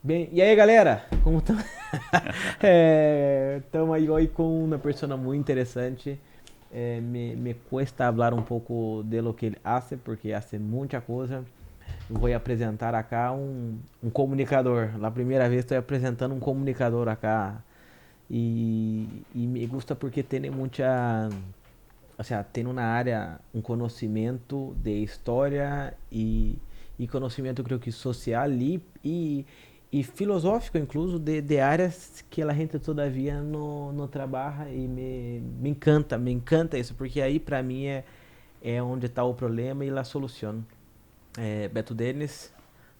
Bem, e aí galera, como estão? Estamos aí hoje com uma pessoa muito interessante. Me cuesta falar um pouco de lo que ele hace, porque hace muita coisa. Vou apresentar acá um comunicador. La primeira vez estou apresentando um comunicador acá. E me gusta porque tem muita. O sea, tem na área um conhecimento de história e conhecimento, creio que social e filosófico, incluso, de áreas que a gente todavia não trabalha e me encanta isso, porque aí para mim é onde está o problema e a solução. Beto Denis,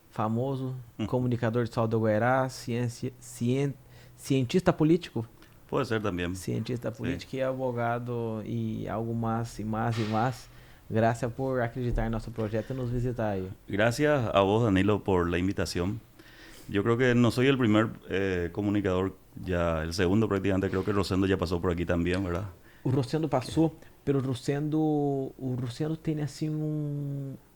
famoso Mm. comunicador de Saldo Guairá, cientista político, Puede ser también. cientista Sí. político e advogado e algo mais e mais e mais. Graças por acreditar em nosso projeto e nos visitar aí. Gracias a vos, Danilo, por la invitación. Yo creo que no soy el primer comunicador, ya el segundo prácticamente, creo que Rosendo ya pasó por aquí también, ¿verdad? O Rosendo passou, pero o Rosendo tem assim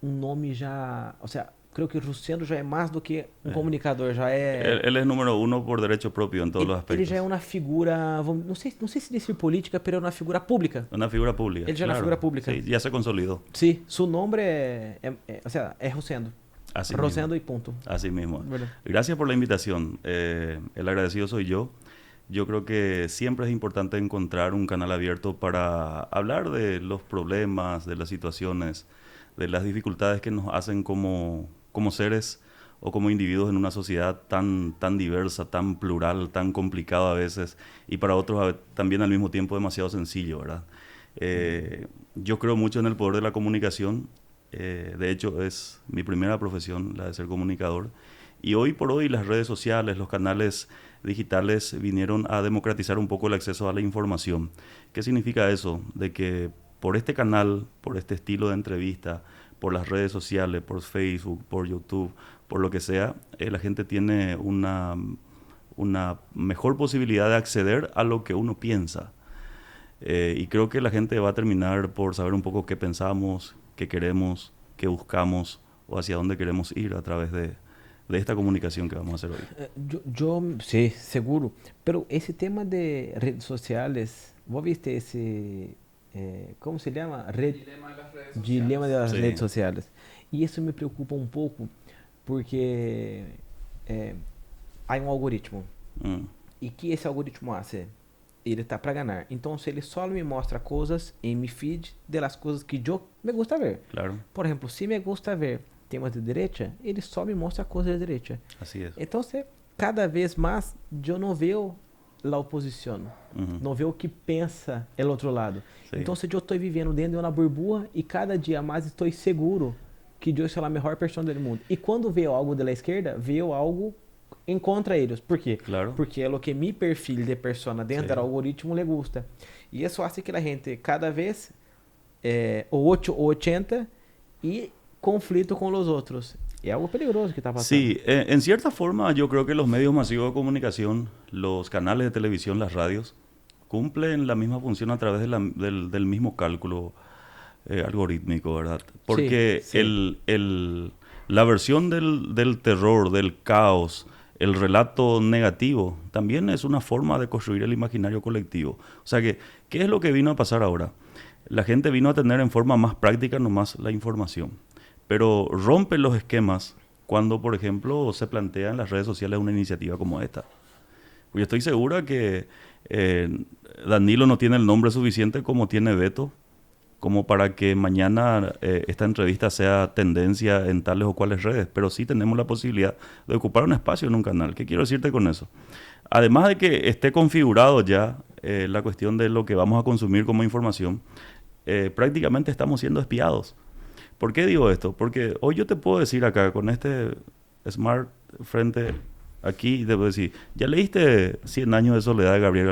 nome já, ou seja, creio que o Rosendo já é mais do que um Eh, comunicador, já él es número uno por derecho propio en todos los ele já é aspectos. uma figura, não sei se dizer política, pero é uma figura pública. Una figura pública, Ele já é uma figura claro. pública. Sí, ya se consolidó. Sim, seu nome ou seja, é Rosendo. Así mismo. Rosendo e ponto. Así mismo. Verdade. Gracias por la invitación. El agradecido soy yo. Yo creo que siempre es importante encontrar un canal abierto para hablar de los problemas, de las situaciones, de las dificultades que nos hacen como seres o como individuos en una sociedad tan diversa, tan plural, tan complicada a veces y para otros también al mismo tiempo demasiado sencillo, ¿verdad? Yo creo mucho en el poder de la comunicación. De hecho, es mi primera profesión, la de ser comunicador. Y hoy por hoy las redes sociales, los canales digitales vinieron a democratizar un poco el acceso a la información. ¿Qué significa eso? De que por este canal, por este estilo de entrevista, por las redes sociales, por Facebook, por YouTube, por lo que sea, la gente tiene una mejor posibilidad de acceder a lo que uno piensa. Y creo que la gente va a terminar por saber un poco qué pensamos, qué queremos, qué buscamos o hacia dónde queremos ir a través de esta comunicación que vamos a hacer hoy. Sí, seguro. Pero esse tema de redes sociais, vos viste esse, como se chama? Dilema de las redes Dilema sociales. das redes Sí. sociais. E isso me preocupa um pouco, porque há um algoritmo. Mm, E que esse algoritmo hace? Ele está para ganhar. Então, se ele só me mostra coisas em mi feed de las coisas que eu me gusta ver. claro, Por exemplo, se me gusta ver temas de direita, ele só me mostra coisas de direita. así es. Então, cada vez mais, eu não vejo a oposição. Ujú, Não vejo o que pensa o outro lado. sí. Então, se eu estou vivendo dentro de uma burbuja e cada dia mais estou seguro que eu sou a melhor pessoa do mundo. E quando vejo algo da esquerda, vejo algo em contra eles. Por quê? Claro. Porque é o que mi perfil de persona dentro Sí. do algoritmo le gusta. E isso faz que a gente cada vez o 8 ou 80 e conflito com os outros. É algo peligroso que está passando. Sí, en cierta forma yo creo que los medios masivos de comunicación, los canales de televisión, las radios, cumplen la misma función a través del mismo cálculo algorítmico, ¿verdad? Porque Sí, sí. la versión del terror, del caos, el relato negativo, también es una forma de construir el imaginario colectivo. O sea que, ¿qué es lo que vino a pasar ahora? La gente vino a tener en forma más práctica nomás la información, pero rompe los esquemas cuando, por ejemplo, se plantea en las redes sociales una iniciativa como esta. Yo estoy segura que Danilo no tiene el nombre suficiente como tiene Beto, como para que mañana esta entrevista sea tendencia en tales o cuales redes, pero sí tenemos la posibilidad de ocupar un espacio en un canal. ¿Qué quiero decirte con eso? Además de que esté configurado ya la cuestión de lo que vamos a consumir como información, prácticamente estamos siendo espiados. ¿Por qué digo esto? Porque hoy yo te puedo decir acá, con este smart frente aquí, debo decir, ¿ya leíste Cien años de soledad de Gabriel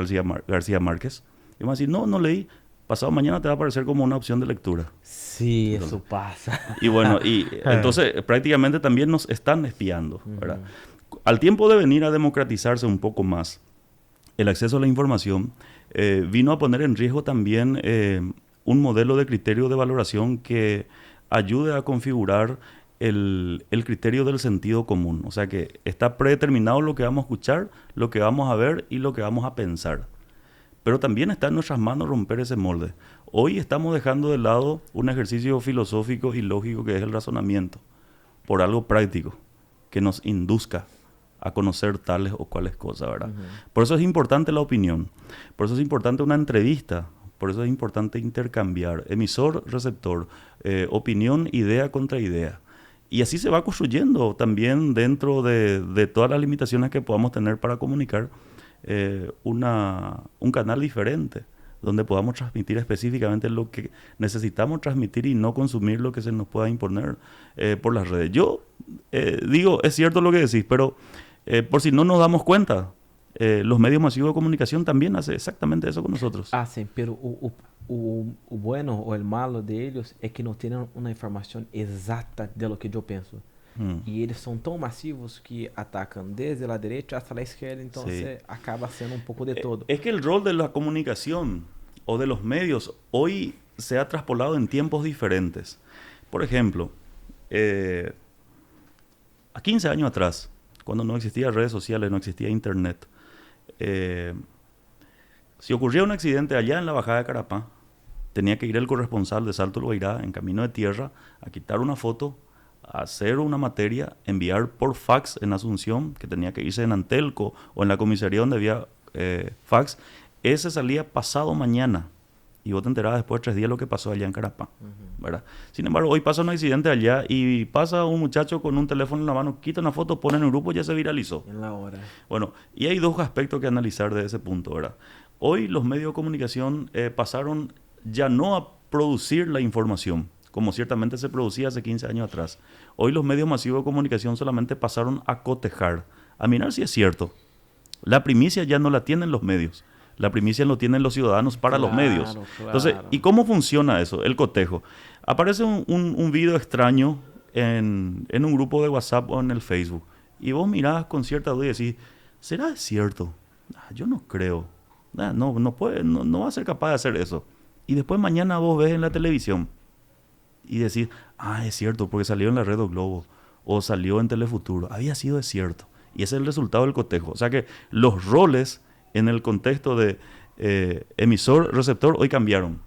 García Márquez? Y me va a decir, no, no leí. Pasado mañana te va a aparecer como una opción de lectura. Sí, Entonces, eso pasa. y bueno, y entonces prácticamente también nos están espiando, ¿verdad? Al tiempo de venir a democratizarse un poco más el acceso a la información, vino a poner en riesgo también un modelo de criterio de valoración que ayude a configurar el criterio del sentido común. O sea que está predeterminado lo que vamos a escuchar, lo que vamos a ver y lo que vamos a pensar. Pero también está en nuestras manos romper ese molde. Hoy estamos dejando de lado un ejercicio filosófico y lógico que es el razonamiento, por algo práctico, que nos induzca a conocer tales o cuales cosas, ¿verdad? Por eso es importante la opinión, por eso es importante una entrevista, por eso es importante intercambiar emisor, receptor, opinión, idea contra idea. Y así se va construyendo también dentro de todas las limitaciones que podamos tener para comunicar un canal diferente, donde podamos transmitir específicamente lo que necesitamos transmitir y no consumir lo que se nos pueda imponer por las redes. Yo digo, es cierto lo que decís, pero por si no nos damos cuenta, los medios masivos de comunicación también hacen exactamente eso con nosotros. Ah, sim, pero o bueno ou o malo deles é que não têm uma informação exata de lo que eu penso. E eles são tão massivos que atacam desde a direita hasta a esquerda, então Sí. acaba sendo um pouco de todo. Es que el rol de la comunicación o de los medios hoy se ha traspolado en tiempos diferentes. Por ejemplo, a 15 años atrás, cuando no existían redes sociales, no existía internet, si ocurría un accidente allá en la bajada de Carapá, tenía que ir el corresponsal de Salto del Guairá en camino de tierra a quitar una foto, a hacer una materia, enviar por fax en Asunción, que tenía que irse en Antelco o en la comisaría donde había fax. Ese salía pasado mañana y vos te enterabas después de 3 días lo que pasó allá en Carapá, ¿verdad? Sin embargo, hoy pasa un accidente allá y pasa un muchacho con un teléfono en la mano, quita una foto, pone en un grupo y ya se viralizó. En la hora. Bueno, y hay dos aspectos que analizar de ese punto, ¿verdad? Hoy los medios de comunicación pasaron ya no a producir la información, como ciertamente se producía hace 15 años atrás. Hoy los medios masivos de comunicación solamente pasaron a cotejar, a mirar si es cierto. La primicia ya no la tienen los medios, la primicia lo tienen los ciudadanos para los medios. Entonces, ¿y cómo funciona eso? El cotejo. Aparece un video extraño en un grupo de WhatsApp o en el Facebook, y vos mirás con cierta duda y decís, ¿será cierto? Yo no creo. No va a ser capaz de hacer eso. Y después mañana vos ves en la televisión y decís, es cierto, porque salió en la Red o Globo o salió en Telefuturo. Había sido cierto. Y ese es el resultado del cotejo. O sea que los roles en el contexto de emisor-receptor hoy cambiaron.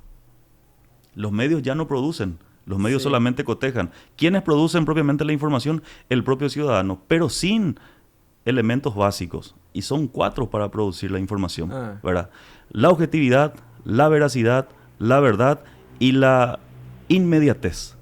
Los medios ya no producen. Los medios solamente cotejan. ¿Quiénes producen propiamente la información? El propio ciudadano, pero sin elementos básicos. Y son 4 para producir la información, ¿verdad? La objetividad, la veracidad, la verdad y la inmediatez.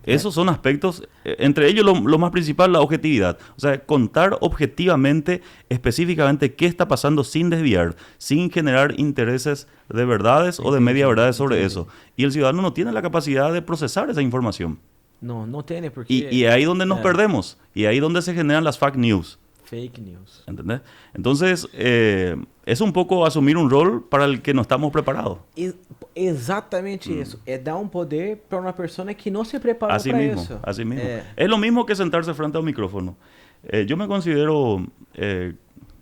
Esos son aspectos, entre ellos lo más principal, la objetividad. O sea, contar objetivamente, específicamente qué está pasando sin desviar, sin generar intereses de verdades o de media verdades sobre eso. Y el ciudadano no tiene la capacidad de procesar esa información. No tiene porque... Y ahí donde nos perdemos. Y ahí donde se generan las fake news. Fake news. ¿Entendés? Entonces, es un poco asumir un rol para el que no estamos preparados. Exatamente isso. É dar poder para uma pessoa que não se preparou para isso. Así mismo. Es lo mismo que sentarse frente a un micrófono. Yo me considero,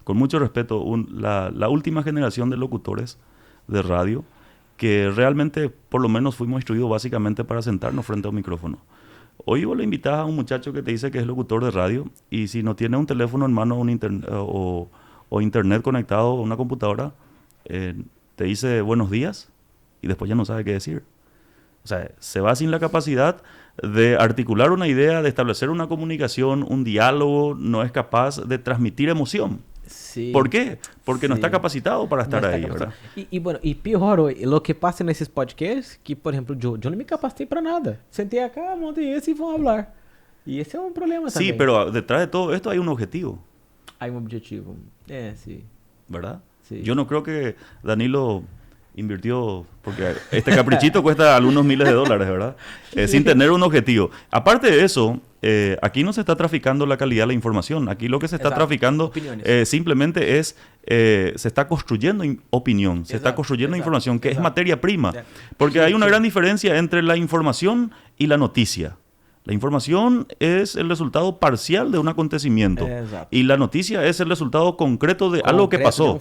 con mucho respeto, la última generación de locutores de radio que realmente, por lo menos, fuimos instruidos básicamente para sentarnos frente a un micrófono. Hoy vos le invitás a un muchacho que te dice que es locutor de radio y si no tiene un teléfono en mano o internet conectado a una computadora, te dice buenos días y después ya no sabe qué decir. O sea, se va sin la capacidad de articular una idea, de establecer una comunicación, un diálogo, no es capaz de transmitir emoción. Sí. ¿Por qué? Porque no está capacitado para estar ahí, ¿verdad? Bueno, y peor, lo que pasa nesses podcasts, que, por exemplo, eu não me capacitei para nada. Sentei acá, montei esse e vão falar. E esse é um problema também. Sí, pero detrás de todo esto hay un objetivo. Hay un objetivo. Sí. ¿Verdad? Sí. Yo no creo que Danilo invirtió, porque este caprichito cuesta algunos miles de dólares, ¿verdad? Sin tener un objetivo. Aparte de eso, aquí no se está traficando la calidad de la información. Aquí lo que se está traficando simplemente es, se está construyendo opinión, se está construyendo información, que es materia prima. Porque hay una gran diferencia entre la información y la noticia. La información es el resultado parcial de un acontecimiento. Y la noticia es el resultado concreto de algo que pasó.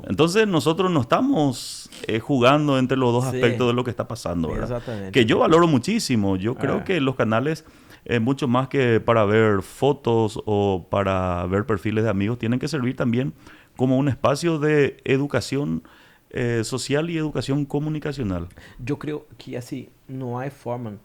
Entonces nosotros no estamos jugando entre los dos aspectos de lo que está pasando, ¿verdad? Que yo valoro muchísimo. Yo creo que los canales mucho más que para ver fotos o para ver perfiles de amigos, tienen que servir también como un espacio de educación social y educación comunicacional. Yo creo que assim, não há forma.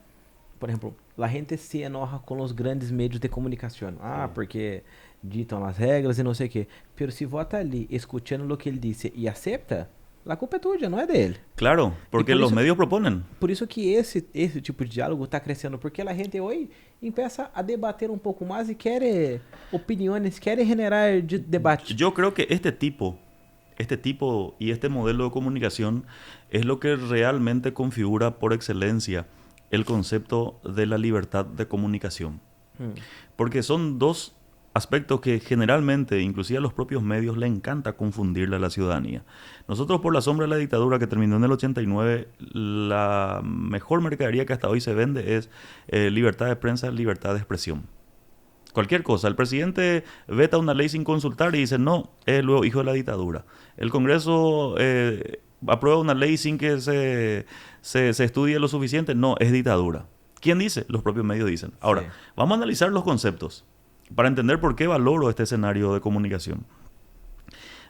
Por exemplo, a gente se enoja com os grandes meios de comunicação. Ah, Sí. porque ditam as regras e não sei o quê. Pero se vota ali, escutando o que ele disse e acepta, a culpa é tua, não é dele. Claro, E porque los medios proponen. por isso que esse tipo de diálogo está crescendo, porque a gente hoje empieza a debater um pouco mais e quer opiniões, quer generar debate. Yo creo que este tipo y este modelo de comunicación es lo que realmente configura por excelencia el concepto de la libertad de comunicación. Hum. Porque son dos aspectos que generalmente, inclusive a los propios medios, le encanta confundirle a la ciudadanía. Nosotros, por la sombra de la dictadura que terminó en el 89, la mejor mercadería que hasta hoy se vende es libertad de prensa, libertad de expresión. Cualquier cosa. El presidente veta una ley sin consultar y dice, no, es luego hijo de la dictadura. El Congreso aprueba una ley sin que se estudie lo suficiente, no, es dictadura. ¿Quién dice? Los propios medios dicen. Ahora, Sí. vamos a analizar los conceptos para entender por qué valoro este escenario de comunicación.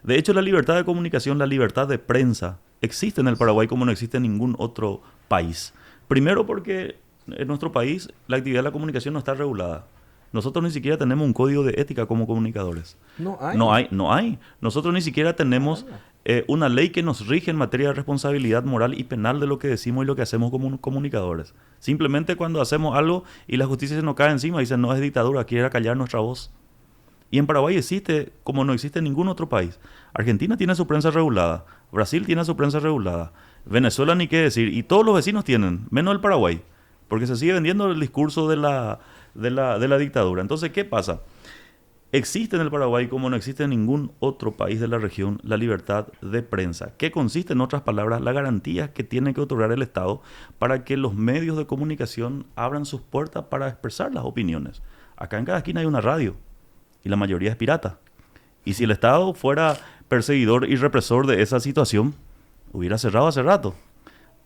De hecho, la libertad de comunicación, la libertad de prensa, existe en el Paraguay como no existe en ningún otro país. Primero porque en nuestro país la actividad de la comunicación no está regulada. Nosotros ni siquiera tenemos un código de ética como comunicadores. Não há. No hay. Nosotros ni siquiera tenemos una ley que nos rige en materia de responsabilidad moral y penal de lo que decimos y lo que hacemos como comunicadores. Simplemente cuando hacemos algo y la justicia se nos cae encima, dicen, no, es dictadura, quiere callar nuestra voz. Y en Paraguay existe como no existe en ningún otro país. Argentina tiene su prensa regulada, Brasil tiene su prensa regulada, Venezuela ni qué decir, y todos los vecinos tienen, menos el Paraguay, porque se sigue vendiendo el discurso de la dictadura. Entonces, ¿qué pasa? Existe en el Paraguay, como no existe en ningún otro país de la región, la libertad de prensa, que consiste, en otras palabras, la garantía que tiene que otorgar el Estado para que los medios de comunicación abran sus puertas para expresar las opiniones. Acá en cada esquina hay una radio y la mayoría es pirata. Y si el Estado fuera perseguidor y represor de esa situación, hubiera cerrado hace rato.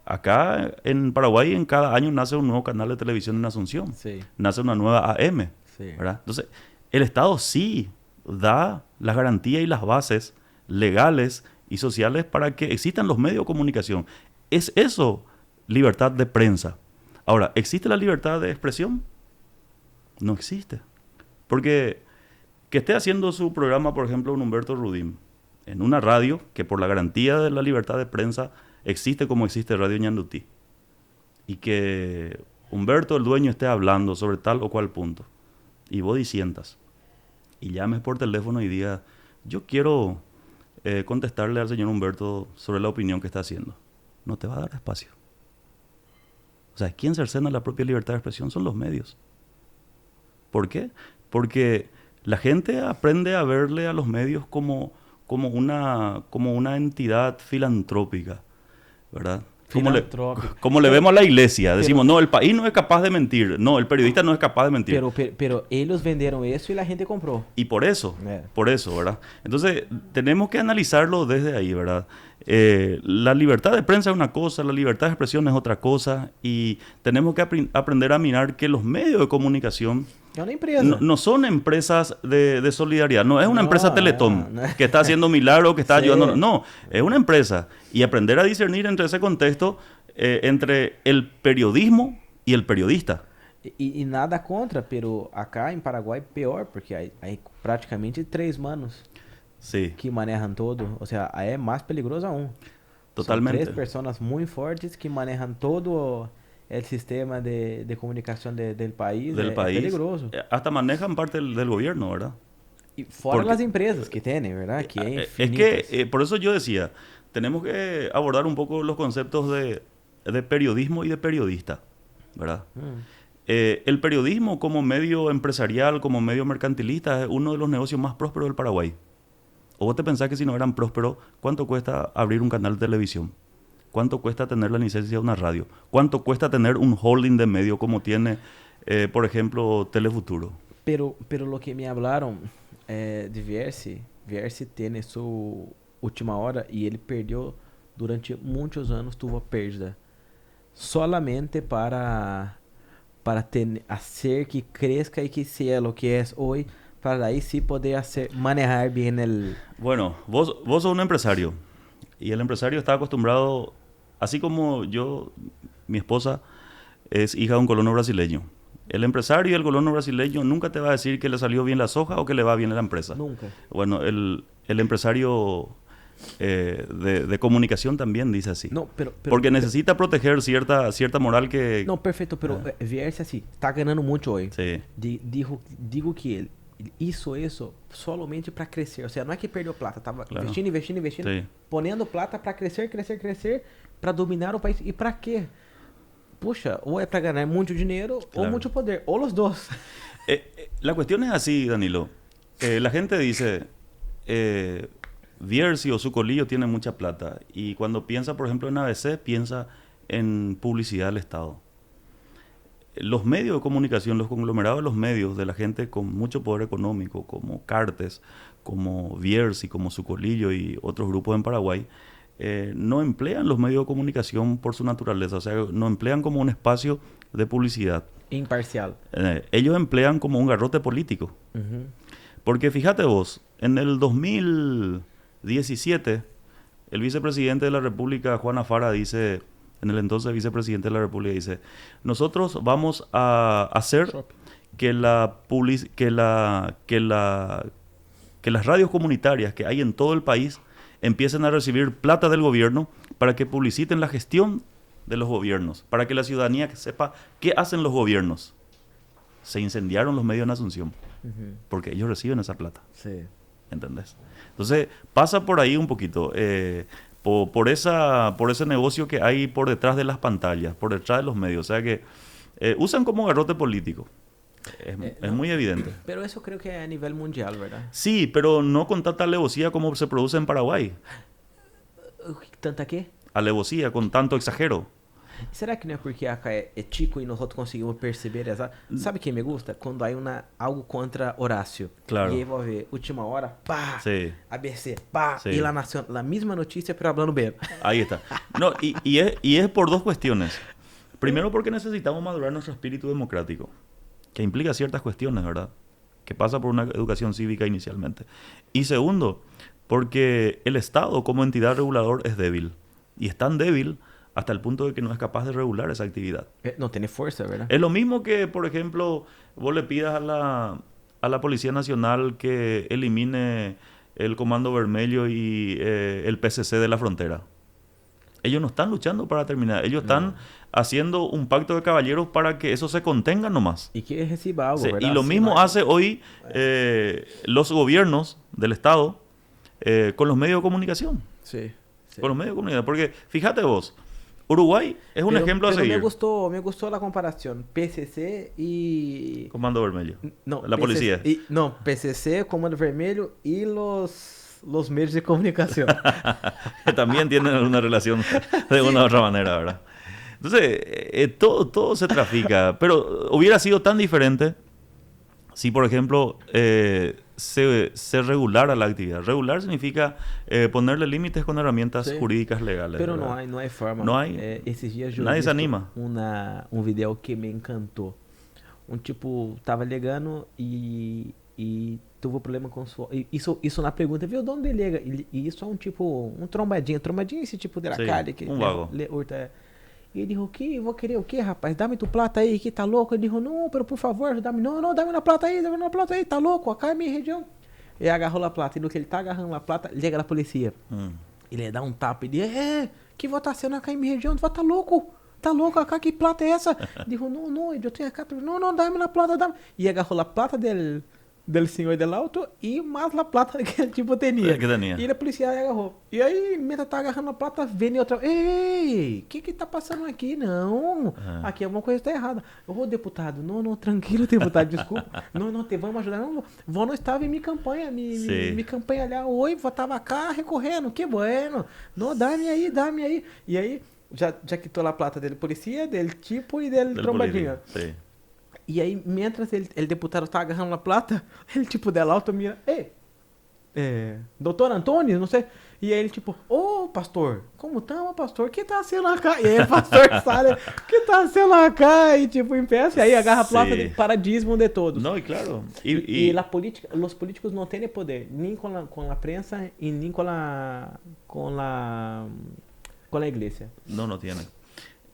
Acá en Paraguay en cada año nace un nuevo canal de televisión en Asunción. Sí, Nace una nueva AM. sí. ¿Verdad? Entonces, el Estado sí da las garantías y las bases legales y sociales para que existan los medios de comunicación. ¿Es eso libertad de prensa? Ahora, ¿existe la libertad de expresión? No existe. Porque que esté haciendo su programa, por ejemplo, un Humberto Rudín, en una radio que por la garantía de la libertad de prensa existe como existe Radio Ñandutí, y que Humberto, el dueño, esté hablando sobre tal o cual punto, y vos disientas, y llames por teléfono y digas, yo quiero contestarle al señor Humberto sobre la opinión que está haciendo, no te va a dar espacio. O sea, ¿quién cercena la propia libertad de expresión? Son los medios. ¿Por qué? Porque la gente aprende a verle a los medios como una entidad filantrópica, ¿verdad? Filantrópico. Como le vemos a la iglesia. Decimos, Pero- no, el país no es capaz de mentir. No, el periodista no es capaz de mentir. Pero ellos venderam isso e a gente comprou. Y por eso, É. ¿verdad? Entonces, tenemos que analizarlo desde ahí, ¿verdad? La libertad de prensa es una cosa, la libertad de expresión es otra cosa, y tenemos que aprender a mirar que los medios de comunicación É uma empresa. no son empresas de solidaridad, no es una No, empresa Teletón no. que está haciendo milagros, que está Sí. ayudando, no, es una empresa. Y aprender a discernir entre ese contexto, entre el periodismo y el periodista. E nada contra, pero acá em Paraguai pior, porque aí praticamente 3 manos Sí, que manejam todo. Ou seja, aí é mais peligroso aún. totalmente. São 3 pessoas muito fortes que manejam todo o sistema de comunicação del país. Del é país. peligroso. Hasta manejan parte del gobierno, ¿verdad? E fora Porque- as empresas que tem, ¿verdad? Que é Es infinitas. que, por eso yo decía, tenemos que abordar un poco los conceptos de periodismo y de periodista, ¿verdad? El periodismo como medio empresarial, como medio mercantilista, es uno de los negocios más prósperos del Paraguay. ¿O vos te pensás que si no eran prósperos, cuánto cuesta abrir un canal de televisión? ¿Cuánto cuesta tener la licencia de una radio? ¿Cuánto cuesta tener un holding de medio como tiene, por ejemplo, Telefuturo? Pero lo que me hablaram de Vierce tem sua última hora e ele perdeu durante muitos anos, tuvo perda solamente para hacer que crezca y que sea lo que es hoy, para ahí sí poder manejar bien el... Bueno, vos sos un empresario y el empresario está acostumbrado, así como yo, mi esposa es hija de un colono brasileño. El empresario y el colono brasileño nunca te va a decir que le salió bien la soja o que le va bien a la empresa. Nunca. Bueno, el empresario de comunicación también dice así. No, porque necesita proteger cierta moral que... No, perfecto, pero Vierce así, está ganando mucho hoy. Sí. Digo que él hizo eso solamente para crecer. O sea, no es que perdió plata, estaba Claro. investindo, Sí. poniendo plata para crecer, para dominar o país. ¿Y para qué? Puxa, o es para ganar mucho dinero o Claro. mucho poder, o los dos. La cuestión es así, Danilo. La gente dice, Viersi o Sucolillo tiene mucha plata. Y cuando piensa, por ejemplo, en ABC, piensa en publicidad del Estado. Los medios de comunicación, los conglomerados de los medios, de la gente con mucho poder económico, como Cartes, como Viersi, como Sucolillo y otros grupos en Paraguay, no emplean los medios de comunicación por su naturaleza. O sea, no emplean como un espacio de publicidad. Imparcial. Ellos emplean como un garrote político. Uhum. Porque fíjate vos, en el 2017, el vicepresidente de la República, Juan Afara, dice, en el entonces vicepresidente de la República, dice, nosotros vamos a hacer que las radios comunitarias que hay en todo el país empiecen a recibir plata del gobierno para que publiciten la gestión de los gobiernos, para que la ciudadanía sepa qué hacen los gobiernos. Se incendiaron los medios en Asunción, porque ellos reciben esa plata. Sí. ¿Entendés? Entonces, pasa por ahí un poquito, por ese negocio que hay por detrás de las pantallas, por detrás de los medios. O sea que usan como garrote político. Es muy evidente. Pero eso creo que es a nivel mundial, ¿verdad? Sí, pero no con tanta alevosía como se produce en Paraguay. ¿Tanta qué? Alevosía, con tanto exagero. Será que não é porque acá é chico e nós outros conseguimos perceber essa... Sabe quem me gusta? Quando há algo contra Horácio. Claro. E aí vou ver, última hora, pá, Sí. ABC, pá, Sí. y la Nación, la misma noticia pero hablando bien. Ahí está. No, y es por dos cuestiones. Primero, porque necesitamos madurar nuestro espíritu democrático, que implica ciertas cuestiones, ¿verdad? Que pasa por una educación cívica inicialmente. Y segundo, porque el Estado como entidad regulador es débil. Y es tan débil hasta el punto de que no es capaz de regular esa actividad. Não tem força, ¿verdad? Es lo mismo que, por ejemplo, vos le pidas a la Policía Nacional que elimine el Comando Vermelho y el PCC de la frontera. Ellos no están luchando para terminar. Ellos están haciendo un pacto de caballeros para que eso se contenga nomás. E que reciba algo, Sí, ¿verdad? y lo Assim, mismo mas- hace hoy los gobiernos del Estado con los medios de comunicación. Sí, sí. Con los medios de comunicación. Porque fíjate vos, Uruguay es un ejemplo a pero seguir. me gustó la comparación. PCC y... Comando Vermelho. No, La policía. No, PCC, Comando Vermelho y los medios de comunicación. Que también tienen alguna relación de una u otra manera, ¿verdad? Entonces, todo se trafica. Pero hubiera sido tan diferente si, por ejemplo, se regulara la actividad. Regular significa ponerle límites con herramientas Sí. jurídicas legales. Pero ¿verdad? no hay forma. No hay. Esses dias eu Nadie se visto anima. um video que me encantou. Tipo, tava ligando e teve problema com sua... Isso na pergunta, viu? De onde liga? E isso é um trombadinha. Trombadinha é esse tipo de Sim, cara que... vago. E ele disse, o que? Vou querer o quê, rapaz? Dá-me tu plata aí, que tá louco? Ele disse, não, pero por favor, dá-me... Não, dá-me na plata aí, tá louco? Acá é minha região. Ele agarrou a plata, e no que ele tá agarrando a plata, liga a polícia. Ele dá um tapa e diz, que vou estar sendo acá em minha região? Tu vai tá louco? Tá louco acá? Que plata é essa? Dijo, não, eu tenho acá. Não, dá-me na plata, dá-me. E agarrou a plata del senhor del auto e mais a plata que ele tipo tinha. Que tinha. E ele policial agarrou. E aí, mentre tá agarrando a plata, vem outra. Ei, que tá passando aqui? Não, aqui alguma coisa tá errada. Ô, deputado, não, tranquilo, deputado, desculpa. Não, vamos ajudar. Não, vó não estava em minha campanha, me campanha lá. Oi, vó tava cá recorrendo, que bueno. Não, dá-me aí. E aí, já quitou lá a plata dele, polícia, dele tipo e dele trombadinha. Sí. E aí, mientras el deputado tá agarrando a plata, ele tipo del auto mira, doutor Antônio, não sei. E aí ele tipo, ô pastor, como tá, pastor? O que tá sendo acá? E aí o pastor sai, o que tá sendo acá? E tipo, empeça, e aí agarra a placa de Sí. paradismo de todos. No, y claro. Y la política, los políticos no tienen poder, ni con la prensa y ni con la iglesia. No, no tiene.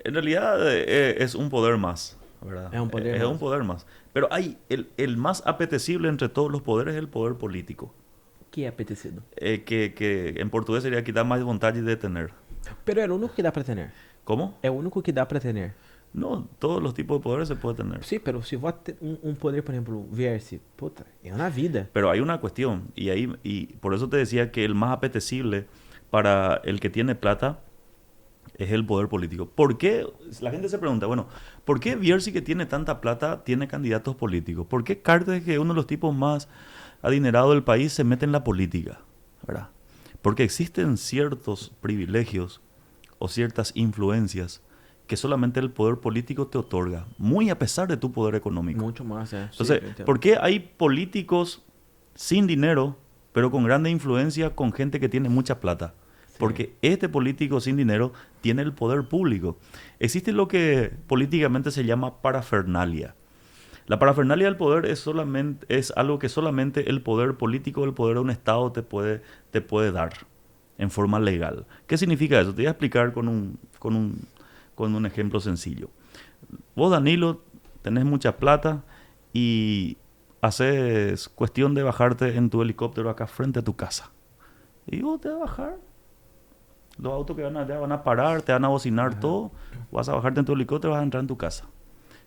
En realidad es un poder más, ¿verdad? Es un poder Es más. un poder más. Pero hay el más apetecible entre todos los poderes es el poder político. Que é apetecido. Que en portugués sería quitar más vontade de tener. Pero é o único que dá pra tener. ¿Cómo? É o único que dá pra tener. No, todos los tipos de poderes se puede tener. Sim, pero se vou ter poder, por exemplo, vier-se, puta, é na vida. Pero hay una cuestión, y por eso te decía que el más apetecible para el que tiene plata es el poder político. ¿Por qué? La gente se pregunta, bueno, ¿por qué Bierzi, que tiene tanta plata, tiene candidatos políticos? ¿Por qué Cartes, que es uno de los tipos más adinerados del país, se mete en la política? ¿Verdad? Porque existen ciertos privilegios o ciertas influencias que solamente el poder político te otorga, muy a pesar de tu poder económico. Muito mais, é. Entonces, ¿por qué hay políticos sin dinero, pero con grande influencia, con gente que tiene mucha plata? Sí. Porque este político sin dinero tiene el poder público. Existe lo que políticamente se llama parafernalia. La parafernalia del poder es algo que solamente el poder político, el poder de un Estado te puede dar en forma legal. ¿Qué significa eso? Te voy a explicar con un ejemplo sencillo. Vos, Danilo, tenés mucha plata y haces cuestión de bajarte en tu helicóptero acá frente a tu casa. Y vos te vas a bajar. Los autos que van allá van a parar, te van a bocinar todo. Vas a bajarte en tu helicóptero y vas a entrar en tu casa.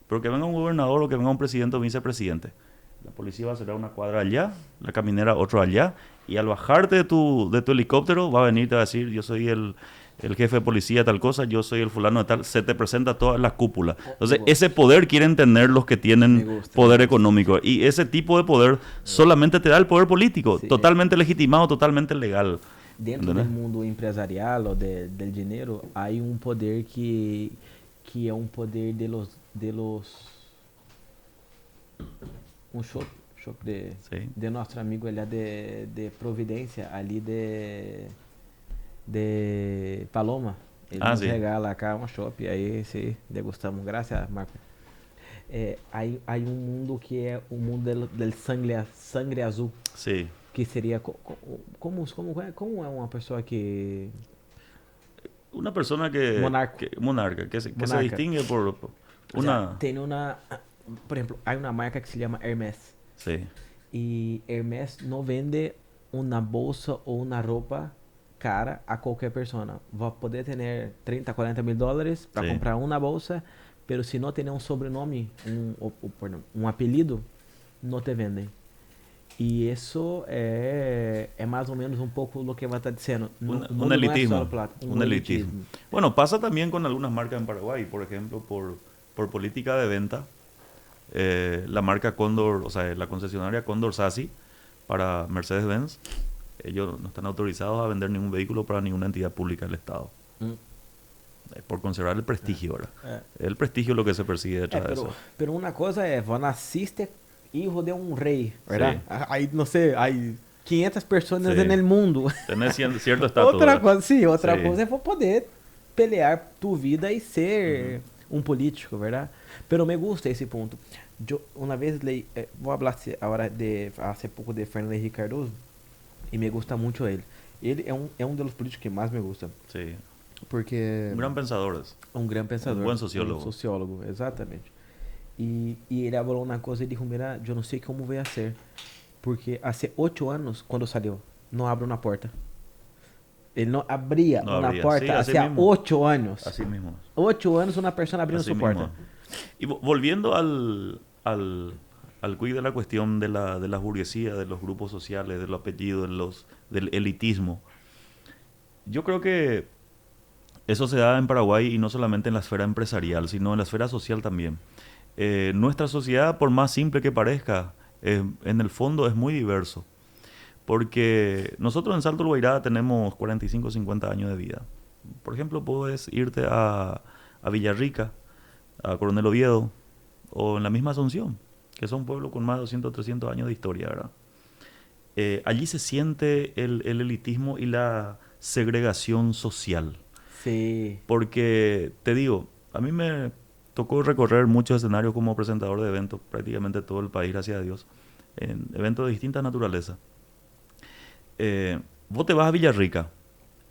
Pero que venga un gobernador o que venga un presidente o vicepresidente, la policía va a cerrar una cuadra allá, la caminera otro allá, y al bajarte de tu helicóptero va a venir y te va a decir, yo soy el jefe de policía tal cosa, yo soy el fulano de tal, se te presenta toda la cúpula. Entonces ese poder quieren tener los que tienen poder económico, y ese tipo de poder solamente te da el poder político, Sí. totalmente legitimado, totalmente legal. Dentro ¿Entendés? do mundo empresarial ou del dinheiro, há poder que é poder de los choque Sí. de nosso amigo ali de Providência, ali de Paloma. Ele nos sim. regala cá chopp, aí sim, degustamos. Graças, Marco. Há mundo que é o mundo del sangre azul, Sí. que seria como é uma pessoa que Una persona monarca, que se distingue por una... Tem por exemplo, há uma marca que se chama Hermès. Sí. E Hermès não vende uma bolsa ou uma roupa cara a qualquer persona. Vai poder ter 30, 40 mil dólares para Sí. comprar uma bolsa, pero se não tem um sobrenome, um apelido, não te vendem. E isso é mais ou menos um pouco o que vai estar dizendo. Un elitismo. Un elitismo. Bueno, pasa también con algunas marcas en Paraguay. Por ejemplo, por política de venta, la marca Cóndor, o sea, la concesionaria Cóndor Sassi para Mercedes-Benz, ellos no están autorizados a vender ningún vehículo para ninguna entidad pública del Estado. Por conservar el prestigio, ¿verdad? El prestigio es lo que se persigue detrás de eso. Pero una cosa es, vos naciste hijo de un rey, ¿verdad? Sí. Hay, no sé, hay 500 personas en el mundo. Tenés cierto estatus. Outra coisa, sim, outra coisa é poder pelear tu vida e ser um político, ¿verdad? Pero me gusta esse ponto. Eu uma vez leí, vou falar agora hace pouco de Fernando Henrique Cardoso e me gusta muito ele. Ele é um dos políticos que mais me gusta. Sim. Porque um grande pensador. Um grande pensador. Um bom sociólogo. Um sociólogo, exatamente. E ele falou uma coisa e disse, mira, eu não sei como vai ser. Porque há 8 anos, quando saiu, não abriu uma porta. Ele não abria uma porta sí, há 8 anos. Assim mesmo. 8 anos uma pessoa abrindo sua porta. Y volviendo al quid de la cuestión de la burguesía, de los grupos sociales, de los apellidos, del elitismo, yo creo que eso se da en Paraguay y no solamente en la esfera empresarial, sino en la esfera social también. Nuestra sociedad, por más simple que parezca, en el fondo es muy diverso. Porque nosotros en Salto del Guairá tenemos 45 o 50 años de vida. Por ejemplo, puedes irte a Villarrica, a Coronel Oviedo, o en la misma Asunción, que son pueblos con más de 200 o 300 años de historia, ¿verdad? allí se siente el elitismo y la segregación social. Sí. Porque, te digo, a mí me tocó recorrer muchos escenarios como presentador de eventos, prácticamente todo el país, gracias a Dios, en eventos de distinta naturaleza. Vos te vas a Villarrica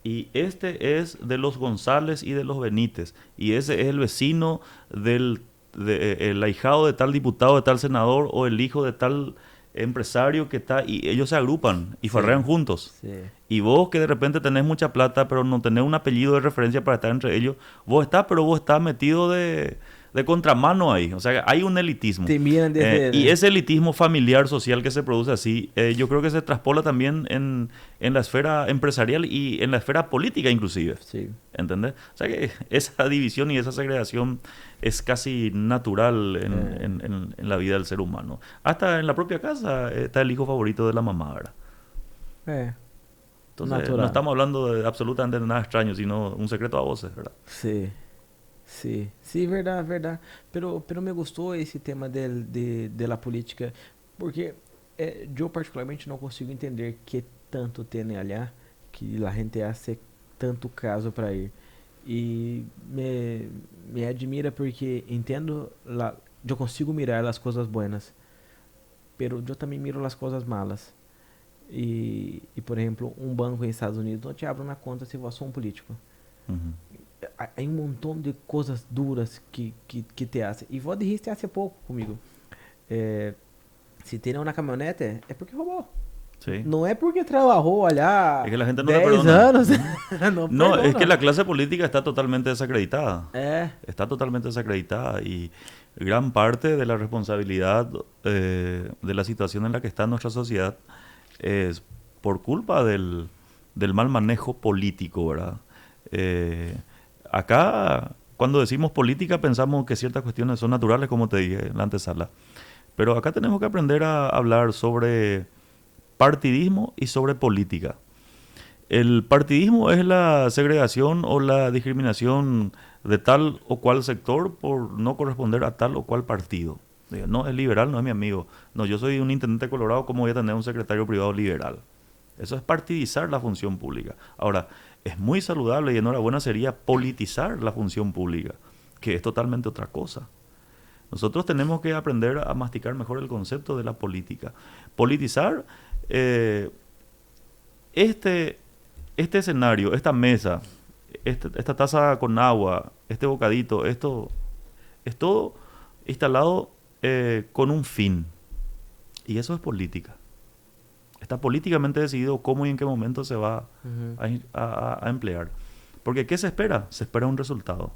y este es de los González y de los Benítez, y ese es el vecino el ahijado de tal diputado, de tal senador, o el hijo de tal empresario que está, y ellos se agrupan y Sí. farrean juntos. Sí. Y vos que de repente tenés mucha plata, pero no tenés un apellido de referencia para estar entre ellos, pero vos estás metido de contramano ahí. O sea, hay un elitismo. Te miran desde... Y ese elitismo familiar, social que se produce así, yo creo que se traspola también en la esfera empresarial y en la esfera política inclusive. Sí. ¿Entendés? O sea que esa división y esa segregación es casi natural en la vida del ser humano. Hasta en la propia casa está el hijo favorito de la mamá, ¿verdad? Entonces, Natural. no estamos hablando de absolutamente nada extraño, sino un secreto a voces, ¿verdad? Sí. Sí, sí, verdad, verdad. Pero me gustou esse tema de la política, porque eu particularmente não consigo entender que tanto tem allá que a gente hace tanto caso para ir. E me admira porque entendo, eu consigo mirar as coisas buenas, pero eu também miro as coisas malas. Por exemplo, um banco em Estados Unidos não te abre uma conta se você é um político. Ujú. Hay un montón de cosas duras que te hacen. Y vos dijiste hace poco conmigo, si tiene una camioneta es porque robó. Sí. No es porque trabajó allá Es que la gente no le 10 perdona. años. No, es perdona. que la clase política está totalmente desacreditada. Eh, Está totalmente desacreditada y gran parte de la responsabilidad de la situación en la que está nuestra sociedad es por culpa del mal manejo político, ¿verdad? Acá, cuando decimos política, pensamos que ciertas cuestiones son naturales, como te dije en la antesala. Pero acá tenemos que aprender a hablar sobre partidismo y sobre política. El partidismo es la segregación o la discriminación de tal o cual sector por no corresponder a tal o cual partido. No, es liberal, no es mi amigo. No, yo soy un intendente colorado, ¿cómo voy a tener un secretario privado liberal? Eso es partidizar la función pública. Ahora, es muy saludable y enhorabuena sería politizar la función pública, que es totalmente otra cosa. Nosotros tenemos que aprender a masticar mejor el concepto de la política. Politizar este escenario, esta mesa, esta taza con agua, este bocadito, esto es todo instalado con un fin. Y eso es política. Está políticamente decidido cómo y en qué momento se va a emplear. Porque ¿qué se espera? Se espera un resultado.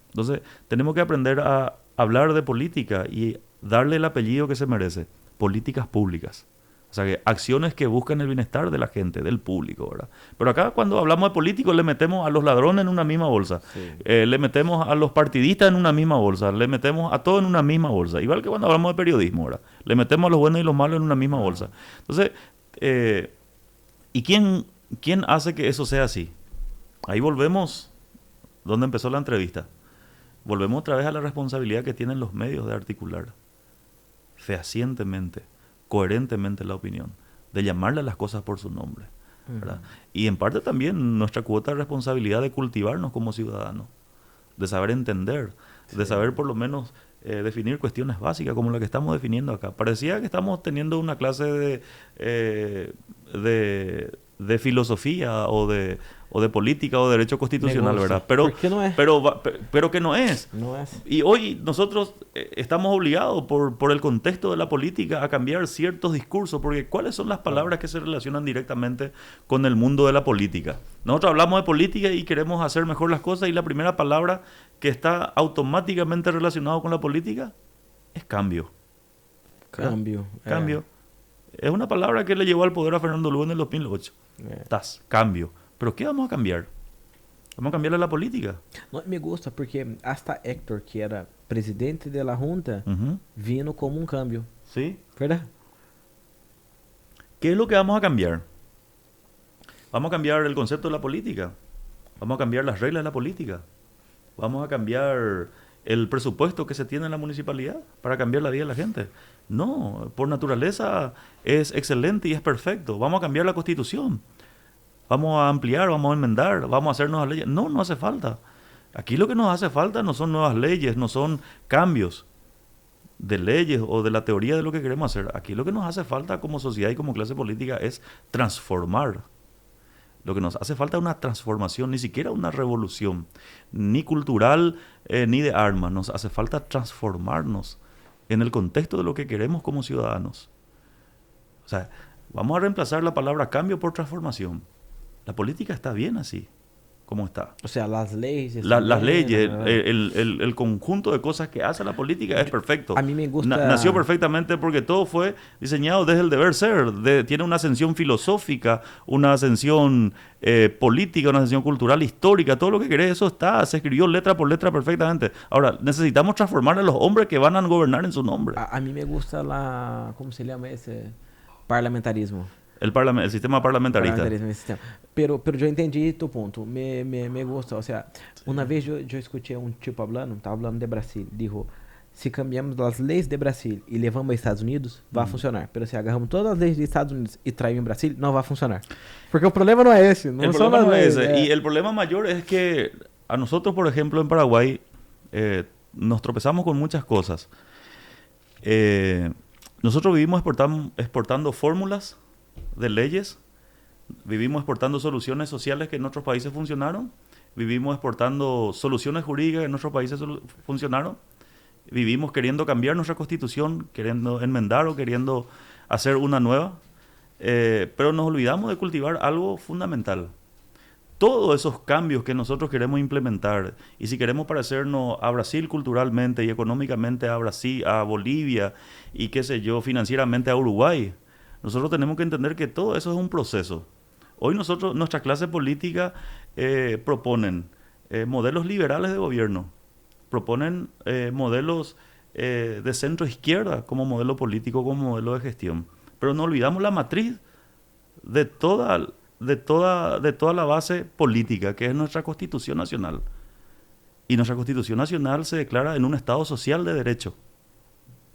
Entonces, tenemos que aprender a hablar de política y darle el apellido que se merece. Políticas públicas. O sea, que acciones que buscan el bienestar de la gente, del público, ¿verdad? Pero acá cuando hablamos de políticos le metemos a los ladrones en una misma bolsa. Sí. Le metemos a los partidistas en una misma bolsa. Le metemos a todo en una misma bolsa. Igual que cuando hablamos de periodismo, ¿verdad? Le metemos a los buenos y los malos en una misma bolsa. Entonces, ¿y quién hace que eso sea así? Ahí volvemos donde empezó la entrevista. Volvemos otra vez a la responsabilidad que tienen los medios de articular fehacientemente, coherentemente la opinión, de llamarle a las cosas por su nombre, ¿verdad? Y en parte también nuestra cuota de responsabilidad de cultivarnos como ciudadanos, de saber entender, de saber por lo menos definir cuestiones básicas como la que estamos definiendo acá. Parecía que estamos teniendo una clase de filosofía o de política o de derecho constitucional, Negocio. ¿verdad? Pero, ¿Por qué no es? pero que no es. No es. Y hoy nosotros estamos obligados por el contexto de la política a cambiar ciertos discursos, porque ¿cuáles son las palabras que se relacionan directamente con el mundo de la política? Nosotros hablamos de política y queremos hacer mejor las cosas y la primera palabra que está automáticamente relacionada con la política es cambio. Cambio. Cambio. Es una palabra que le llevó al poder a Fernando Lugo en el 2008. Cambio. ¿Pero qué vamos a cambiar? Vamos a cambiarle la política. No, me gusta porque hasta Héctor, que era presidente de la Junta, vino como un cambio. ¿Sí? ¿Verdad? ¿Qué es lo que vamos a cambiar? Vamos a cambiar el concepto de la política. Vamos a cambiar las reglas de la política. Vamos a cambiar el presupuesto que se tiene en la municipalidad para cambiar la vida de la gente. No, por naturaleza es excelente y es perfecto. Vamos a cambiar la Constitución. Vamos a ampliar, vamos a enmendar, vamos a hacer nuevas leyes. No, no hace falta. Aquí lo que nos hace falta no son nuevas leyes, no son cambios de leyes o de la teoría de lo que queremos hacer. Aquí lo que nos hace falta como sociedad y como clase política es transformar. Lo que nos hace falta es una transformación, ni siquiera una revolución, ni cultural, ni de armas. Nos hace falta transformarnos en el contexto de lo que queremos como ciudadanos. O sea, vamos a reemplazar la palabra cambio por transformación. La política está bien así, como está. O sea, las leyes... Las leyes, el conjunto de cosas que hace la política es perfecto. A mí me gusta... Nació perfectamente porque todo fue diseñado desde el deber ser. Tiene una ascensión filosófica, una ascensión política, una ascensión cultural, histórica. Todo lo que querés, eso está. Se escribió letra por letra perfectamente. Ahora, necesitamos transformar a los hombres que van a gobernar en su nombre. A mí me gusta la... ¿Cómo se llama ese? Parlamentarismo. El sistema parlamentarista. Pero yo entendí tu punto. Me gusta. O sea, una vez yo escuché un tipo hablando, estaba hablando de Brasil. Dijo, si cambiamos las leyes de Brasil y levamos a Estados Unidos, va a funcionar. Pero si agarramos todas las leyes de Estados Unidos y traemos en Brasil, no va a funcionar. Porque el problema no es ese. El problema no es ese. Y el problema mayor es que a nosotros, por ejemplo, en Paraguay, nos tropezamos con muchas cosas. Nosotros vivimos exportando fórmulas de leyes, vivimos exportando soluciones sociales que en otros países funcionaron, vivimos exportando soluciones jurídicas que en otros países funcionaron, vivimos queriendo cambiar nuestra constitución, queriendo enmendar o queriendo hacer una nueva, pero nos olvidamos de cultivar algo fundamental. Todos esos cambios que nosotros queremos implementar, y si queremos parecernos a Brasil culturalmente y económicamente a Brasil, a Bolivia y qué sé yo, financieramente a Uruguay, nosotros tenemos que entender que todo eso es un proceso. Hoy nuestra clase política proponen modelos liberales de gobierno, proponen modelos de centro izquierda como modelo político, como modelo de gestión. Pero no olvidamos la matriz de toda la base política, que es nuestra Constitución Nacional. Y nuestra Constitución Nacional se declara en un Estado social de derecho.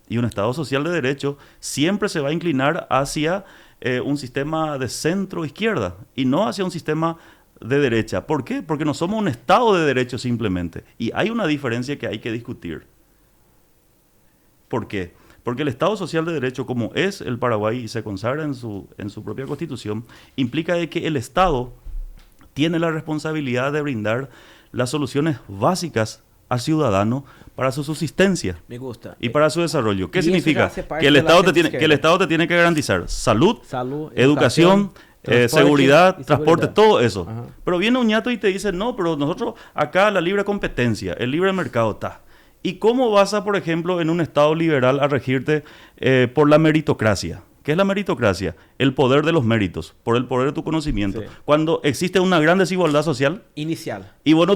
Y un Estado social de derecho siempre se va a inclinar hacia un sistema de centro-izquierda y no hacia un sistema de derecha. ¿Por qué? Porque no somos un Estado de derecho simplemente. Y hay una diferencia que hay que discutir. ¿Por qué? Porque el Estado social de derecho, como es el Paraguay y se consagra en su propia Constitución, implica de que el Estado tiene la responsabilidad de brindar las soluciones básicas al ciudadano para su subsistencia. Me gusta. Y para su desarrollo. ¿Qué significa? Que el Estado te tiene que garantizar salud, educación, seguridad, transporte, todo eso. Ajá. Pero viene un ñato y te dice, no, pero nosotros acá la libre competencia, el libre mercado está. ¿Y cómo vas a, por ejemplo, en un Estado liberal a regirte por la meritocracia? ¿Qué es la meritocracia? El poder de los méritos, por el poder de tu conocimiento. Sí. Cuando existe una gran desigualdad social. Inicial. Y vos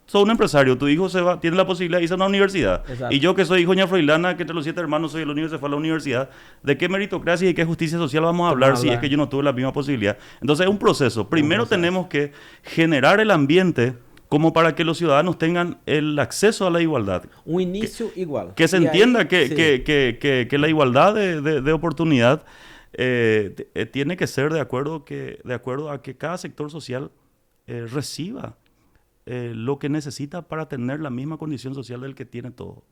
sos un empresario, tu hijo tiene la posibilidad de irse a una universidad. Exacto. Y yo que soy hijo de Froilana, que entre los 7 hermanos soy el único que se fue a la universidad, ¿de qué meritocracia y qué justicia social vamos a hablar si es que yo no tuve la misma posibilidad? Entonces es un proceso. Primero tenemos que generar el ambiente como para que los ciudadanos tengan el acceso a la igualdad. Un inicio igual. Que se entienda que la igualdad de oportunidad tiene que ser de acuerdo a que cada sector social reciba lo que necesita para tener la misma condición social del que tiene todo.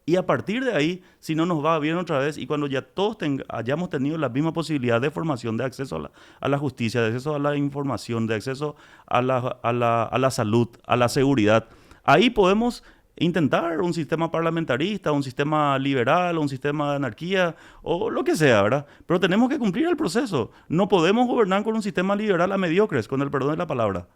Y a partir de ahí, si no nos va bien otra vez, y cuando ya todos hayamos tenido la misma posibilidad de formación, de acceso a la justicia, de acceso a la información, de acceso a la salud, a la seguridad, ahí podemos intentar un sistema parlamentarista, un sistema liberal, un sistema de anarquía, o lo que sea, ¿verdad? Pero tenemos que cumplir el proceso. No podemos gobernar con un sistema liberal a mediocres, con el perdón de la palabra.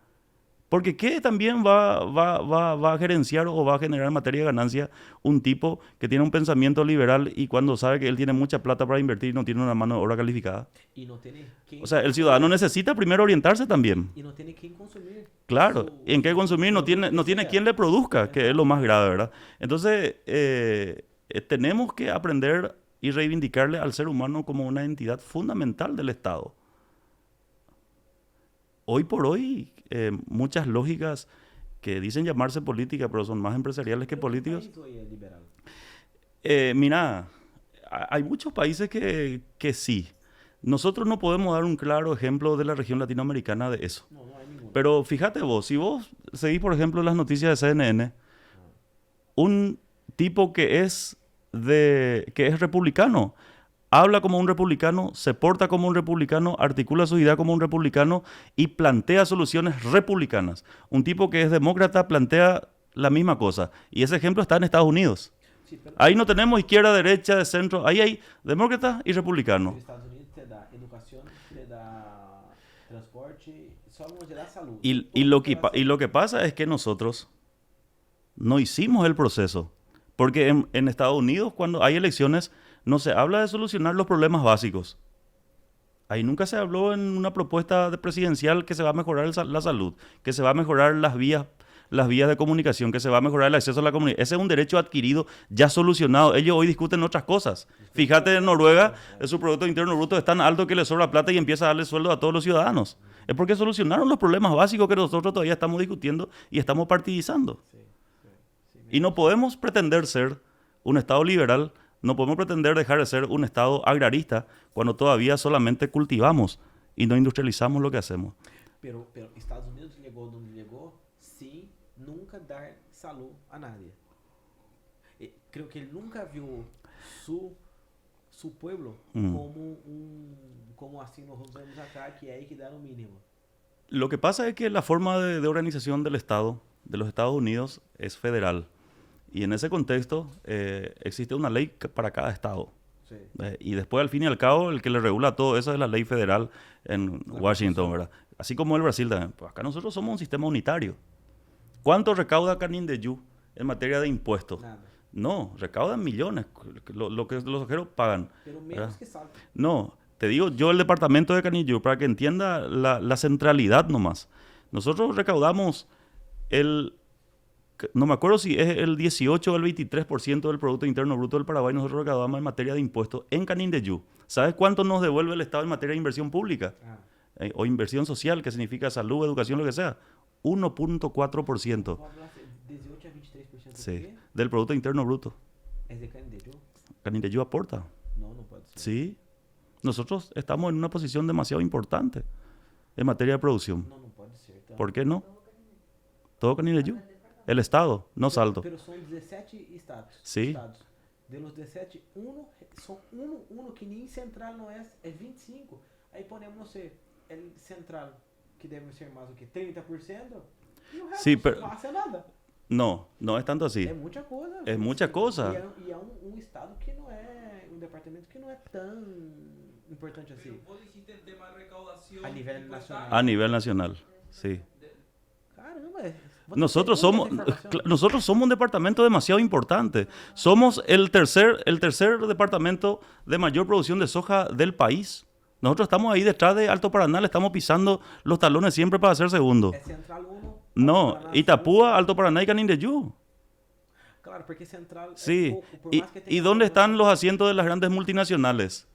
Porque ¿qué también va a gerenciar o va a generar en materia de ganancia un tipo que tiene un pensamiento liberal y cuando sabe que él tiene mucha plata para invertir no tiene una mano de obra calificada? Y no tiene o sea, el ciudadano necesita primero orientarse también. Y no tiene quién consumir. Claro, en qué consumir no tiene quien le produzca, que es lo más grave, ¿verdad? Entonces, tenemos que aprender y reivindicarle al ser humano como una entidad fundamental del Estado. Hoy por hoy, muchas lógicas que dicen llamarse política, pero son más empresariales que Pero ¿qué políticos. país hoy es liberal? Mira, hay muchos países que sí. Nosotros no podemos dar un claro ejemplo de la región latinoamericana de eso. No, no hay ninguno. Pero fíjate vos, si vos seguís, por ejemplo, las noticias de CNN, un tipo que es republicano, habla como un republicano, se porta como un republicano, articula su idea como un republicano y plantea soluciones republicanas. Un tipo que es demócrata plantea la misma cosa. Y ese ejemplo está en Estados Unidos. Sí, pero Ahí no tenemos izquierda, derecha, de centro. Ahí hay demócrata y en republicano. Estados Unidos te da educación, te da transporte, solo no te da salud. Y lo que pasa es que nosotros no hicimos el proceso. Porque en Estados Unidos, cuando hay elecciones, no se habla de solucionar los problemas básicos. Ahí nunca se habló en una propuesta presidencial que se va a mejorar la salud, que se va a mejorar las vías de comunicación, que se va a mejorar el acceso a la comunidad. Ese es un derecho adquirido ya solucionado. Ellos hoy discuten otras cosas. Fíjate, en Noruega, su Producto Interno Bruto es tan alto que le sobra plata y empieza a darle sueldo a todos los ciudadanos. Es porque solucionaron los problemas básicos que nosotros todavía estamos discutiendo y estamos partidizando. Sí, sí, sí, Y no podemos pretender ser un Estado liberal, no podemos pretender dejar de ser un Estado agrarista cuando todavía solamente cultivamos y no industrializamos lo que hacemos. Pero Estados Unidos llegó donde llegó sin nunca dar salud a nadie. Creo que él nunca vio su pueblo como así nosotros vemos acá, que hay que dar lo mínimo. Lo que pasa es que la forma de organización del Estado, de los Estados Unidos, es federal. Y en ese contexto existe una ley para cada Estado. Sí. Y después, al fin y al cabo, el que le regula todo eso es la ley federal en Washington, ¿verdad? Así como el Brasil también. Pues acá nosotros somos un sistema unitario. ¿Cuánto recauda Canindeyú en materia de impuestos? Nada. No, recaudan millones, lo que los ojeros pagan. Pero ¿verdad? menos que salga. No, te digo yo el departamento de Canindeyú para que entienda la centralidad nomás. Nosotros recaudamos no me acuerdo si es el 18 o el 23% del Producto Interno Bruto del Paraguay, nosotros recaudamos en materia de impuestos en Canindeyú. ¿Sabes cuánto nos devuelve el Estado en materia de inversión pública? O inversión social, que significa salud, educación, lo que sea. 1.4%. ¿Tú hablas de 18 a 23% de Sí, qué? del Producto Interno Bruto. ¿Es de Canindeyú? Canindeyú aporta. No, no puede ser. Sí. Nosotros estamos en una posición demasiado importante en materia de producción. No, no puede ser. ¿Por qué no? Todo Canindeyú. El Estado, no Salto. Pero son 17 estados. Sí. Estados. De los 17, son uno que ni central no es 25. Ahí ponemos, no sé, el central, que debe ser más o que 30%. Y el resto Sí, pero- no hace nada. No, no es tanto así. Es mucha cosa. Es mucha cosa. Y es un estado que no es, un departamento que no es tan importante así. Pero vos dijiste el tema de recaudación. A nivel impuestaje. nacional. A nivel nacional, sí. Caramba. vos Nosotros tenés somos, esa información. nosotros somos un departamento demasiado importante. Somos el tercer departamento de mayor producción de soja del país. Nosotros estamos ahí detrás de Alto Paraná, le estamos pisando los talones siempre para ser segundo. Es Central 1. No, Paraná, Itapúa, Alto Paraná y Canindeyú. Claro, porque Central es Sí. poco, por ¿Y, más que y tenga dónde algunos- están los asientos de las grandes multinacionales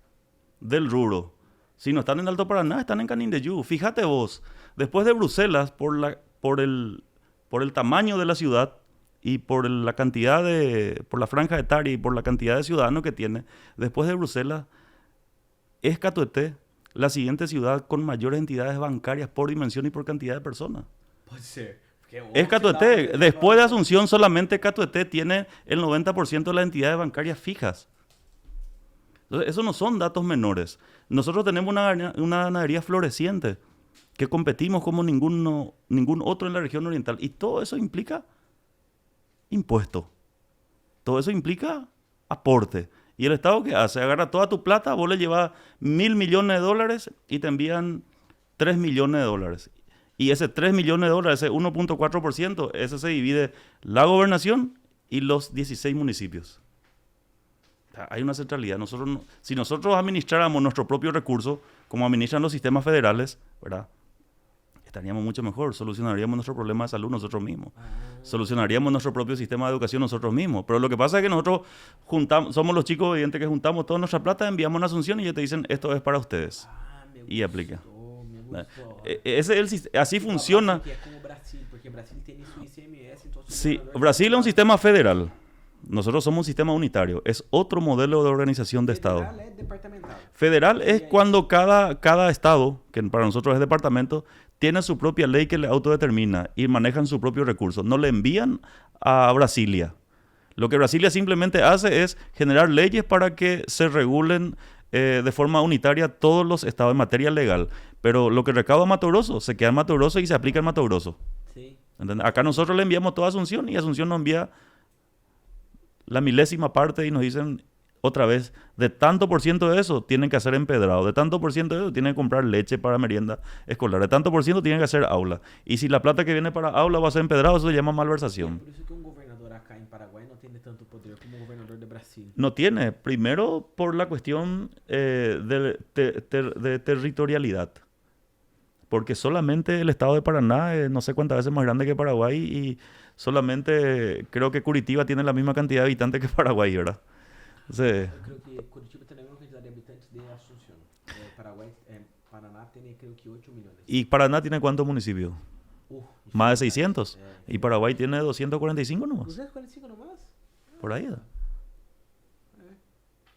del rubro? Si no están en Alto Paraná, están en Canindeyú. Fíjate vos, después de Bruselas, por el tamaño de la ciudad y por por la franja etaria y por la cantidad de ciudadanos que tiene, después de Bruselas, es Catueté la siguiente ciudad con mayores entidades bancarias por dimensión y por cantidad de personas. Puede ser. porque Es ocho Catueté. ciudades Después de no- Asunción, solamente Catueté tiene el 90% de las entidades bancarias fijas. Entonces, esos no son datos menores. Nosotros tenemos una ganadería floreciente que competimos como ningún otro en la región oriental. Y todo eso implica impuesto. Todo eso implica aporte. ¿Y el Estado qué hace? Agarra toda tu plata, vos le llevas $1.000 millones y te envían $3 millones. Y ese $3 millones, ese 1.4%, ese se divide la gobernación y los 16 municipios. O sea, hay una centralidad. Si nosotros administráramos nuestro propio recurso, como administran los sistemas federales, ¿verdad? Estaríamos mucho mejor. Solucionaríamos nuestro problema de salud nosotros mismos. Solucionaríamos nuestro propio sistema de educación nosotros mismos. Pero lo que pasa es que nosotros somos los chicos obedientes que juntamos toda nuestra plata, enviamos a Asunción y ellos te dicen, esto es para ustedes. Me Y aplica. gustó, me gustó. Ese es así funciona. Que es como Brasil, porque Brasil tiene su ICMS, entonces Sí, Brasil es un sistema federal. Nosotros somos un sistema unitario. Es otro modelo de organización de Estado. federal es departamental. Federal es cuando cada estado, que para nosotros es departamento, tiene su propia ley que le autodetermina y manejan su propio recurso. No le envían a Brasilia. Lo que Brasilia simplemente hace es generar leyes para que se regulen de forma unitaria todos los estados en materia legal. Pero lo que recauda Mato Grosso se queda en Mato Grosso y se aplica en Mato Grosso. Sí. ¿Entendés? Acá nosotros le enviamos toda Asunción y Asunción nos envía la milésima parte y nos dicen otra vez, de tanto por ciento de eso tienen que hacer empedrado, de tanto por ciento de eso tienen que comprar leche para merienda escolar, de tanto por ciento tienen que hacer aula. Y si la plata que viene para aula va a ser empedrado, eso se llama malversación. Por eso que un gobernador acá en Paraguay no tiene tanto poder como un gobernador de Brasil. No tiene, primero por la cuestión de territorialidad. Porque solamente el estado de Paraná es no sé cuántas veces más grande que Paraguay y solamente creo que Curitiba tiene la misma cantidad de habitantes que Paraguay, ¿verdad? Entonces, Creo que Curitiba tiene la misma cantidad de habitantes de Asunción. Paraguay, Paraná tiene creo que 8 millones. ¿y Paraná tiene cuántos municipios? Más de 600. Y Sí. Paraguay tiene 245 nomás. 245 nomás. Por ahí.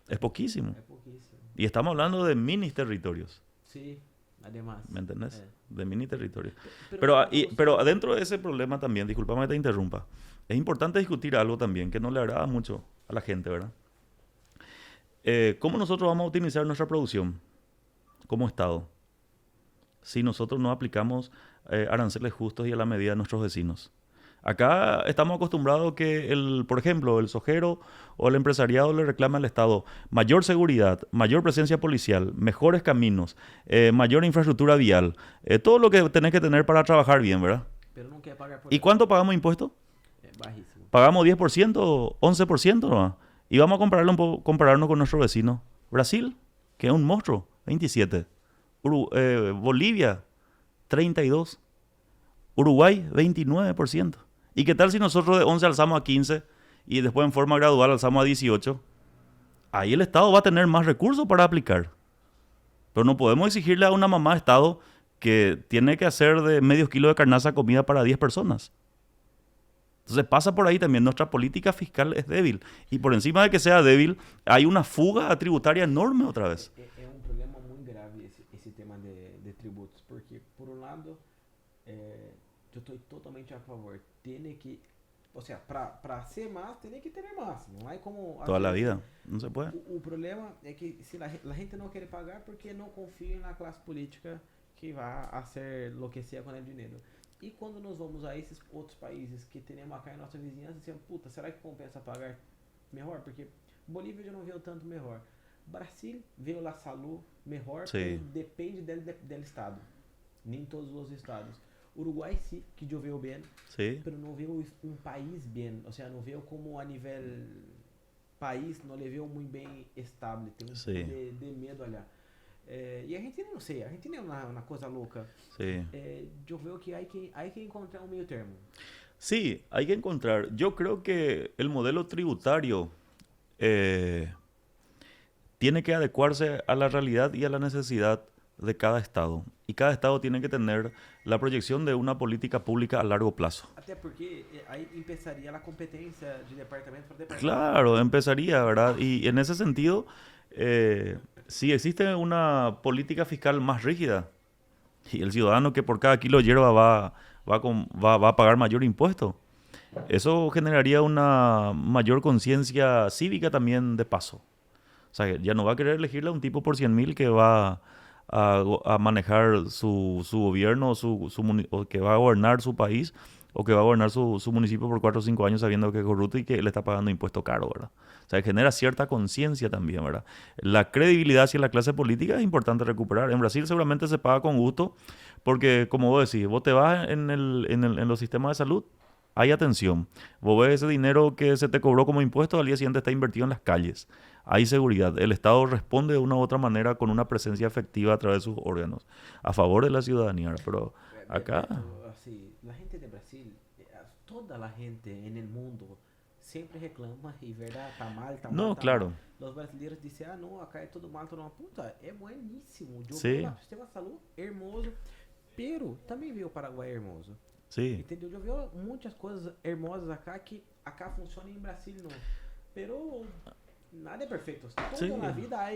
Es poquísimo. Es poquísimo. Y estamos hablando de mini territorios. Sí, además. ¿Me entendés? De mini territorios. Pero, Pero adentro de ese problema también, discúlpame que te interrumpa, es importante discutir algo también que no le agrada mucho a la gente, ¿verdad? ¿Cómo nosotros vamos a optimizar nuestra producción como Estado si nosotros no aplicamos aranceles justos y a la medida de nuestros vecinos? Acá estamos acostumbrados que, por ejemplo, el sojero o el empresariado le reclama al Estado mayor seguridad, mayor presencia policial, mejores caminos, mayor infraestructura vial, todo lo que tenés que tener para trabajar bien, ¿verdad? pero no quiere pagar por ¿Y eso. cuánto pagamos impuestos? Bajísimo. Pagamos 10%, 11% nomás. Y vamos a compararnos con nuestro vecino. Brasil, que es un monstruo, 27. Bolivia, 32. Uruguay, 29%. ¿Y qué tal si nosotros de 11 alzamos a 15 y después en forma gradual alzamos a 18? Ahí el Estado va a tener más recursos para aplicar. Pero no podemos exigirle a una mamá de Estado que tiene que hacer de medio kilo de carnaza comida para 10 personas. Entonces pasa por ahí también, nuestra política fiscal es débil. Y por encima de que sea débil, hay una fuga tributaria enorme otra vez. Es un problema muy grave ese tema de tributos, porque por un lado, yo estoy totalmente a favor. Tiene que, o sea, para hacer más, tiene que tener más. No hay como... Toda la hacer- vida, no se puede. O problema é que se la gente não quer pagar porque não confia na classe política que vai fazer o que seja com o dinheiro. E quando nós vamos a esses outros países que temos acá em nossa vizinhança, dizemos, puta, será que compensa pagar melhor? Porque Bolívia já não veio tanto melhor. Brasil veio a saúde melhor, Sim. mas depende do estado. Nem todos os estados. Uruguai sim, que eu veio bem, Sí, pero não veio um país bem. Ou seja, não veio como a nível país, não le veio muito bem estável. Tem um Sim. pouco de medo ali. E a Argentina, não sei, a Argentina é uma coisa louca. sí. Eu vejo que hay que encontrar um meio termo. Sí, hay que encontrar. Yo creo que el modelo tributario tiene que adecuarse a la realidad y a la necesidad de cada estado. Y cada estado tiene que tener la proyección de una política pública a largo plazo. Até porque aí empezaria a competência de departamento para departamento. Claro, empezaría, ¿verdad? Y en ese sentido, si existe una política fiscal más rígida y el ciudadano que por cada kilo de hierba va a pagar mayor impuesto, eso generaría una mayor conciencia cívica también de paso. O sea, ya no va a querer elegirle a un tipo por 100.000 que va a manejar su gobierno o que va a gobernar su país o que va a gobernar su municipio por 4 o 5 años sabiendo que es corrupto y que le está pagando impuesto caro, ¿verdad? O sea, genera cierta conciencia también, ¿verdad? La credibilidad hacia la clase política es importante recuperar. En Brasil seguramente se paga con gusto porque, como vos decís, vos te vas en los sistemas de salud, hay atención. Vos ves ese dinero que se te cobró como impuesto, al día siguiente está invertido en las calles. Hay seguridad. El Estado responde de una u otra manera con una presencia efectiva a través de sus órganos, a favor de la ciudadanía. Pero acá... Assim, a gente de Brasil, toda a gente en el mundo siempre reclama y verdad, está mal, está mal, No, está mal. claro. Los brasileiros dicen, ah, no, acá es todo mal, todo mal. Puta, es buenísimo. Yo vi Sí, o sistema de salud hermoso, pero também vi o Paraguai hermoso. sí. Entendeu? Eu vi muitas coisas hermosas acá que acá funciona em Brasil não. Pero nada é perfeito. Todo Sí. na vida há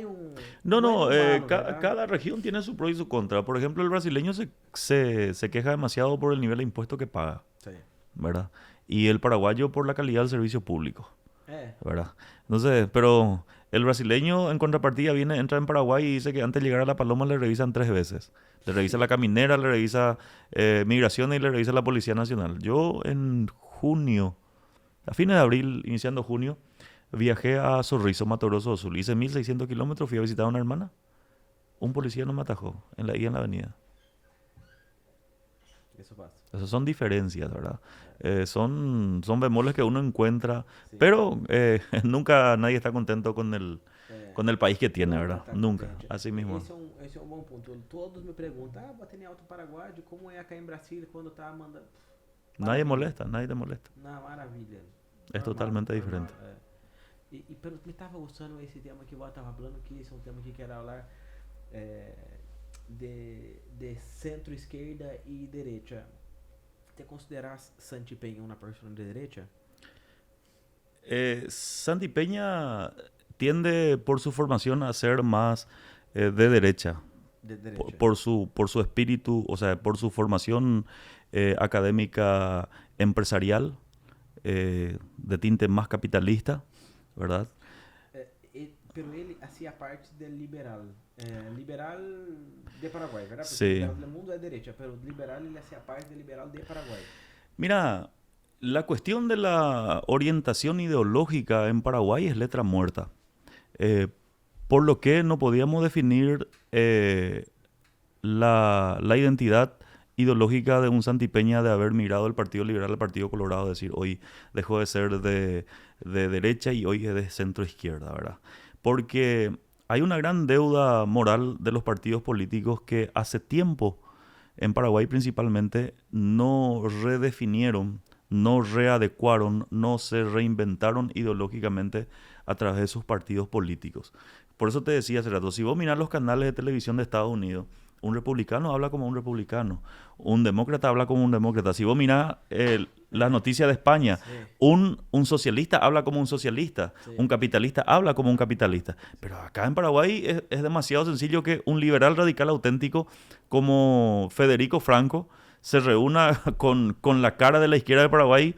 No, bueno no, y malo, ¿verdad? cada región tiene su pro y su contra. Por ejemplo, el brasileño se queja demasiado por el nivel de impuesto que paga, Sí. ¿verdad? Y el paraguayo por la calidad del servicio público, É. ¿verdad? Entonces, pero el brasileño en contrapartida entra en Paraguay y dice que antes de llegar a La Paloma le revisan 3 veces. Le revisa la caminera, le revisa migración y le revisa la Policía Nacional. Yo en junio, a fines de abril, iniciando junio, viajé a Sorriso, Mato Grosso do Sul. Hice 1600 kilómetros, fui a visitar a una hermana. Un policía no me atajó en la avenida. Isso passa. Esas son diferencias, ¿verdad? Son bemoles que uno encuentra, Sí. pero nunca nadie está contento É. con el país que tiene, Nunca ¿verdad? tá Nunca, contente. así mismo. Esse é um bom ponto. Todos me perguntam, ah, botei em Alto Paraguai, como é acá em Brasília quando tá mandando. Nadie molesta, nadie te molesta. Na maravilha. Es totalmente diferente. É. Pero me estava gostando esse tema que eu estava falando, que esse é um tema que quero falar de centro-esquerda e direita. ¿Te consideras Santi Peña una persona de derecha? Santi Peña tiende por su formación a ser más de derecha, De derecha. por su espíritu, o sea, por su formación académica empresarial, de tinte más capitalista, ¿verdad? Pero ele hacía parte del liberal. Liberal de Paraguay, ¿verdad? Porque Sí. el mundo es derecha, pero liberal ele hacía parte del liberal de Paraguay. Mira, la cuestión de la orientación ideológica en Paraguay es letra muerta, por lo que no podíamos definir la identidad ideológica de un Santi Peña de haber migrado del Partido Liberal al Partido Colorado, es decir, hoy dejó de ser de derecha y hoy es de centro izquierda, ¿verdad? Porque hay una gran deuda moral de los partidos políticos que hace tiempo, en Paraguay principalmente, no redefinieron, no readecuaron, no se reinventaron ideológicamente a través de sus partidos políticos. Por eso te decía hace rato, si vos mirás los canales de televisión de Estados Unidos, un republicano habla como un republicano, un demócrata habla como un demócrata. Si vos mirás las noticias de España, Sí. un socialista habla como un socialista, Sí. un capitalista habla como un capitalista. Pero acá en Paraguay es demasiado sencillo que un liberal radical auténtico como Federico Franco se reúna con la cara de la izquierda de Paraguay,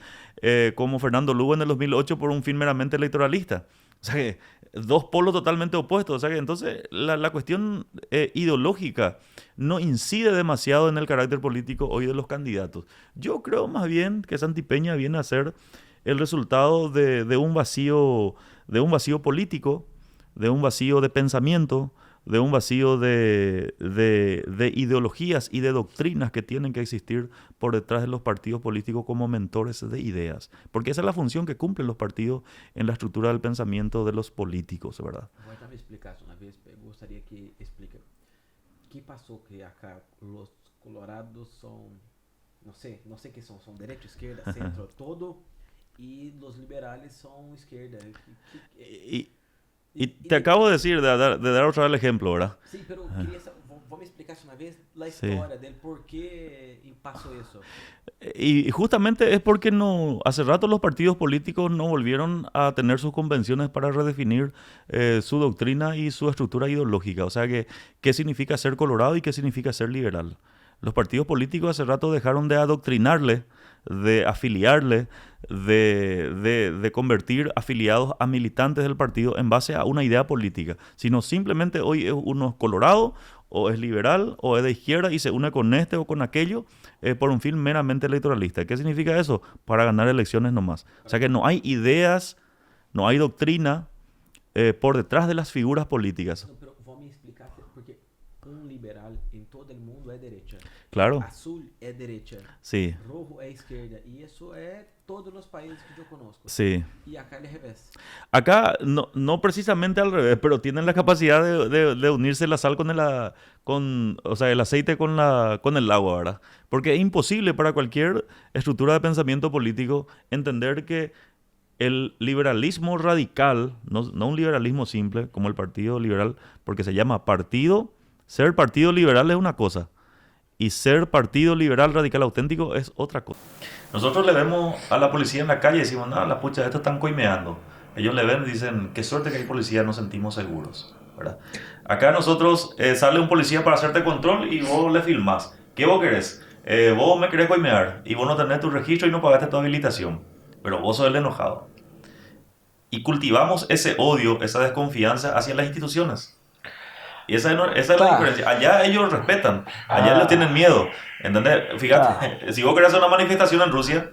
como Fernando Lugo en el 2008 por un fin meramente electoralista. O sea que dos polos totalmente opuestos. O sea que entonces la cuestión ideológica no incide demasiado en el carácter político hoy de los candidatos. Yo creo más bien que Santi Peña viene a ser el resultado de un vacío político, de un vacío de pensamiento, de un vacío de ideologías y de doctrinas que tienen que existir por detrás de los partidos políticos como mentores de ideas. Porque esa es la función que cumplen los partidos en la estructura del pensamiento de los políticos, ¿verdad? Voy a me explicar una vez, gostaria que explique. ¿Qué pasó que acá los colorados son, no sé qué son derecha, izquierda, centro, todo, y los liberales son izquierda? Y te acabo de decir, de dar otra vez el ejemplo, ¿verdad? Sí, pero quería saber, vos me explicaste una vez la historia del por qué pasó eso. Y justamente es porque hace rato los partidos políticos no volvieron a tener sus convenciones para redefinir su doctrina y su estructura ideológica. O sea, qué significa ser colorado y qué significa ser liberal. Los partidos políticos hace rato dejaron de adoctrinarle, de afiliarle, de convertir afiliados a militantes del partido en base a una idea política, sino simplemente hoy uno es colorado o es liberal o es de izquierda y se une con este o con aquello por un fin meramente electoralista. ¿Qué significa eso? Para ganar elecciones nomás. O sea que no hay ideas, no hay doctrina por detrás de las figuras políticas. No, pero vos me explicaste porque un liberal en todo el mundo es derecha. Claro. Azul es derecha. Sí. Rojo es izquierda. Y eso es todos los países que yo conozco. Sí. Y acá al revés. Acá no precisamente al revés, pero tienen la capacidad de unirse la sal o sea, el aceite con el agua, ¿verdad? Porque es imposible para cualquier estructura de pensamiento político entender que el liberalismo radical, no un liberalismo simple como el Partido Liberal, porque se llama partido, ser partido liberal es una cosa y ser partido liberal radical auténtico es otra cosa. Nosotros le vemos a la policía en la calle y decimos, no, la pucha, estos están coimeando. Ellos le ven y dicen, qué suerte que hay policía, nos sentimos seguros, ¿verdad? Acá nosotros sale un policía para hacerte control y vos le filmás. ¿Qué vos querés? Vos me querés coimear y vos no tenés tu registro y no pagaste tu habilitación, pero vos sos el enojado. Y cultivamos ese odio, esa desconfianza hacia las instituciones. Y esa es la diferencia. Allá ellos respetan, allá les tienen miedo. ¿Entendés? Fíjate, si vos querés hacer una manifestación en Rusia,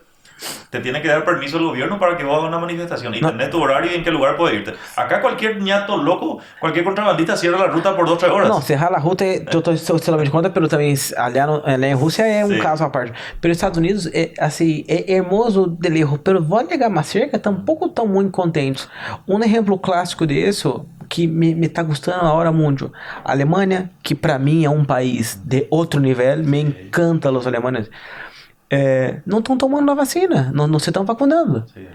te tiene que dar permiso el gobierno para que vos hagas una manifestación y tenés tu horario y en qué lugar puedes irte. Acá cualquier ñato loco, cualquier contrabandista cierra la ruta por 2-3 horas. Não, cerrar a ruta, eu tô extremamente contra, pero também ali em Rússia é um caso à parte. Pero Estados Unidos, assim, é hermoso de lejos, pero vou negar mais cerca, tampouco estão muito contentes. Um exemplo clássico disso, que me tá gostando a hora muito. A Alemanha, que para mim é um país de outro nível, me encanta os alemães. Não estão tomando a vacina, não se estão vacunando. Sim.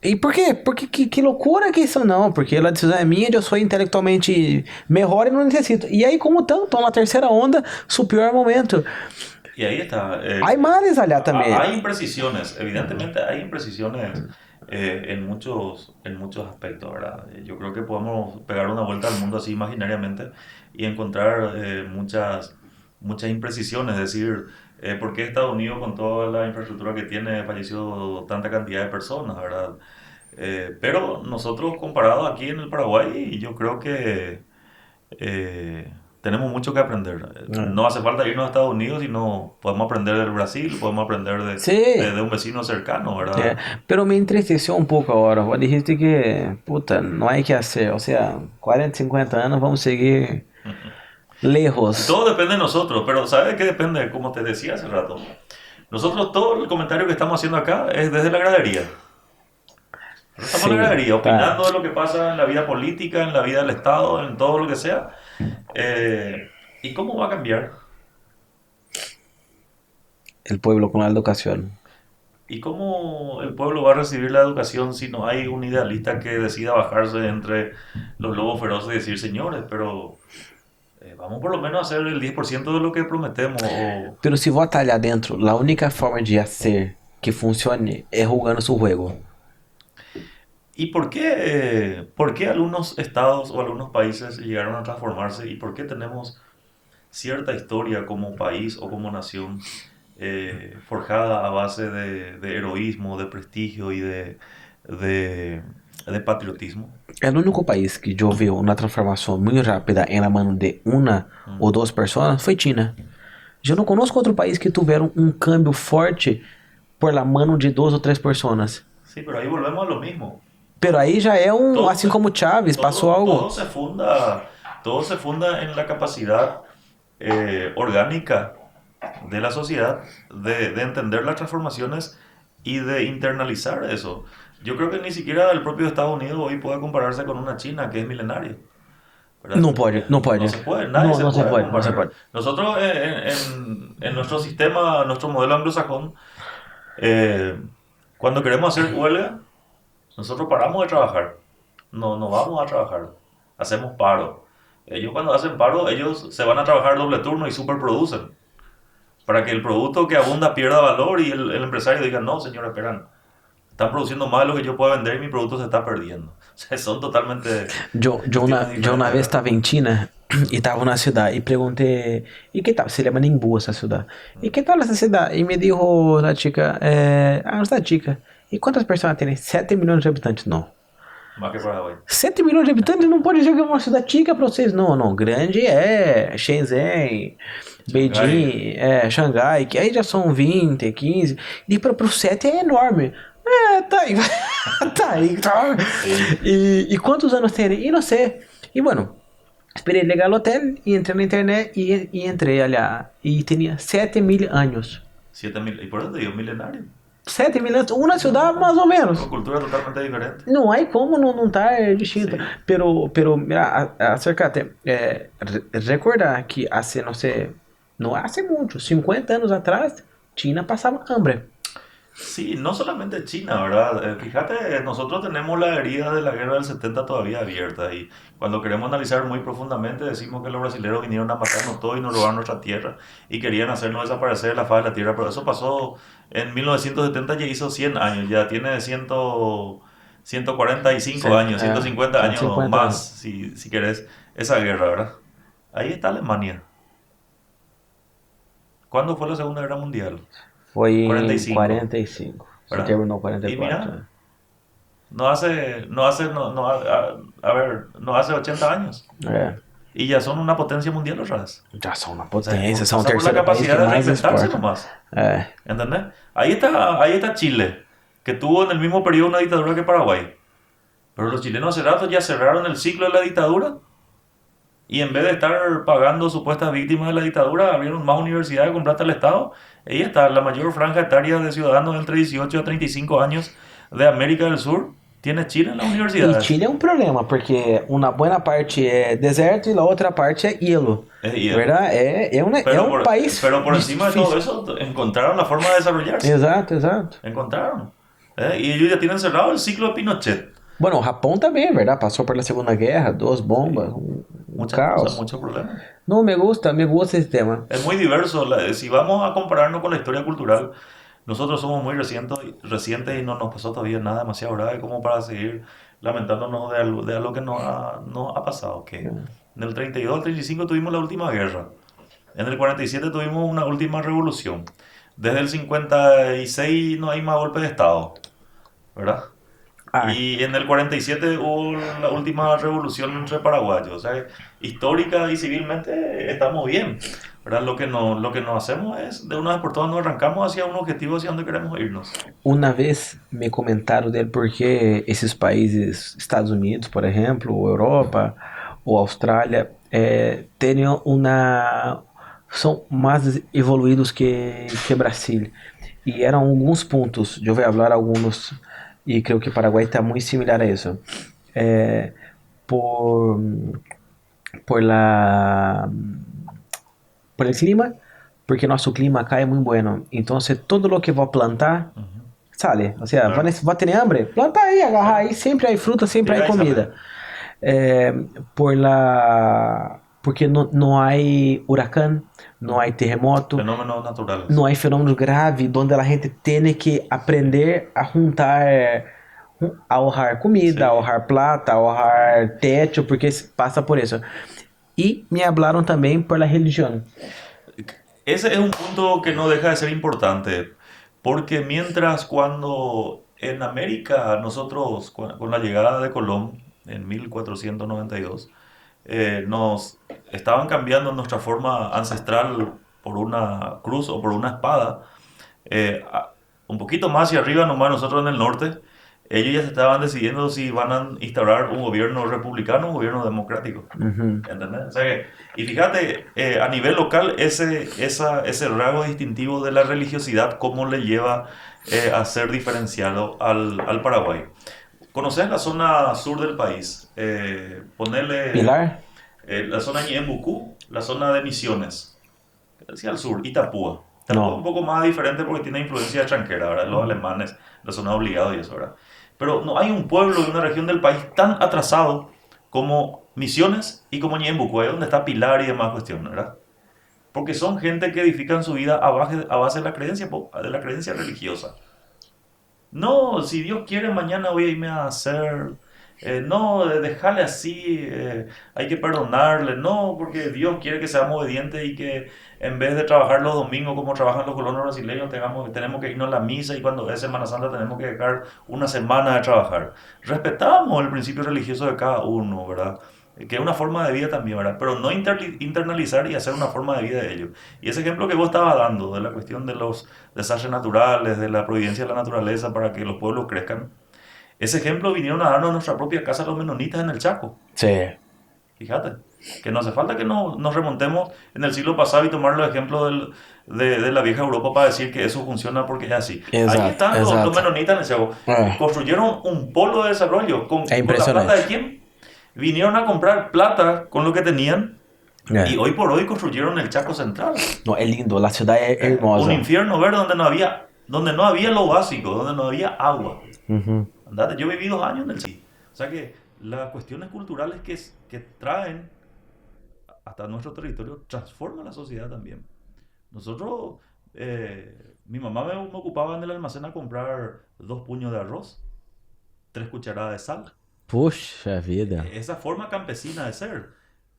E por quê? Porque que loucura que isso não, porque a decisão é minha, eu sou intelectualmente melhor e não necessito. E aí como estão na terceira onda, su pior momento. Y ahí está. Hay males allá también. Hay imprecisiones, evidentemente hay imprecisiones en muchos aspectos, ¿verdad? Yo creo que podemos pegar una vuelta al mundo así imaginariamente y encontrar muchas imprecisiones, es decir, ¿por qué Estados Unidos con toda la infraestructura que tiene falleció tanta cantidad de personas, verdad? Pero nosotros comparados aquí en el Paraguay, yo creo que tenemos mucho que aprender. No hace falta irnos a Estados Unidos, sino podemos aprender del Brasil, podemos aprender de un vecino cercano, ¿verdad? Pero me entristeció un poco ahora. Vos dijiste que, puta, no hay que hacer. O sea, 40, 50 años vamos a seguir lejos. Todo depende de nosotros, pero ¿sabes qué depende? Como te decía hace rato. Nosotros todo el comentario que estamos haciendo acá es desde la gradería. Estamos en la gradería, opinando de lo que pasa en la vida política, en la vida del Estado, en todo lo que sea. ¿Y cómo va a cambiar? El pueblo con la educación. ¿Y cómo el pueblo va a recibir la educación si no hay un idealista que decida bajarse entre los lobos feroces y decir, señores, pero vamos por lo menos a hacer el 10% de lo que prometemos? Pero si vos estás allá adentro, la única forma de hacer que funcione es jugando su juego. ¿Y por qué algunos estados o algunos países llegaron a transformarse? ¿Y por qué tenemos cierta historia como país o como nación forjada a base de heroísmo, de prestigio y de patriotismo? El único país que yo veo una transformación muy rápida en la mano de una o dos personas fue China. Yo no conozco otro país que tuvieron un cambio fuerte por la mano de 2 o 3 personas. Sí, pero ahí volvemos a lo mismo. Pero ahí ya es así como Chávez, pasó algo. Todo se funda en la capacidad orgánica de la sociedad de entender las transformaciones y de internalizar eso. Yo creo que ni siquiera el propio Estados Unidos hoy puede compararse con una China que es milenaria. ¿Verdad? No puede. No se puede, nadie no se puede. No se puede. Nosotros en nuestro sistema, nuestro modelo anglosajón, cuando queremos hacer huelga, nosotros paramos de trabajar, no vamos a trabajar, hacemos paro. Ellos cuando hacen paro, ellos se van a trabajar doble turno y superproducen, para que el producto que abunda pierda valor y el empresario diga, no señor, esperan, están produciendo más de lo que yo puedo vender y mi producto se está perdiendo. O sea, son totalmente... Yo una vez estaba en China y estaba en una ciudad y pregunté, ¿y qué tal? Se llama Ningbo esa ciudad. ¿Y qué tal esa ciudad? Y me dijo la chica, una ciudad chica. ¿Y cuántas personas tiene? 7 millones de habitantes. No. Más que Paraguay. 7 milhões de habitantes não pode dizer que é uma cidade chica para vocês. Não. Grande é Shenzhen, Beijing, Xangai, que aí já são 20, 15. E para o 7 é enorme. Tá aí. Tá. E quantos anos tem ele? E não sei. E bueno, esperei chegar ao hotel e entrei na internet e entrei allá. E tinha 7.000 anos. 7.000, e por isso te digo milenário. 7.000 anos, uma cidade mais ou menos. Con cultura totalmente diferente. Não há como não estar distinto. Sí. Pero mira, acércate. Recordar que não hace mucho, 50 anos atrás, China passava hambre. Sí, no solamente China, ¿verdad? Fíjate, nosotros tenemos la herida de la guerra del 70 todavía abierta y cuando queremos analizar muy profundamente decimos que los brasileños vinieron a matarnos todo y nos robaron nuestra tierra y querían hacernos desaparecer de la faz de la tierra, pero eso pasó en 1970, ya hizo 100 años, ya tiene 145 años, 150 años 150 más, años. si querés, esa guerra, ¿verdad? Ahí está Alemania. ¿Cuándo fue la Segunda Guerra Mundial? Foi Cuarenta y em cinco, 45. Se ¿verdad? terminou Y 44. mira, no hace 80 años. É. Y ya son una potencia mundial otra vez. Já são uma O sea, potência, são o pasa por la terceiro país capacidad que de mais reinventarse exporta. nomás. É. ¿Entendés? Ahí está Chile, que tuvo en el mismo periodo una dictadura que Paraguay. Pero los chilenos hace rato ya cerraron el ciclo de la dictadura. Y en vez de estar pagando supuestas víctimas de la dictadura, abrieron más universidades con plata del Estado. Ahí está la mayor franja etaria de ciudadanos entre 18 a 35 años de América del Sur. Tiene Chile en las E universidades. Chile é um problema, porque uma boa parte é deserto e a outra parte é hielo. Es hielo. ¿Verdad? É um país pero por encima de todo difícil. eso, encontraron la forma de desarrollarse. Exato, exato. Encontraron. Y ellos ya tienen cerrado el ciclo de Pinochet. Bueno, o Japão também, ¿verdad? Passou pela Segunda Guerra, 2 bombas, um Muchas caos. cosas, muchos problemas. Não, me gusta esse tema. Es muy diverso. Si vamos a compararnos con la historia cultural, nosotros somos muy recientes y no nos pasó todavía nada demasiado grave como para seguir lamentándonos de algo que nos ha pasado. Que en el 32 al 35 tuvimos la última guerra. En el 47 tuvimos una última revolución. Desde el 56 no hay más golpe de Estado, ¿verdad? Ah, Y en el 47 hubo la última revolución entre paraguayos. O sea, histórica y civilmente estamos bien, ¿verdad? Lo que no hacemos es, de una vez por todas, nos arrancamos hacia un objetivo, hacia donde queremos irnos. uma vez me comentaram dele porque esses países, Estados Unidos, por exemplo, ou Europa, ou Austrália, teriam são mais evoluídos que Brasil. E eram alguns pontos, eu vou falar alguns, e creio que o Paraguai está muito similar a isso. Por, por el clima, porque nosso clima acá é muito bueno. Então, todo lo que vou plantar, sale. O sea, Claro. vai ter hambre, planta aí, agarra aí, sempre há fruta, sempre Y há ahí comida. Porque não há huracán, não há terremoto, Fenómenos naturales. não há fenômeno grave, onde a gente tem que aprender a juntar, a ahorrar comida, Sí. a ahorrar plata, a ahorrar techo, porque passa por isso. E me hablaram também por la religião. Ese es un punto que no deja de ser importante, porque mientras cuando en América nosotros, con la llegada de Colón en 1492, nos estaban cambiando nuestra forma ancestral por una cruz o por una espada, un poquito más hacia arriba nomás nosotros en el norte, ellos ya se estaban decidiendo si van a instaurar un gobierno republicano o un gobierno democrático. ¿Entendés? O sea y fíjate, a nivel local, ese rasgo distintivo de la religiosidad, cómo le lleva a ser diferenciado al Paraguay. ¿Conoces la zona sur del país? Ponele Pilar? la zona Ñembucú, la zona de Misiones, hacia el sur, Itapúa. Itapúa No. es un poco más diferente porque tiene influencia extranjera, ¿verdad? Los alemanes, la zona obligada y eso, ¿verdad? Pero no hay un pueblo y una región del país tan atrasado como Misiones y como Ñembucú, ahí donde está Pilar y demás cuestiones, ¿verdad? Porque son gente que edifican su vida a base de la creencia religiosa. No, si Dios quiere, mañana voy a irme a hacer. No, dejarle así, hay que perdonarle. No, porque Dios quiere que seamos obedientes y que en vez de trabajar los domingos como trabajan los colonos brasileños, tenemos que irnos a la misa y cuando es Semana Santa tenemos que dejar una semana de trabajar. Respetamos el principio religioso de cada uno, ¿verdad? Que es una forma de vida también, ¿verdad? Pero no internalizar y hacer una forma de vida de ello. Y ese ejemplo que vos estabas dando de la cuestión de los desastres naturales, de la providencia de la naturaleza para que los pueblos crezcan, ese ejemplo vinieron a darnos en nuestra propia casa los menonitas en el Chaco. Sí. Fíjate, que no hace falta que nos remontemos en el siglo pasado y tomar los ejemplos de la vieja Europa para decir que eso funciona porque es así. Exacto, Ahí están exacto. los menonitas en el Chaco. Ah. Construyeron un polo de desarrollo con la impresionante. plata de quién. Vinieron a comprar plata con lo que tenían y hoy por hoy construyeron el Chaco Central. No, é lindo, a cidade é hermosa. Un infierno verde donde no había donde no había lo básico, donde no había agua. Ujú. Andate, yo viví 2 años en el sí. O sea que las cuestiones culturales que traen hasta nuestro territorio transforman la sociedad también. Nosotros, mi mamá me ocupaba en el almacén a comprar 2 puños de arroz, 3 cucharadas de sal. Puxa vida. Esa forma campesina de ser.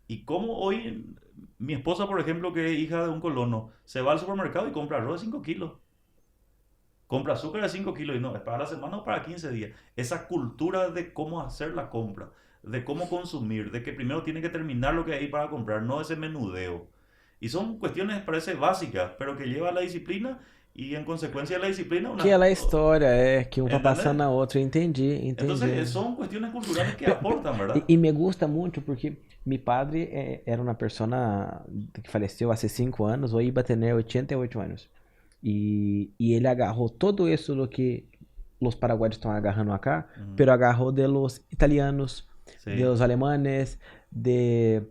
Y como hoy mi esposa, por ejemplo, que es hija de un colono, se va al supermercado y compra arroz de 5 kilos. Compra azúcar de 5 kilos y no, es para la semana o para 15 días. Esa cultura de cómo hacer la compra, de cómo consumir, de que primero tiene que terminar lo que hay para comprar, no ese menudeo. Y son cuestiones, parece básicas, pero que lleva a la disciplina y en consecuencia de la disciplina una... Aquela história é que um vai ¿Entendés? passando a outro. Entendi, Entonces entendi. son cuestiones culturales que aportan, ¿verdad? E me gusta muito porque meu padre era uma pessoa que faleceu há 5 anos, hoje vai ter 88 anos. E ele agarrou todo isso do que os paraguaios estão agarrando acá, pero agarrou de los italianos, Sí. de los alemanes, de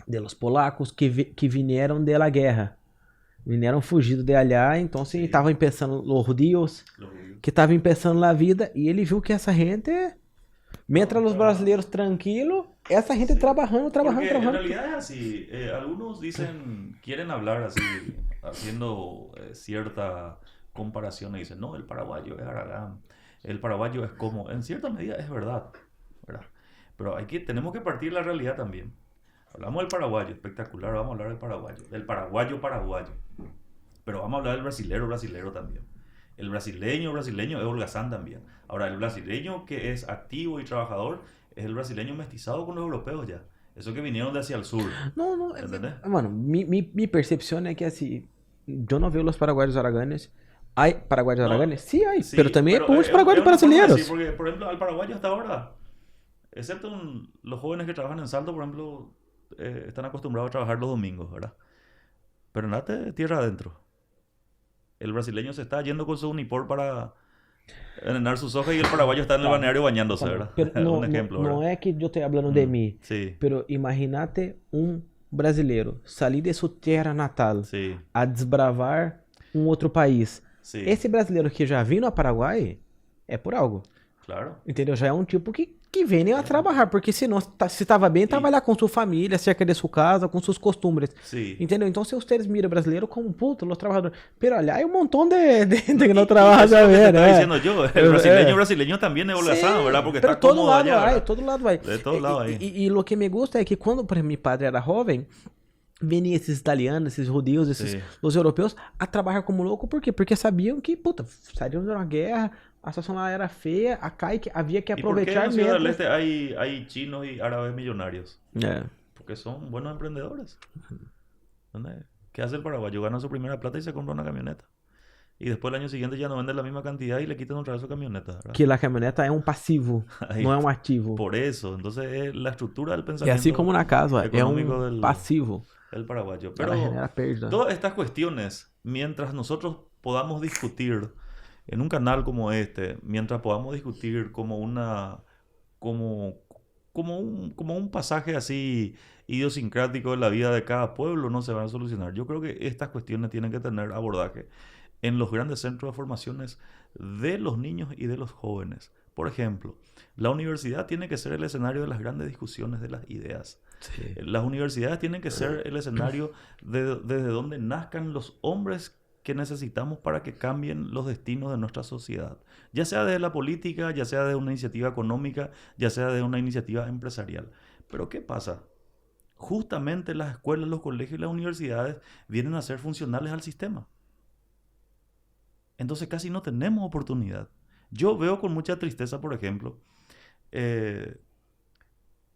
los polacos que vieram de la guerra. Vieram fugidos de allá, então Sí. estavam pensando los judíos, Los judíos. que estavam pensando na vida, e ele viu que essa gente, mientras los brasileiros tranquilos, essa gente Sí. trabalhando. Porque en realidad es así. Algunos dicen, quieren hablar así, haciendo cierta comparación y dicen, no, el paraguayo es Aragán, el paraguayo es como, en cierta medida es verdad, ¿verdad? Pero tenemos que partir de la realidad también. Hablamos del paraguayo, espectacular, vamos a hablar del paraguayo paraguayo. Pero vamos a hablar del brasilero también. El brasileño es holgazán también. Ahora, el brasileño que es activo y trabajador es el brasileño mestizado con los europeos ya. Eso que vinieron de hacia el sur. Não, ¿Entendés? mano, minha percepção é que assim, eu não vejo os paraguaios araganes. Hay paraguaios No, araganes? Sí hay, sí, pero también hay muchos es paraguayos una forma de brasileños. decir, porque, por ejemplo, al paraguayo hasta ahora, excepto los jóvenes que trabajan en Salto, por ejemplo, están acostumbrados a trabajar los domingos, ¿verdad? Pero nada, tierra adentro. El brasileño se está yendo con su unipor para enhenar sus hojas y el paraguayo está en el Tá, balneario bañándose, tá bom. ¿verdad? Pero Un ejemplo, não ¿verdad? é que eu estou falando de mim, Sí, pero imagínate brasileiro salir de sua terra natal sí, a desbravar outro país. sí, Esse brasileiro que já vindo a Paraguai é por algo, claro. entendeu? Já é um tipo que vem a trabalhar, porque senão, se estava bem, trabalhar com sua família, cerca de sua casa, com seus costumes. Sí. Entendeu? Então, se ustedes miram brasileiro como puto, los trabajadores. Pero allá hay un montón de que no Y trabaja eso es lo que te también, estaba ¿eh? diciendo yo. El brasileño también es holgazán, ¿verdad? Porque pero está todo cómodo lado allá, hay, ¿verdad? todo lado hay. De todo lado hay. Y lo que me gusta es que cuando, por ejemplo, mi padre era joven, venía esses italianos, esses judíos, Sí. os europeus a trabalhar como louco. ¿Por quê? Porque sabiam que, puta, saíram de uma guerra, a situação lá era feia, acá havia que ¿Y por qué en aproveitar la Ciudad del mientras... Este hay chinos y árabes millonarios? Porque son buenos emprendedores. ¿Entendés? ¿Qué hace el paraguayo? Gana su primera plata y se compra una camioneta. Y después el año siguiente ya no vende la misma cantidad y le quitan otra vez su camioneta, ¿verdad? Que a caminhoneta é um passivo, Ahí não é um está. ativo. Por eso, entonces es la estructura del É pensamiento assim como na casa, é económico um passivo. del paraguayo. Ela Pero genera perda. todas estas cuestiones, mientras nosotros podamos discutir en un canal como este, mientras podamos discutir como un pasaje así idiosincrático de la vida de cada pueblo, no se van a solucionar. Yo creo que estas cuestiones tienen que tener abordaje en los grandes centros de formaciones de los niños y de los jóvenes. Por ejemplo, la universidad tiene que ser el escenario de las grandes discusiones de las ideas. Sí. Las universidades tienen que ser el escenario desde donde nazcan los hombres que necesitamos para que cambien los destinos de nuestra sociedad. Ya sea desde la política, ya sea de una iniciativa económica, ya sea de una iniciativa empresarial. Pero ¿qué pasa? Justamente las escuelas, los colegios y las universidades vienen a ser funcionales al sistema. Entonces casi no tenemos oportunidad. Yo veo con mucha tristeza, por ejemplo,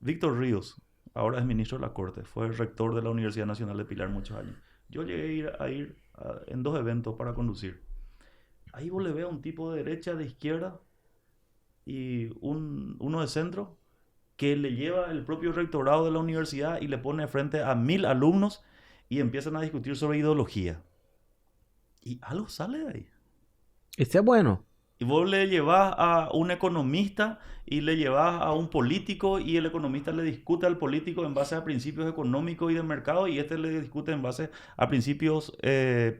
Víctor Ríos, ahora es ministro de la Corte, fue el rector de la Universidad Nacional de Pilar muchos años. Yo llegué a ir en 2 eventos para conducir. Ahí vos le ves a un tipo de derecha, de izquierda y uno de centro que le lleva el propio rectorado de la universidad y le pone frente a 1000 alumnos y empiezan a discutir sobre ideología. Y algo sale de ahí. Esse é bueno. Y vos le llevas a un economista y le llevas a un político y el economista le discute al político en base a principios económicos y de mercado y este le discute en base a principios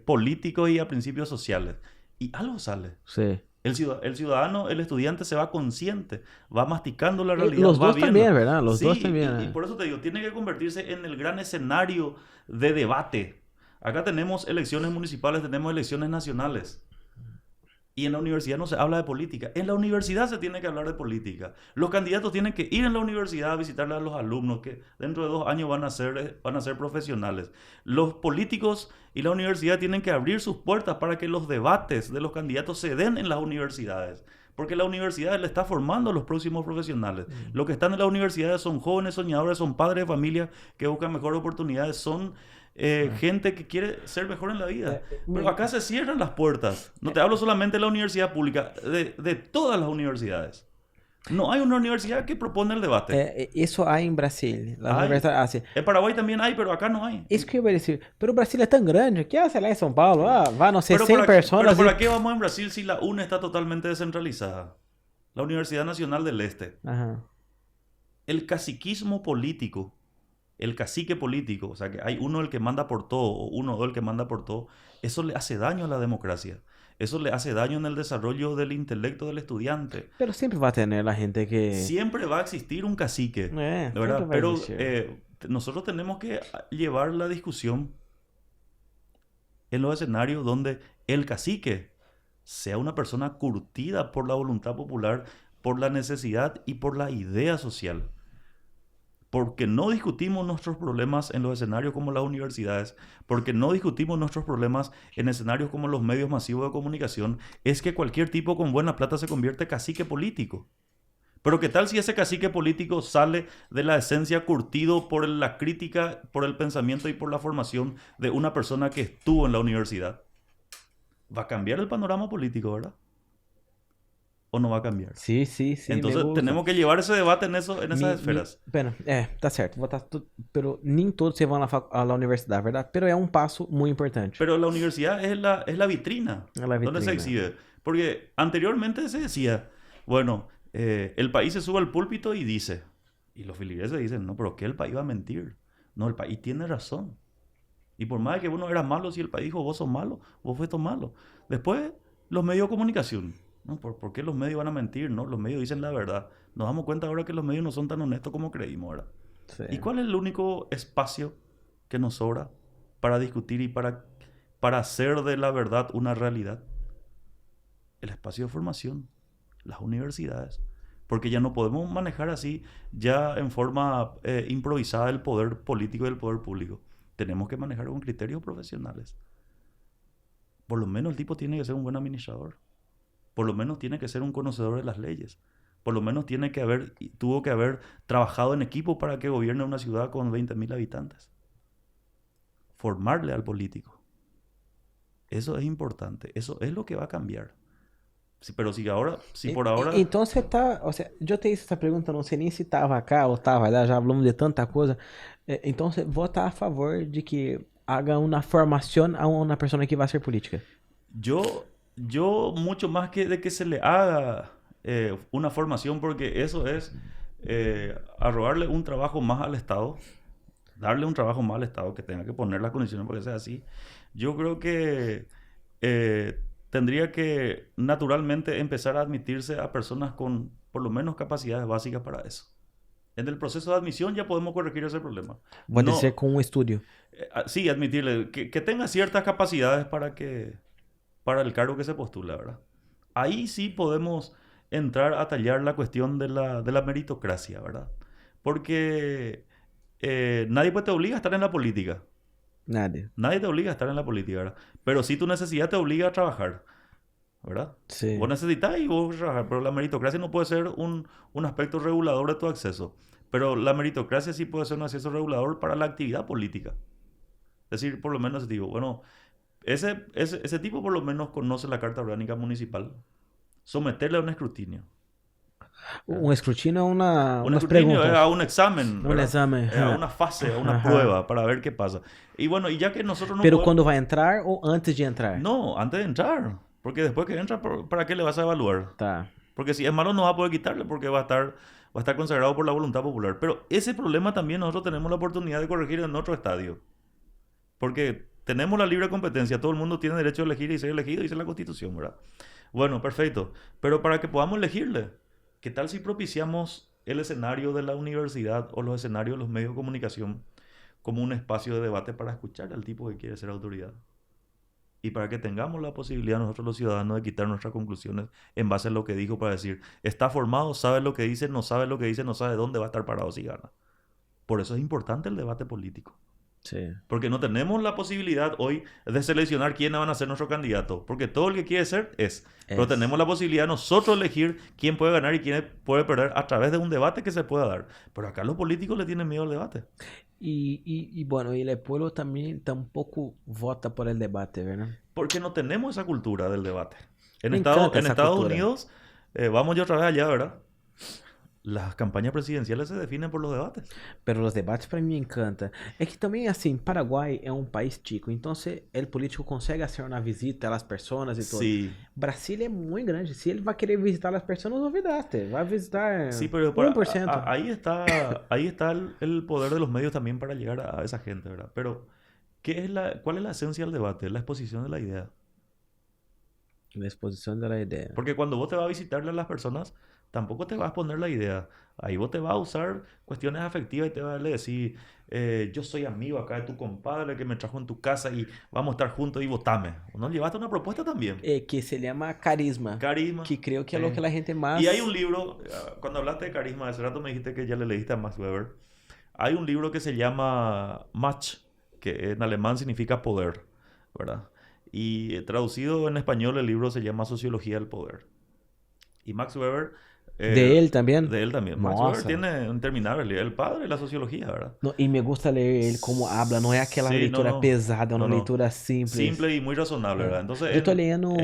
políticos y a principios sociales. y algo sale. Sí. El ciudadano, el estudiante se va consciente, va masticando la realidad, Los va dos viendo. también, ¿verdad? Los Sí, dos también. y por eso te digo, tiene que convertirse en el gran escenario de debate. Acá tenemos elecciones municipales, tenemos elecciones nacionales. Y en la universidad no se habla de política. En la universidad se tiene que hablar de política. Los candidatos tienen que ir en la universidad a visitarle a los alumnos que dentro de 2 años van a ser profesionales. Los políticos y la universidad tienen que abrir sus puertas para que los debates de los candidatos se den en las universidades. Porque la universidad le está formando a los próximos profesionales. Los que están en las universidades son jóvenes soñadores, son padres de familia que buscan mejores oportunidades, son gente que quiere ser mejor en la vida. Pero acá se cierran las puertas. No te hablo solamente de la universidad pública, de todas las universidades. No hay una universidad que propone el debate. Isso há em Brasília. Las Hay. universidades, assim. En Paraguay también hay, pero acá no hay. Isso que eu ia dizer. Pero o Brasil é tão grande que, sei lá, em São Paulo, vai, não sei, Pero 100 ¿para pessoas. pero ¿para qué vamos en Brasil si la UNE está totalmente descentralizada? La Universidad Nacional del Este. Aham. El caciquismo político, el cacique político, o sea que hay uno el que manda por todo, o uno o dos el que manda por todo, eso le hace daño a la democracia. Eso le hace daño en el desarrollo del intelecto del estudiante. Pero sempre vai ter, né, la gente que... Siempre va a existir un cacique, É, ¿verdad? sempre vai Pero existir. nosotros tenemos que llevar la discusión en los escenarios donde el cacique sea una persona curtida por la voluntad popular, por la necesidad y por la idea social. Porque no discutimos nuestros problemas en los escenarios como las universidades, porque no discutimos nuestros problemas en escenarios como los medios masivos de comunicación, es que cualquier tipo con buena plata se convierte en cacique político. Pero ¿qué tal si ese cacique político sale de la esencia curtido por la crítica, por el pensamiento y por la formación de una persona que estuvo en la universidad? Va a cambiar el panorama político, ¿verdad? ¿O no va a cambiar? Sim, sim, sim. Entonces tenemos que llevar ese debate en esas esferas. Pera, tá certo. Pero nem todos se vão à universidade, verdade? Pero é um passo muito importante. Pero la universidad es la vitrina, Es la donde se vitrina. exhibe. Porque anteriormente se decía, bueno, el país se sube al púlpito y dice, y los feligreses dicen, no, pero ¿qué el país va a mentir? No, el país tiene razón. Y por más que uno era malo, si el país dijo, vos sos malo, vos fuiste malo. Después, los medios de comunicación. ¿No? ¿Por qué los medios van a mentir? ¿No? Los medios dicen la verdad. Nos damos cuenta ahora que los medios no son tan honestos como creímos, ¿verdad? Sí. ¿Y cuál es el único espacio que nos sobra para discutir y para hacer de la verdad una realidad? El espacio de formación, las universidades. Porque ya no podemos manejar así, ya en forma improvisada, el poder político y el poder público. Tenemos que manejar con criterios profesionales. Por lo menos el tipo tiene que ser un buen administrador. Por lo menos tiene que ser un conocedor de las leyes. Por lo menos tuvo que haber trabajado en equipo para que gobierne una ciudad con 20.000 habitantes. Formarle al político. Eso es importante. Eso es lo que va a cambiar. Sí, pero si por ahora... Então você tá... Ou seja, eu te hice essa pergunta, não sei nem se estava cá ou estava lá, já falamos de tanta coisa. Então você vota a favor de que haga uma formação a uma pessoa que vai ser política? Yo mucho más que de que se le haga una formación, porque eso es arrogarle un trabajo más al Estado, darle un trabajo más al Estado, que tenga que poner las condiciones para que sea así. Yo creo que tendría que naturalmente empezar a admitirse a personas con por lo menos capacidades básicas para eso. En el proceso de admisión ya podemos corregir ese problema. Pode ser com um estudio. Sí, admitirle que tenga ciertas capacidades para el cargo que se postula, ¿verdad? Ahí sí podemos entrar a tallar la cuestión de la meritocracia, ¿verdad? Porque nadie pues te obliga a estar en la política. Nadie. Nadie te obliga a estar en la política, ¿verdad? Pero sí tu necesidad te obliga a trabajar, ¿verdad? Sí. Vos necesitas y vos trabajar, pero la meritocracia no puede ser un aspecto regulador de tu acceso. Pero la meritocracia sí puede ser un acceso regulador para la actividad política. Es decir, por lo menos digo, bueno, ese tipo por lo menos conoce la Carta Orgánica Municipal. Someterle a un escrutinio. Um escrutínio é umas escrutinio perguntas. es a un examen, Um ¿verdad? exame. Es a una fase, a una Ajá. prueba para ver qué pasa. Y bueno, y ya que nosotros no Pero podemos- quando vai entrar ou antes de entrar? No, antes de entrar. Porque después que entra, ¿para qué le vas a evaluar? Tá. Porque si es malo no va a poder quitarle porque va a estar consagrado por la voluntad popular. Pero ese problema también nosotros tenemos la oportunidad de corregir en otro estadio. Porque tenemos la libre competencia, todo el mundo tiene derecho a elegir y ser elegido, dice la Constitución, ¿verdad? Bueno, perfecto. Pero para que podamos elegirle, ¿qué tal si propiciamos el escenario de la universidad o los escenarios de los medios de comunicación como un espacio de debate para escuchar al tipo que quiere ser autoridad? Y para que tengamos la posibilidad nosotros los ciudadanos de quitar nuestras conclusiones en base a lo que dijo, para decir, está formado, sabe lo que dice, no sabe lo que dice, no sabe dónde va a estar parado si gana. Por eso es importante el debate político. Sí. Porque no tenemos la posibilidad hoy de seleccionar quiénes van a ser nuestro candidato. Porque todo el que quiere ser es. Pero tenemos la posibilidad nosotros elegir quién puede ganar y quién puede perder a través de un debate que se pueda dar. Pero acá los políticos le tienen miedo al debate. Y bueno, y el pueblo también tampoco vota por el debate, ¿verdad? Porque no tenemos esa cultura del debate. En Me Estados encanta esa Estados cultura. Unidos, vamos yo otra vez allá, ¿verdad? Las campañas presidenciales se definen por los debates. Pero los debates para mí me encanta. Es que también, assim, Paraguay es un país chico, entonces el político consegue hacer una visita a las personas y todo. Sí. Brasil es muy grande. Si él va a querer visitar a las personas, olvidaste. Va a visitar Sí, pero 1%. ahí está el poder de los medios también para llegar a esa gente, ¿verdad? Pero, ¿cuál es la esencia del debate? La exposición de la idea. La exposición de la idea. Porque cuando vos te vas a visitarle a las personas, tampoco te vas a exponer la idea. Ahí vos te vas a usar cuestiones afectivas y te vas a decir, yo soy amigo acá de tu compadre que me trajo en tu casa y vamos a estar juntos y votame. ¿No llevaste una propuesta también? Que se llama carisma. Carisma. Que creo que es lo que la gente más... Y hay un libro, cuando hablaste de carisma, hace rato me dijiste que ya le leíste a Max Weber. Hay un libro que se llama Macht, que en alemán significa poder, ¿verdad? Y traducido en español el libro se llama Sociología del Poder. Y Max Weber... ¿De él también? De él también. Max Nossa. Weber tiene un terminal, el padre de la sociología, ¿verdad? No, y me gusta leer él cómo habla, no es aquella Sí, leitura no. pesada, una No, no. leitura simple. Simple y muy razonable, ¿verdad? Entonces, Yo estoy leyendo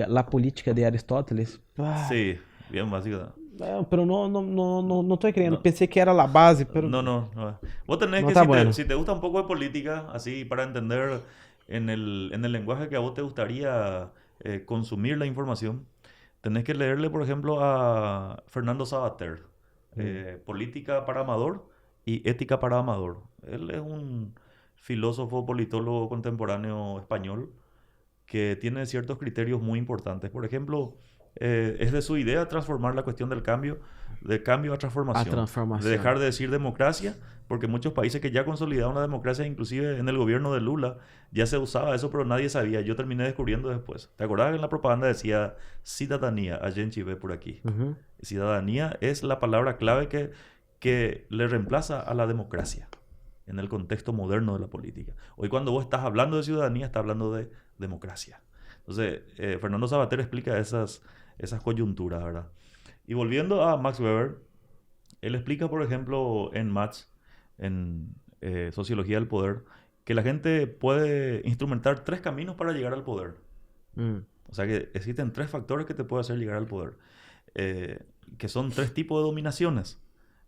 La política de Aristóteles. Ah, Sí, bien básico. pero no estoy creyendo. No. Pensé que era la base, pero... No. Vos tenés No que, está si, bueno. si te gusta un poco de política, así para entender en el lenguaje que a vos te gustaría consumir la información, tenés que leerle, por ejemplo, a Fernando Sabater, Política para Amador y Ética para Amador. Él es un filósofo, politólogo contemporáneo español que tiene ciertos criterios muy importantes. Por ejemplo, es de su idea transformar la cuestión del cambio, de cambio a transformación. A transformación. De dejar de decir democracia, porque muchos países que ya consolidaron la democracia, inclusive en el gobierno de Lula, ya se usaba eso, pero nadie sabía. Yo terminé descubriendo después. ¿Te acordás que en la propaganda decía ciudadanía? A gente ve por aquí. Ujú. Ciudadanía es la palabra clave que le reemplaza a la democracia en el contexto moderno de la política. Hoy cuando vos estás hablando de ciudadanía, estás hablando de democracia. Entonces, Fernando Sabater explica esas coyunturas, ¿verdad? Y volviendo a Max Weber, él explica, por ejemplo, en Max, en Sociología del Poder, que la gente puede instrumentar 3 caminos para llegar al poder. Mm. O sea que existen 3 factores que te pueden hacer llegar al poder, que son 3 tipos de dominaciones.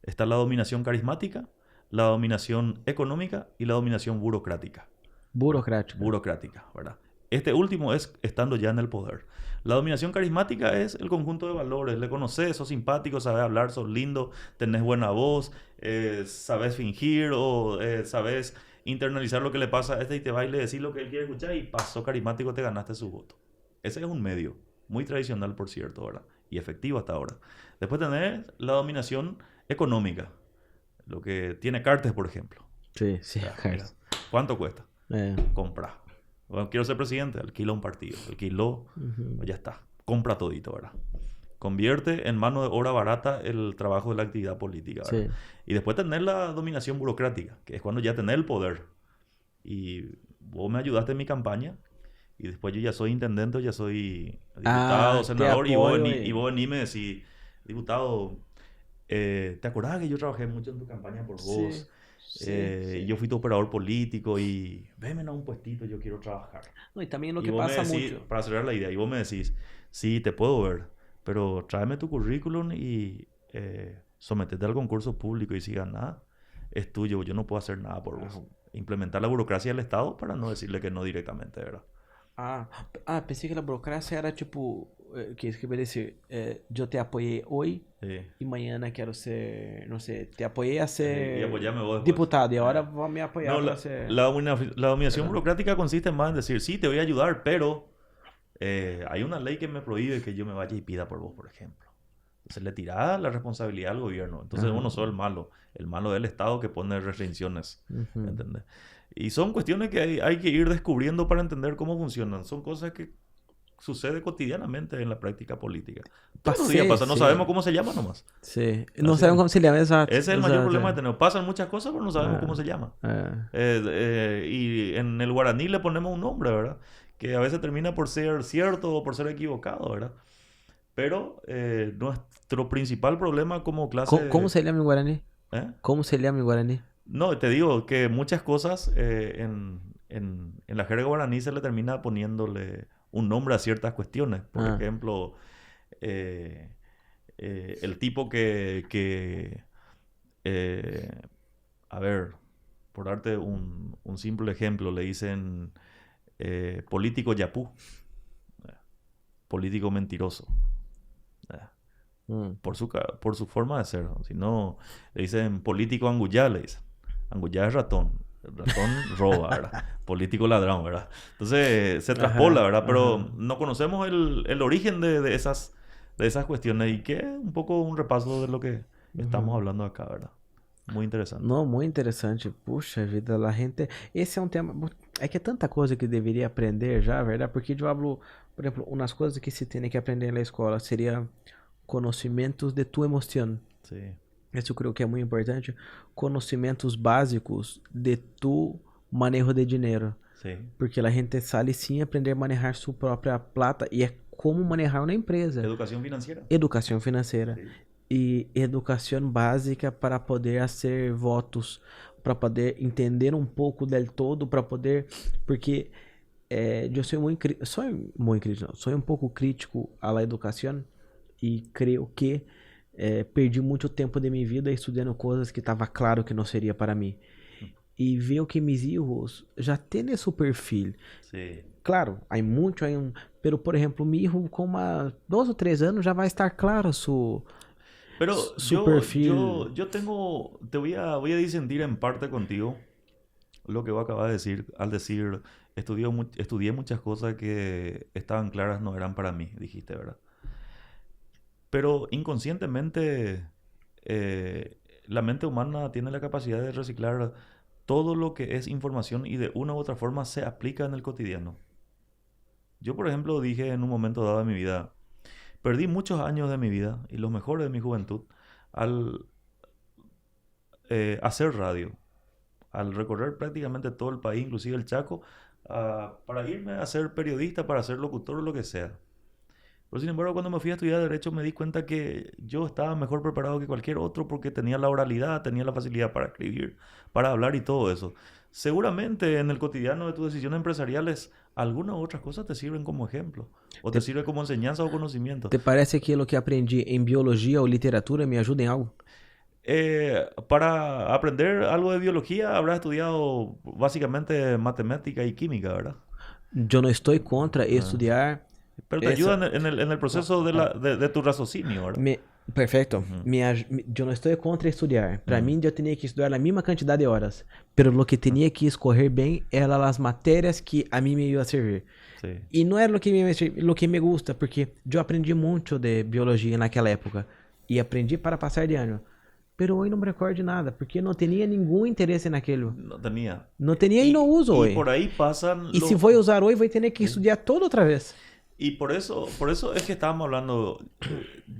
Está la dominación carismática, la dominación económica y la dominación burocrática. Burocrática, ¿verdad? Este último es estando ya en el poder. La dominación carismática es el conjunto de valores. Le conoces, sos simpático, sabes hablar, sos lindo, tenés buena voz, sabes fingir o sabes internalizar lo que le pasa a este y te va y le decís lo que él quiere escuchar y pasó carismático, te ganaste su voto. Ese es un medio, muy tradicional por cierto, ¿verdad? Y efectivo hasta ahora. Después tenés la dominación económica, lo que tiene Cartes, por ejemplo. Sí, Mira, Carlos. ¿cuánto cuesta? Eh, Compra. Bueno, quiero ser presidente, alquila un partido. Alquiló, ya está. Compra todito, ¿verdad? Convierte en mano de obra barata el trabajo de la actividad política, ¿verdad? Sí. Y después tener la dominación burocrática, que es cuando ya tenés el poder. Y vos me ayudaste en mi campaña, y después yo ya soy intendente, o ya soy diputado, te senador, y apoyo vos venís y me decís, diputado, ¿te acordás que yo trabajé mucho en tu campaña por vos? sí. Yo fui tu operador político y veme a un puestito, yo quiero trabajar. No, y también lo Y que vos pasa me decís, mucho. para cerrar la idea, y vos me decís, sí, te puedo ver, pero tráeme tu currículum y sometete al concurso público y si ganás, es tuyo, yo no puedo hacer nada por vos. Implementar la burocracia del Estado para no decirle que no directamente, ¿verdad? Pensei que a burocracia era tipo que isso que eu ia dizer, eu te apoiei hoje Sí. e mañana quero ser, não sei, te apoiei a ser Y apoyame vos después. diputado e agora Eh. vou me apoiar No, para la, ser... la dominación burocrática consiste más en decir, sí, te voy a ayudar, pero hay una ley que me prohíbe que yo me vaya y pida por vos, por ejemplo. Entonces le tirás la responsabilidad al gobierno. Entonces vos no sos el malo del Estado que pone restricciones. Uhum. ¿Entendés? Y son cuestiones que hay que ir descubriendo para entender cómo funcionan. Son cosas que sucede cotidianamente en la práctica política. Todos los días Passei, pasa, no sim. sabemos cómo se llama nomás. Sim. Não Así sabemos que como se llama, exato. ese es el mayor exato, problema é. que tenemos. Pasan muchas cosas, pero no sabemos Ah, cómo se llama. é. Y en el guaraní le ponemos un nombre, ¿verdad? Que a veces termina por ser cierto o por ser equivocado, ¿verdad? Pero nuestro principal problema como clase... Como se llama em Guarani? ¿Eh? Como se llama em Guarani? No, te digo que muchas cosas en la jerga guaraní se le termina poniéndole un nombre a ciertas cuestiones. Por Ah. ejemplo, el tipo que a ver, por darte un simple ejemplo, le dicen político yapú, político mentiroso, por su forma de ser. ¿No? Si no, le dicen político angullá, le dicen. Angullá es ratón. El ratón roba, ¿verdad? Político ladrón, ¿verdad? Entonces se traspola, ¿verdad? Pero ajá. no conocemos el origen de esas cuestiones y que es un poco un repaso de lo que estamos hablando acá, ¿verdad? Muy interesante. Não, muito interessante. Puxa vida, a gente... Esse é um tema... É que é tanta coisa que deveria aprender já, verdade? Porque eu hablo, por exemplo, umas coisas que se tem que aprender na escola seria conhecimentos de tu emoção. Sí. Isso eu creio que é muito importante. Conhecimentos básicos de tu manejo de dinheiro. Sí. Porque a gente sale sim aprender a manejar sua própria plata e é como manejar uma empresa. Educación financiera. Educação financeira. Sí. E educação básica para poder fazer votos, para poder entender um pouco del todo, para poder... Porque eu sou muito crítico, não, sou um pouco crítico à educação e creio que perdi muito tempo de minha vida estudando coisas que estava claro que não seria para mim. E ver que meus filhos já têm esse perfil. Sí. Claro, há muito, pero por exemplo, meu filho com 2 ou 3 anos já vai estar claro su Pero su perfil. yo tengo, voy a disentir en parte contigo lo que vos acabas de decir, al decir, estudié muchas cosas que estaban claras, no eran para mí, dijiste, ¿verdad? Pero inconscientemente la mente humana tiene la capacidad de reciclar todo lo que es información y de una u otra forma se aplica en el cotidiano. Yo, por ejemplo, dije en un momento dado de mi vida, perdí muchos años de mi vida y los mejores de mi juventud al hacer radio, al recorrer prácticamente todo el país, inclusive el Chaco, para irme a ser periodista, para ser locutor o lo que sea. Pero sin embargo, cuando me fui a estudiar Derecho me di cuenta que yo estaba mejor preparado que cualquier otro porque tenía la oralidad, tenía la facilidad para escribir, para hablar y todo eso. Seguramente en el cotidiano de tus decisiones empresariales, algunas otras cosas te sirven como ejemplo, o te sirve como enseñanza o conocimiento. Te parece que lo que aprendi em biologia ou literatura me ajuda em algo? Para aprender algo de biología habrás estudiado básicamente matemática y química, ¿verdad? Eu não estou contra estudar. Pero te ayuda en el proceso de tu raciocinio, ¿verdad? Perfeito. Eu não estou contra estudar. Para mim, eu tinha que estudar a mesma quantidade de horas. Pero lo que tinha que escorrer bem eram as matérias que a mim me iam servir. Sí. E não era lo que me gusta, porque eu aprendi muito de biologia naquela época. E aprendi para passar de ano. Pero hoje não me recordo de nada, porque não tinha nenhum interesse naquilo. No tenía. Não tinha e não uso Y hoje. por ahí pasan... E se vou usar hoje, vou ter que estudar todo outra vez. Y por eso es que estábamos hablando,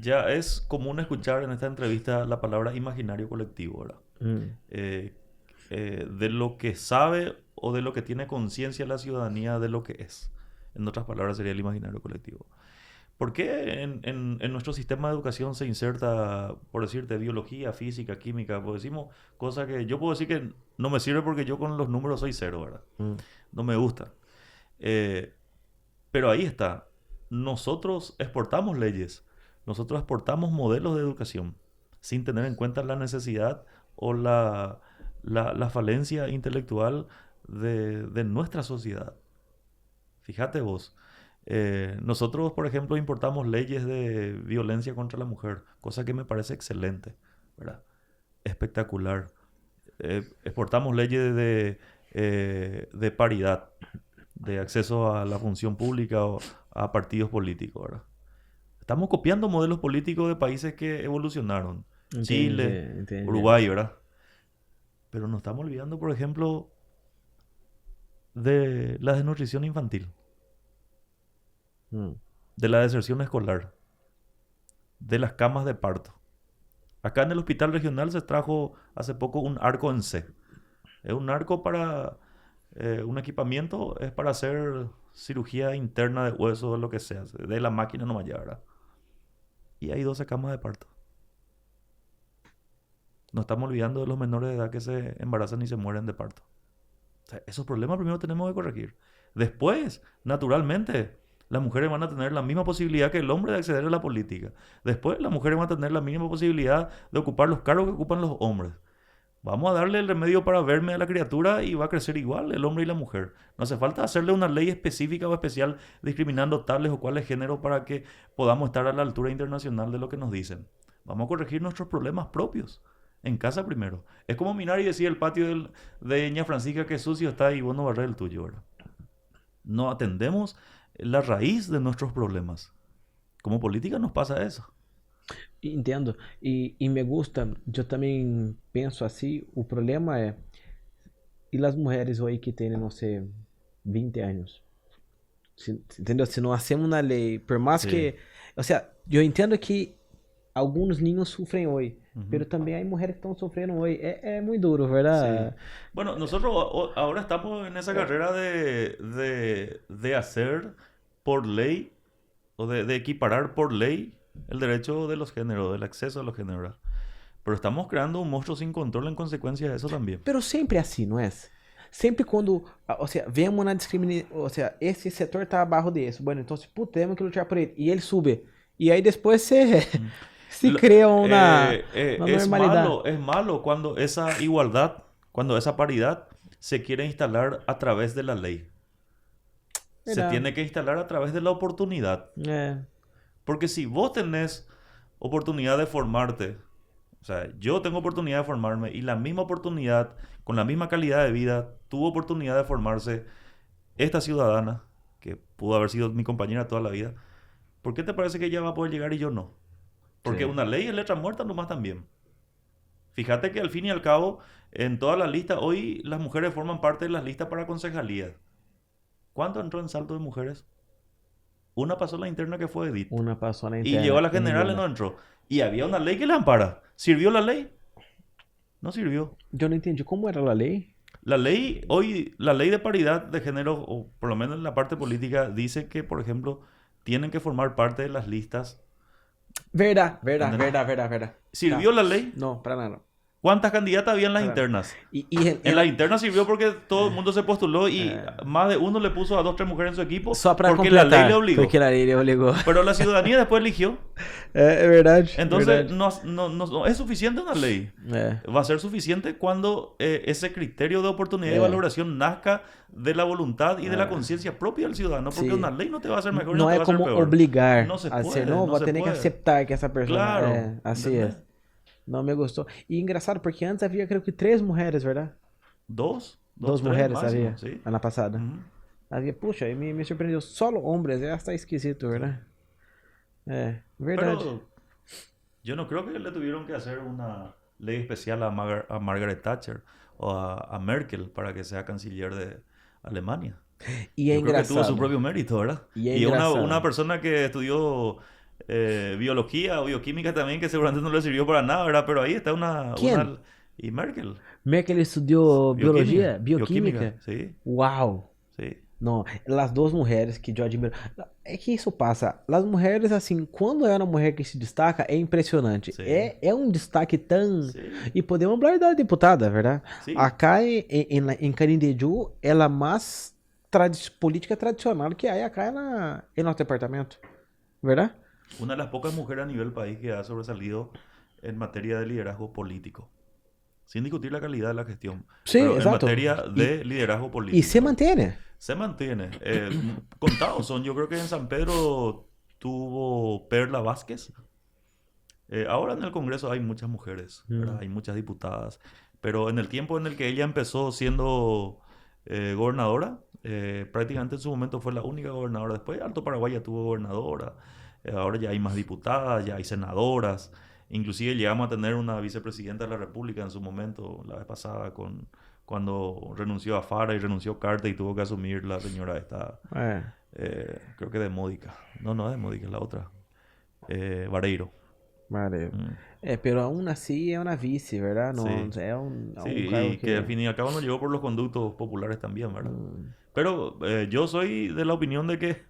ya es común escuchar en esta entrevista la palabra imaginario colectivo, ¿verdad? De lo que sabe o de lo que tiene conciencia la ciudadanía de lo que es. En otras palabras sería el imaginario colectivo. ¿Por qué en nuestro sistema de educación se inserta, por decirte, biología, física, química? Pues decimos cosas que yo puedo decir que no me sirve porque yo con los números soy cero, ¿verdad? No me gusta. Pero ahí está. Nosotros exportamos leyes, nosotros exportamos modelos de educación sin tener en cuenta la necesidad o la falencia intelectual de nuestra sociedad. Fíjate vos, Nosotros, por ejemplo, importamos leyes de violencia contra la mujer, cosa que me parece excelente, ¿verdad? Espectacular. Exportamos leyes de paridad, de acceso a la función pública o a partidos políticos, ¿verdad? Estamos copiando modelos políticos de países que evolucionaron. Chile, Entendi. Uruguay, ¿verdad? Pero nos estamos olvidando, por ejemplo, de la desnutrición infantil, Hum. de la deserción escolar, de las camas de parto. Acá en el hospital regional se trajo hace poco un arco en C. Es un arco para un equipamiento, es para hacer cirugía interna de hueso o lo que sea, de la máquina nomás ya, ¿verdad? Y hay 12 camas de parto. No estamos olvidando de los menores de edad que se embarazan y se mueren de parto. O sea, esos problemas primero tenemos que corregir. Después, naturalmente, las mujeres van a tener la misma posibilidad que el hombre de acceder a la política. Después, las mujeres van a tener la misma posibilidad de ocupar los cargos que ocupan los hombres. Vamos a darle el remedio para verme a la criatura y va a crecer igual el hombre y la mujer. No hace falta hacerle una ley específica o especial discriminando tales o cuales géneros para que podamos estar a la altura internacional de lo que nos dicen. Vamos a corregir nuestros problemas propios. En casa primero. Es como mirar y decir el patio de Ña Francisca que sucio está y vos no barrer el tuyo, ¿verdad? No atendemos la raíz de nuestros problemas. Como política nos pasa eso. Entendo. E me gusta, eu também penso assim, o problema é, e as mulheres hoje que têm, não sei, 20 anos? Entendeu? Se não hacemos uma lei, por mais Sí. que, ou seja, eu entendo que alguns ninhos sofrem hoje, pero também há mulheres que estão sofrendo hoje. É muito duro, Sí. verdade? Bueno, nosotros ahora estamos en esa carrera de hacer por ley o de equiparar por ley el derecho de los géneros, del acceso a los géneros, ¿verdad? Pero estamos creando un monstruo sin control en consecuencia de eso también. Pero sempre é assim, não é? Sempre quando, ou seja, vemos na discriminação, ou seja, esse setor está abaixo desse, bueno, então puta, temos que lutar por ele, e ele sube, e aí depois se cria uma normalidade. Es malo cuando esa igualdad, cuando esa paridad se quiere instalar a través de la ley. Se Verdad. tiene que instalar a través de la oportunidad. É, Porque si vos tenés oportunidad de formarte, o sea, yo tengo oportunidad de formarme y la misma oportunidad, con la misma calidad de vida, tuvo oportunidad de formarse esta ciudadana, que pudo haber sido mi compañera toda la vida, ¿por qué te parece que ella va a poder llegar y yo no? Porque Sí. una ley es letra muerta nomás también. Fíjate que al fin y al cabo, en todas las listas, hoy las mujeres forman parte de las listas para concejalías. ¿Cuánto entró en salto de mujeres? Una pasó la interna que fue Edith. uma passou na Y internet. llegó a las generales, no entró. Y había una ley que la ampara. ¿Sirvió la ley? No sirvió. Eu não entendi como era a lei. La ley, hoy, la ley de paridad de género, o por lo menos en la parte política, dice que, por ejemplo, tienen que formar parte de las listas. Verdade. ¿Sirvió la ley? Não, para nada. ¿Cuántas candidatas había en las Claro. internas? E En las internas sirvió porque todo el mundo se postuló y más de uno le puso a 2 o 3 mujeres en su equipo só para porque la completar, ley le obligó. porque a lei lhe obligou. Pero la ciudadanía después eligió. É verdade. Entonces, verdade. no es suficiente una ley. É. Va a ser suficiente cuando ese criterio de oportunidad y Eh. valoración nazca de la voluntad y de la conciencia propia del ciudadano. Porque Sí. una ley no te va a hacer mejor Não ni te é va a hacer como peor. obrigar No se a puede, ser, não, no vou se ter que puede. aceitar que essa pessoa Claro. é, assim ¿entendés? é. Não me gostou. E engraçado, porque antes havia, creio que 3 mulheres, verdade? Dos 2 tres mulheres máximo, havia, sí. ano passado. Ujú. Havia, puxa, e me surpreendeu. Solo hombres, está esquisito, verdade? É, verdade. Pero yo no creo que le tuvieron que hacer una ley especial a Margaret Thatcher o a Merkel para que sea canciller de Alemania. E é Yo creo que tuvo engraçado. su propio mérito, ¿verdad? Y es Y una engraçado. persona que estudió biología o bioquímica también, que seguramente no le sirvió para nada, ¿verdad? Pero ahí está ¿Quién? y Merkel. Merkel estudou biologia, bioquímica. Sí, Uau! sí. Não, as 2 mulheres que eu admiro. É que isso passa. As mulheres, assim, quando é uma mulher que se destaca, é impressionante. Sim. É um destaque tão. Sí. E podemos falar da deputada, verdade? Sim. Acá em Canindeju, ela é mais política tradicional que há acá em nosso departamento. Verdade? Una de las pocas mujeres a nivel país que ha sobresalido en materia de liderazgo político. sin discutir la calidad de la gestión. Sí, Pero exacto. en materia de liderazgo político. Y se mantiene. Se mantiene. Contados son. Yo creo que en San Pedro tuvo Perla Vázquez. Ahora en el Congreso hay muchas mujeres, ¿verdad? Hay muchas diputadas. Pero en el tiempo en el que ella empezó siendo gobernadora, prácticamente en su momento fue la única gobernadora. Después Alto Paraguay ya tuvo gobernadora. Ahora ya hay más diputadas, ya hay senadoras. Inclusive llegamos a tener una vicepresidenta de la República en su momento, la vez pasada, cuando renunció a Fara y renunció Carter y tuvo que asumir la señora esta, creo que de Módica. No es de Módica, es la otra. Vareiro. Vale. Mm. Pero aún así es una vice, ¿verdad? No, Sí. es un Sí, cargo y que al fin y al cabo no llegó por los conductos populares también, ¿verdad? Pero yo soy de la opinión de que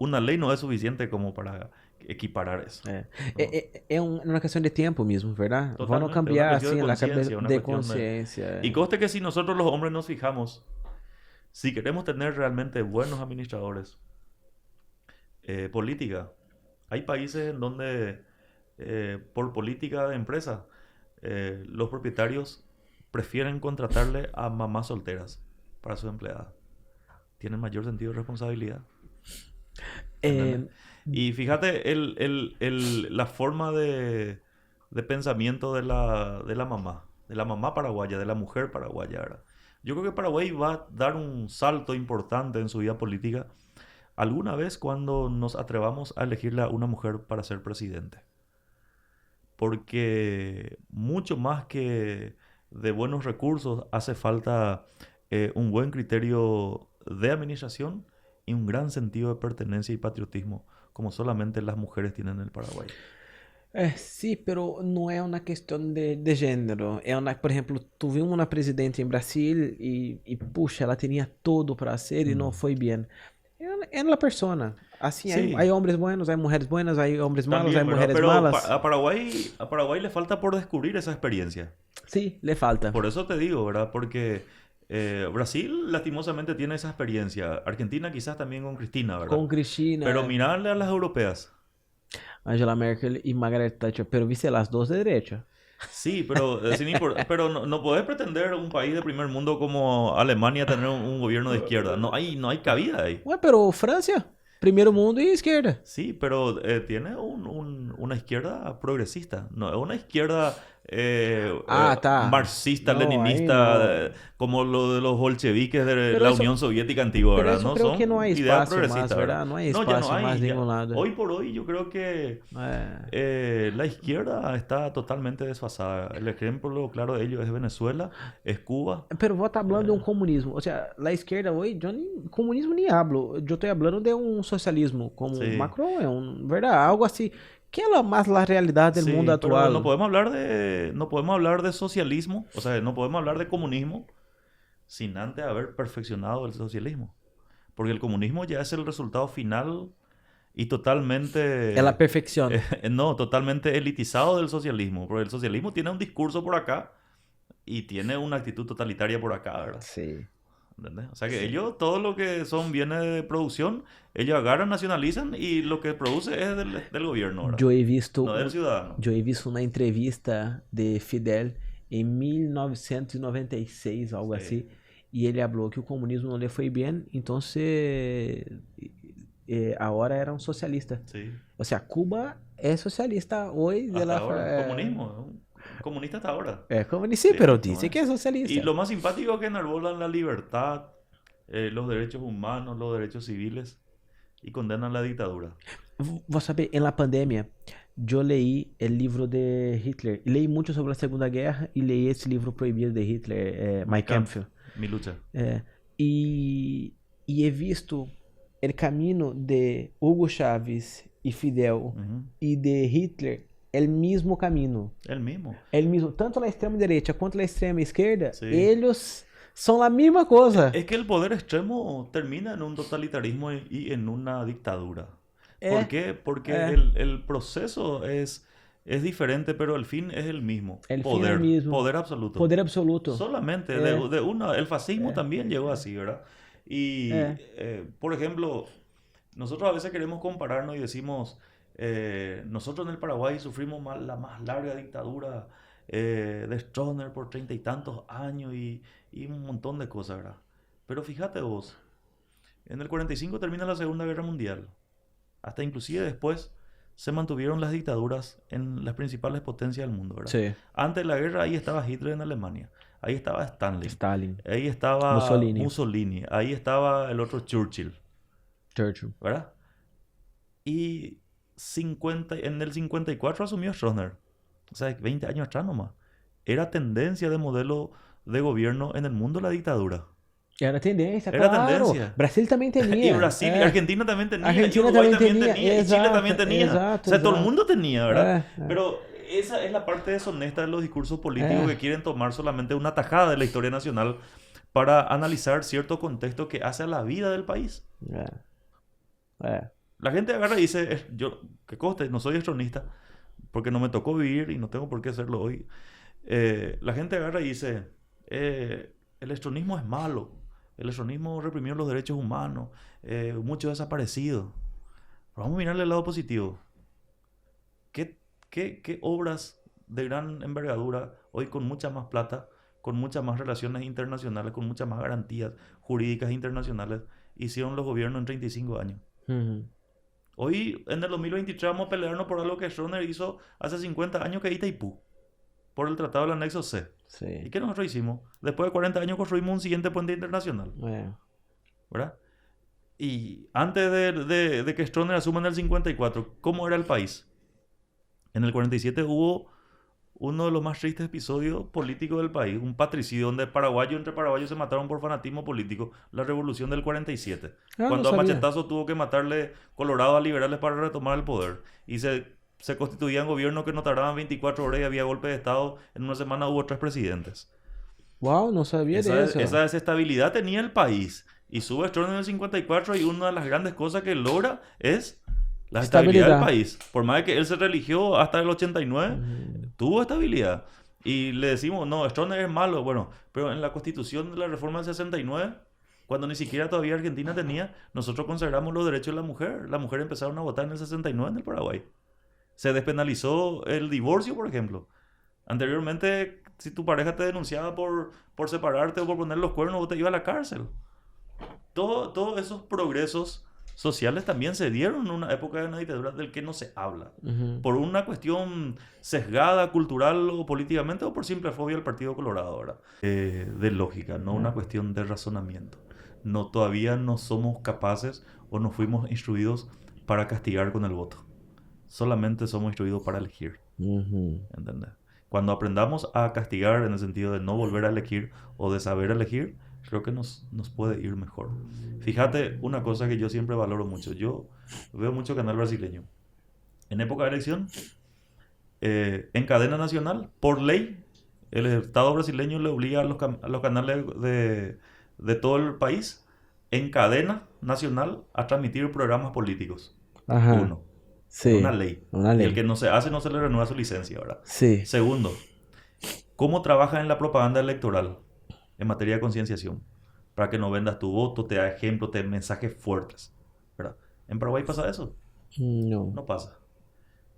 una ley no es suficiente como para equiparar eso. É, ¿no? é uma questão de tempo mesmo, verdade? Vão Totalmente, cambiar una cuestión assim de la conciencia, una de cuestión consciência. Y conste que si nosotros los hombres nos fijamos, si queremos tener realmente buenos administradores, política, hay países en donde por política de empresa, los propietarios prefieren contratarle a mamás solteras para sus empleadas. Tienen mayor sentido de responsabilidad. ¿Entendés? Y fíjate la forma de pensamiento de la mamá paraguaya, de la mujer paraguaya, ¿verdad? Yo creo que Paraguay va a dar un salto importante en su vida política alguna vez cuando nos atrevamos a elegirle a una mujer para ser presidente. Porque mucho más que de buenos recursos hace falta un buen criterio de administración y un gran sentido de pertenencia y patriotismo, como solamente las mujeres tienen en el Paraguay. Sim, pero não é uma questão de gênero. Por exemplo, tu viu uma presidente em Brasil e puxa, ela tinha tudo para ser e não foi bem. É uma persona. Assim, Sí. hay hombres buenos, hay mujeres buenas, hay hombres malos, También, hay ¿verdad? mujeres Pero malas. a Paraguay le falta por descubrir esa experiencia. Sí, le falta. Por eso te digo, ¿verdad? Porque Brasil lastimosamente tiene esa experiencia. Argentina quizás también con Cristina, ¿verdad? Com Cristina, Pero mirarle a las europeas. Angela Merkel y Margaret Thatcher, pero viste las dos de derecha. Sí, pero, pero no podés pretender un país de primer mundo como Alemania tener un gobierno de izquierda. No hay cabida ahí. Ué, pero Francia, primeiro mundo y izquierda. Sí, pero tiene una izquierda progresista. No, es una izquierda marxista, No, leninista, ahí no. como lo de los bolcheviques de Pero la eso- Unión Soviética antigua, pero ¿verdad? eso No creo son que no hay ideas espacio más, progresistas, ¿verdad? No hay ya espacio más de ningún lado. Hoy por hoy yo creo que la izquierda está totalmente desfasada. El ejemplo claro de ello es Venezuela, es Cuba. Pero vos estás hablando de un comunismo. O sea, la izquierda hoy, yo comunismo ni hablo. Yo estoy hablando de un socialismo, como Sí. Macron, ¿verdad? Algo así. Que es más la realidad del Sí, mundo pero actual. no podemos hablar de socialismo, o sea, no podemos hablar de comunismo sin antes haber perfeccionado el socialismo. Porque el comunismo ya es el resultado final y totalmente... Es la perfección. no, totalmente elitizado del socialismo. Porque el socialismo tiene un discurso por acá y tiene una actitud totalitaria por acá, ¿verdad? Sí. ¿Entendés? O sea que ellos, todo lo que son bienes de producción, ellos agarran, nacionalizan y lo que produce es del gobierno, ¿verdad? Yo he visto, No del ciudadano. yo he visto una entrevista de Fidel en 1996, algo Sí. así, y él habló que el comunismo no le fue bien, entonces ahora era un socialista. Sí. O sea, Cuba es socialista hoy de Hasta la ahora, comunismo. Comunista hasta ahora. Es comunista, sí, Sí, pero no dice es. que es socialista. Y lo más simpático es que enarbolan la libertad, los derechos humanos, los derechos civiles y condenan la dictadura. Vos sabés, en la pandemia, yo leí el libro de Hitler. Leí mucho sobre la Segunda Guerra y leí ese libro prohibido de Hitler, Mein Kampf. Mi lucha. Y he visto el camino de Hugo Chávez y Fidel Ujú. y de Hitler, el mismo camino. El mismo. El mismo, tanto la extrema derecha quanto la extrema izquierda, Sí. ellos son la misma cosa. Es que el poder extremo termina en un totalitarismo y en una dictadura. Eh, ¿Por qué? Porque eh. el proceso es diferente, pero el fin es el mismo. El fin Poder, es el mismo. poder absoluto. Poder absoluto. Solamente Eh. de una. El fascismo también llegó así, ¿verdad? Y, por ejemplo, nosotros a veces queremos compararnos y decimos, nosotros en el Paraguay sufrimos la más larga dictadura de Stroessner por 30 y tantos años y un montón de cosas, ¿verdad? Pero fíjate vos, en el 45 termina la Segunda Guerra Mundial. Hasta inclusive después se mantuvieron las dictaduras en las principales potencias del mundo, ¿verdad? Sí. Antes de la guerra ahí estaba Hitler en Alemania, ahí estaba Stalin, ahí estaba Mussolini. Mussolini, ahí estaba el otro Churchill, Churchill. ¿verdad? Y en el 54 asumió Stroessner, o sea, 20 años atrás nomás. Era tendencia de modelo de gobierno en el mundo la dictadura. Era tendencia, Era claro. tendencia. Brasil también tenía. Y Brasil, y Argentina también tenía, Argentina y Uruguay también también tenía, tenía, y Chile exacto, también tenía. exacto, O sea, todo el exacto. mundo tenía, ¿verdad? Eh. Pero esa es la parte deshonesta de los discursos políticos Eh. que quieren tomar solamente una tajada de la historia nacional para analizar cierto contexto que hace a la vida del país. La gente agarra y dice, yo, que conste, no soy estronista, porque no me tocó vivir y no tengo por qué hacerlo hoy. La gente agarra y dice, el estronismo es malo, el estronismo reprimió los derechos humanos, muchos desaparecidos. Pero vamos a mirarle el lado positivo. ¿Qué obras de gran envergadura, hoy con mucha más plata, con muchas más relaciones internacionales, con muchas más garantías jurídicas internacionales, hicieron los gobiernos en 35 años? Ujú. Hoy, en el 2023, vamos a pelearnos por algo que Stroessner hizo hace 50 años, que es Itaipú, por el Tratado del Anexo C. ¿Y Sí. qué nosotros hicimos? Después de 40 años construimos un siguiente puente internacional, ¿verdad? Y antes de que Stroessner asuma en el 54, ¿cómo era el país? En el 47 hubo uno de los más tristes episodios políticos del país, un patricidio donde entre paraguayos se mataron por fanatismo político, la revolución del 47, No cuando a sabía. machetazo tuvo que matarle Colorado a liberales para retomar el poder, y se constituían gobiernos que no tardaban 24 horas y había golpe de estado, en una semana hubo 3 presidentes. Wow, no sabía de eso. Esa desestabilidad tenía el país, y sube Stroessner en el 54 y una de las grandes cosas que logra es la estabilidad del país. Por más que él se religió hasta el 89, tuvo estabilidad. Y le decimos, no, Stroessner es malo. Bueno, pero en la constitución de la reforma del 69, cuando ni siquiera todavía Argentina tenía, nosotros consagramos los derechos de la mujer. Las mujeres empezaron a votar en el 69 en el Paraguay. Se despenalizó el divorcio, por ejemplo. Anteriormente, si tu pareja te denunciaba por separarte o por poner los cuernos, vos te ibas a la cárcel. Todos esos progresos sociales también se dieron en una época de una dictadura del que no se habla. Ujú. Por una cuestión sesgada, cultural o políticamente, o por simple fobia al Partido Colorado, ¿verdad? De lógica, no una cuestión de razonamiento. Todavía no somos capaces o no fuimos instruidos para castigar con el voto. Solamente somos instruidos para elegir. Ujú. ¿Entendés? Cuando aprendamos a castigar en el sentido de no volver a elegir o de saber elegir, creo que nos puede ir mejor. Fíjate, una cosa que yo siempre valoro mucho. Yo veo mucho canal brasileño. En época de elección, en cadena nacional, por ley, el Estado brasileño le obliga a los canales de todo el país, en cadena nacional, a transmitir programas políticos. Ajá. Uno. Sí. Una ley. Una Y ley. el que no se hace no se le renueva su licencia, ¿verdad? Sí. Segundo, ¿cómo trabaja en la propaganda electoral en materia de concienciación? Para que no vendas tu voto, te da ejemplo, te dé mensajes fuertes, ¿verdad? ¿En Paraguay pasa eso? No. No pasa.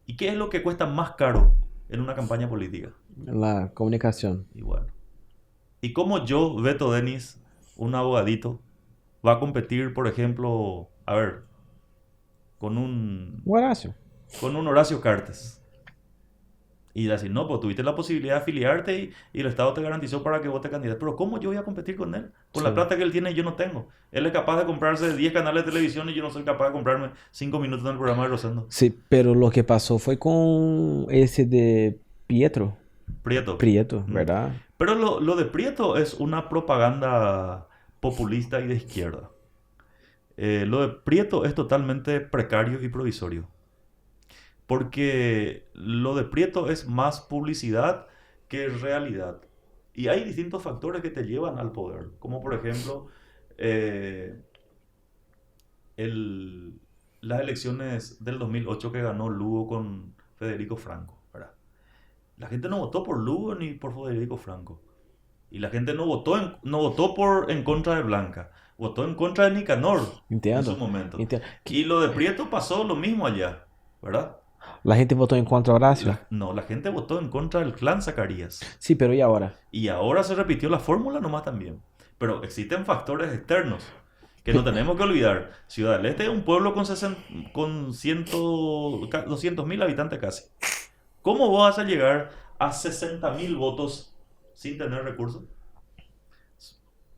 ¿Y qué es lo que cuesta más caro en una campaña política? La comunicación. Y bueno. ¿Y cómo yo, Beto Denis, un abogadito, va a competir, por ejemplo, a ver, con un Horacio Cartes? Y decir, no, pues tuviste la posibilidad de afiliarte y el Estado te garantizó para que vote candidato. Pero ¿cómo yo voy a competir con él? Con la plata que él tiene yo no tengo. Él es capaz de comprarse 10 canales de televisión y yo no soy capaz de comprarme 5 minutos en el programa de Rosendo. Sí, pero lo que pasó fue con ese de Prieto, Prieto. ¿verdad? Pero lo de Prieto es una propaganda populista y de izquierda. Lo de Prieto es totalmente precario y provisorio. Porque lo de Prieto es más publicidad que realidad. Y hay distintos factores que te llevan al poder. Como por ejemplo, las elecciones del 2008 que ganó Lugo con Federico Franco, ¿verdad? La gente no votó por Lugo ni por Federico Franco. Y la gente no votó en contra de Blanca. Votó en contra de Nicanor en su momento. Entiendo. Y lo de Prieto pasó lo mismo allá, ¿verdad? La gente votó en contra de Horacio. No, la gente votó en contra del clan Zacarías. Sí, pero ¿y ahora? Y ahora se repitió la fórmula nomás también. Pero existen factores externos que no tenemos que olvidar. Ciudad del Este es un pueblo con 200.000 habitantes casi. ¿Cómo vas a llegar a 60.000 votos sin tener recursos?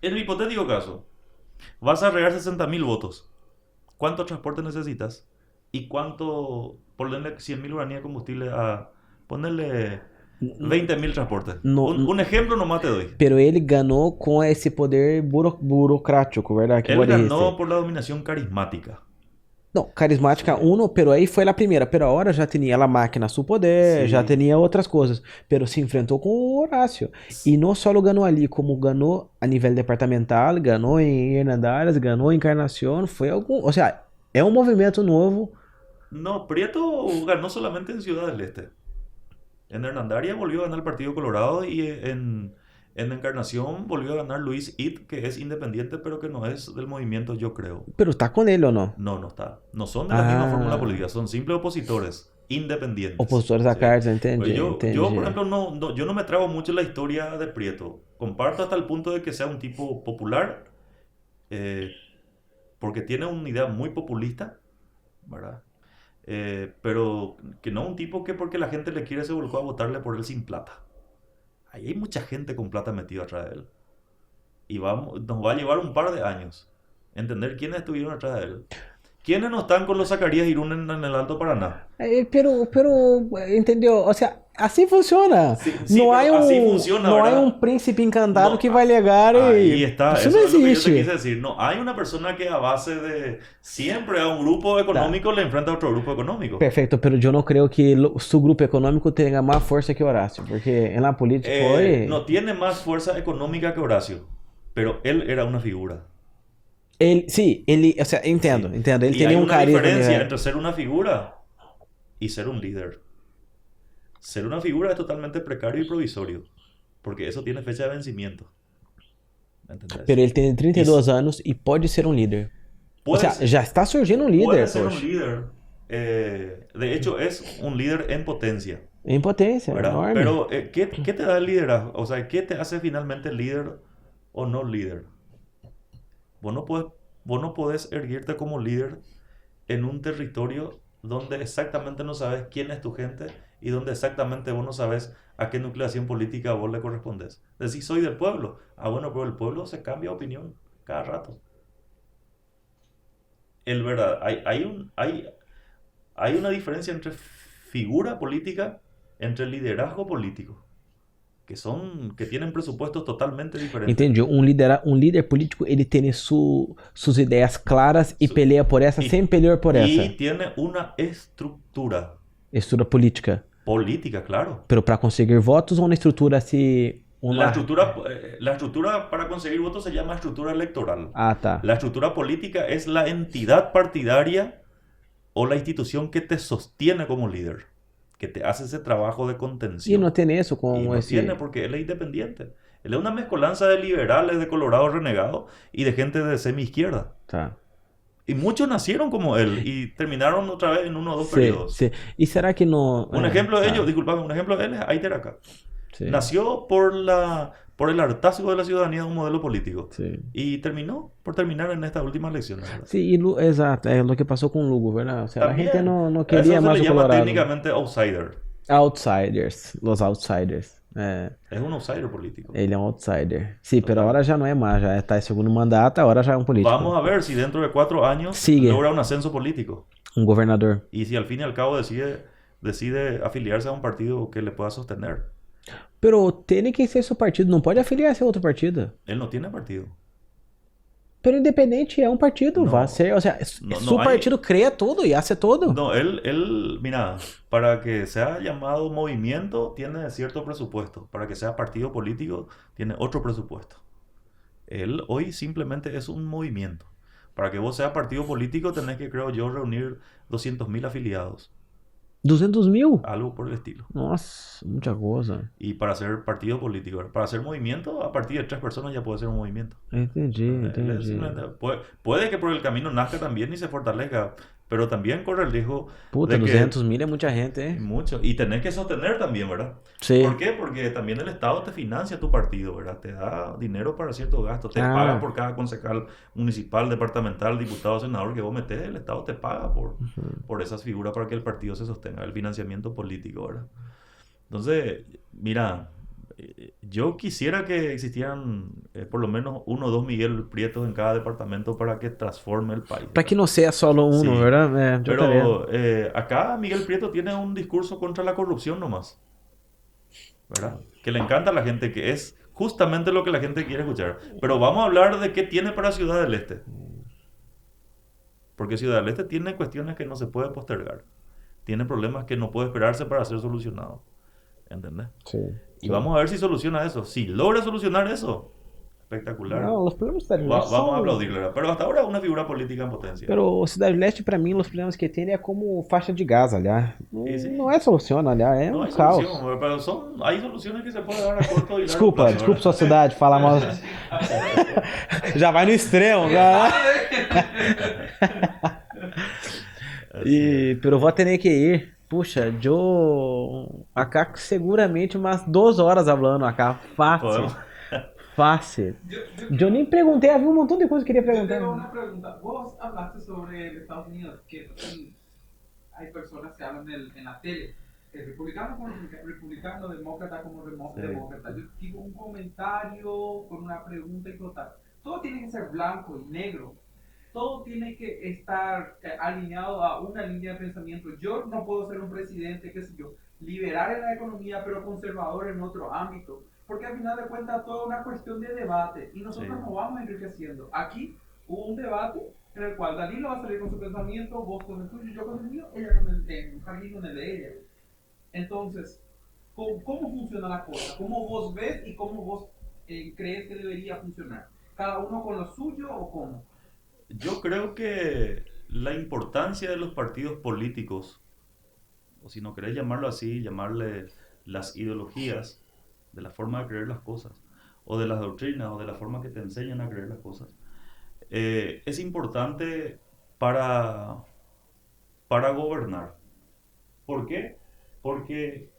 En el hipotético caso, vas a regar 60.000 votos. ¿Cuánto transporte necesitas? ¿Y cuánto? Ponerle 100.000 guaraníes de combustible a... Ponerle 20.000 transportes. No, Un ejemplo nomás te doy. Pero ele ganhou com esse poder burocrático, ¿verdad? Que Él pode ganó receber. por la dominación carismática. Não, carismática uno, pero aí foi a primeira. Pero agora já tinha a máquina a seu poder, Sim. já tinha outras coisas. Pero se enfrentou com o Horácio. E não só ganhou ali, como ganhou a nível departamental, ganhou em Hernandares, ganhou em Encarnação. Foi algum. Ou seja, é um movimento novo. No, Prieto ganó solamente en Ciudad del Este. En Hernandaria volvió a ganar el Partido Colorado y en Encarnación volvió a ganar Luis It, que es independiente, pero que no es del movimiento, yo creo. Pero tá com ele ou não? No, no está. No son de la misma Ah. fórmula política, son simples opositores, independientes. Opositores da Sí. carta, entendi. Pues entendi. yo, por ejemplo, yo no me trago mucho la historia de Prieto. Comparto hasta el punto de que sea un tipo popular, porque tiene una idea muy populista, ¿verdad? Pero que no un tipo que porque la gente le quiere se volcó a votarle por él sin plata. Ahí hay mucha gente con plata metida atrás de él. Y nos va a llevar un par de años entender quiénes estuvieron atrás de él. ¿Quiénes no están con los Zacarías Irún en el Alto Paraná? Pero, entendeu? Ou seja, assim funciona. Sí, sí, não há pero así funciona, não há ¿verdad? príncipe encantado No, que vai llegar Ahí e está, isso eso não es lo que yo te existe. quise decir. No hay una persona que a base de siempre a un grupo económico le enfrenta a otro grupo económico. Perfeito, pero eu não creio que seu grupo econômico tenha mais força que Horácio, porque na política foi... No tiene más fuerza económica que Horacio, pero él era una figura. Ele, sim, ele, ou seja, entendo, Sí. entendo. Ele Y tem hay um una carisma. diferencia Né? entre ser una figura y ser un líder. Ser una figura es totalmente precario y provisorio, porque eso tiene fecha de vencimiento. ¿Entendés? Pero ele tem 32 anos e pode ser um líder. Ou Puede seja, já está surgindo um líder, puede ser poxa. un líder. De hecho, es un líder en potencia, Em potência, ¿verdad? enorme. Pero, ¿qué te da el liderazgo? O sea, ¿qué te hace finalmente líder o no líder? Vos no podés erguirte como líder en un territorio donde exactamente no sabes quién es tu gente y donde exactamente vos no sabes a qué nucleación política vos le correspondes. Decís, soy del pueblo. Ah, bueno, pero el pueblo se cambia de opinión cada rato. Hay una diferencia entre figura política, entre liderazgo político, que tienen presupuestos totalmente diferentes. Entendi. Líder político, ele tem suas ideias claras e peleia por essa Y- sem pelear por Y essa. tiene una estructura Estrutura política. política, claro. Pero para conseguir votos ou uma estrutura assim... La estructura para conseguir votos se llama estructura electoral. Ah, tá. La estructura política es la entidad partidaria o la institución que te sostiene como líder, que te hace ese trabajo de E contención. não tem isso Y com no esse... tiene porque él es independiente. Él es una mezcolanza de liberales, de colorados renegados y de gente de semi-izquierda. Tá. Y muchos nacieron como él y terminaron otra vez en uno o dos Sim, periodos. sim. E será que não... Un ejemplo de ello, disculpame, un ejemplo de él es Aiter Acá. Sim, Nació por el hartazgo de la ciudadanía de un modelo político sim. y terminó por terminar en estas últimas elecciones, ¿verdad? Sim, exato. É o que passou com o Lugo, verdade? O sea, a También, gente não a queria eso se mais le o llama Colorado. técnicamente outsider. Outsiders. Los outsiders. É, Es un outsider político. ele é um outsider. Sim, pero agora já não é mais. Já está em segundo mandato, agora já é um político. Vamos a ver si dentro de 4 años Sigue. logra un ascenso político Um governador. y si al fin y al cabo decide afiliarse a un partido que le pueda sostener. Pero tem que ser seu partido, não pode afiliar-se a outro partido. Él no tiene partido. Pero independente é um partido, Não. vai ser, ou seja, Não, seu não, aí- partido cria tudo e hace todo. No, mira, para que sea llamado movimiento tiene cierto presupuesto. Para que sea partido político tiene otro presupuesto. Él hoy simplemente es un movimiento. Para que vos seas partido político tenés que, creo yo, reunir 200.000 afiliados. 200.000? Algo por el estilo. Nossa, muita coisa. Y para ser partido político, para ser movimiento, a partir de 3 personas ya puede ser un movimiento. Entendi, Él es entendi. simplemente- puede que por el camino nazca también y se fortalezca, Pero también corre el riesgo Puta, de que 200.000 es mucha gente, ¿eh? mucho. Y tenés que sostener también, ¿verdad? Sí. ¿Por qué? Porque también el Estado te financia tu partido, ¿verdad? Te da dinero para ciertos gastos. Te Ah. paga por cada concejal municipal, departamental, diputado, senador que vos metés. El Estado te paga por esas figuras para que el partido se sostenga. El financiamiento político, ¿verdad? Entonces, mira, yo quisiera que existieran por lo menos 1 o 2 Miguel Prietos en cada departamento para que transforme el país. Para que no sea solo uno, Sí. ¿verdad? Yo también. Pero acá Miguel Prieto tiene un discurso contra la corrupción nomás, ¿verdad? Que le encanta a la gente, que es justamente lo que la gente quiere escuchar. Pero vamos a hablar de qué tiene para Ciudad del Este. Porque Ciudad del Este tiene cuestiones que no se puede postergar. Tiene problemas que no puede esperarse para ser solucionados. ¿Entendés? Sí. Y vamos a ver si soluciona eso. Si logra solucionar eso, espectacular. Não, os problemas da Cidade do Leste Vamos a são... aplaudirle, ¿verdad? Pero hasta ahora es una figura política en potencia. Pero Cidade do Leste, pra mim, os problemas que tem é como faixa de gás, aliás. Não, Sí, sí. não é solução, aliás, é No um hay caos. solución, pero hay soluciones que se pueden dar a corto y largo Desculpa, plazo, desculpa ¿verdad? sua cidade, falar mal. Já vai no extremo, já. Pero vou ter que ir. Puxa, eu acá seguramente umas 2 horas falando acá. Fácil. Podemos. Fácil. Eu nem perguntei, havia um montão de coisa que eu queria Yo tengo perguntar. una pregunta. Vos hablaste sobre Estados Unidos, que hay personas que hablan en la tele, republicano como republicano, demócrata como demócrata. Yo digo un comentario con una pregunta y total. Todo tiene que ser blanco y negro. Todo tiene que estar alineado a una línea de pensamiento. Yo no puedo ser un presidente, qué sé yo, liberal en la economía, pero conservador en otro ámbito. Porque al final de cuentas todo es una cuestión de debate y nosotros Sí. nos vamos enriqueciendo. Aquí hubo un debate en el cual Danilo va a salir con su pensamiento, vos con el tuyo, yo con el mío, ella con el Jardín con el de ella. Entonces, ¿cómo funciona la cosa? ¿Cómo vos ves y cómo vos crees que debería funcionar? ¿Cada uno con lo suyo o cómo? Yo creo que la importancia de los partidos políticos, o si no querés llamarlo así, llamarle las ideologías, de la forma de creer las cosas, o de las doctrinas, o de la forma que te enseñan a creer las cosas, es importante para gobernar. ¿Por qué? Porque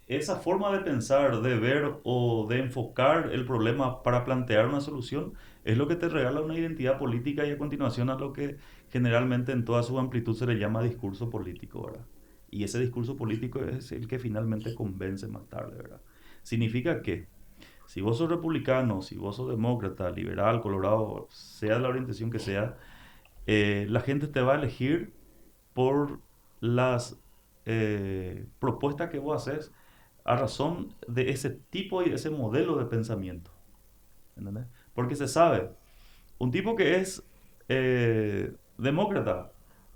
esa forma de pensar, de ver o de enfocar el problema para plantear una solución es lo que te regala una identidad política y a continuación a lo que generalmente en toda su amplitud se le llama discurso político, ¿verdad? Y ese discurso político es el que finalmente convence más tarde, ¿verdad? Significa que si vos sos republicano, si vos sos demócrata, liberal, colorado, sea la orientación que sea, la gente te va a elegir por las propuestas que vos haces a razón de ese tipo y ese modelo de pensamiento. ¿Entendés? Porque se sabe, un tipo que es demócrata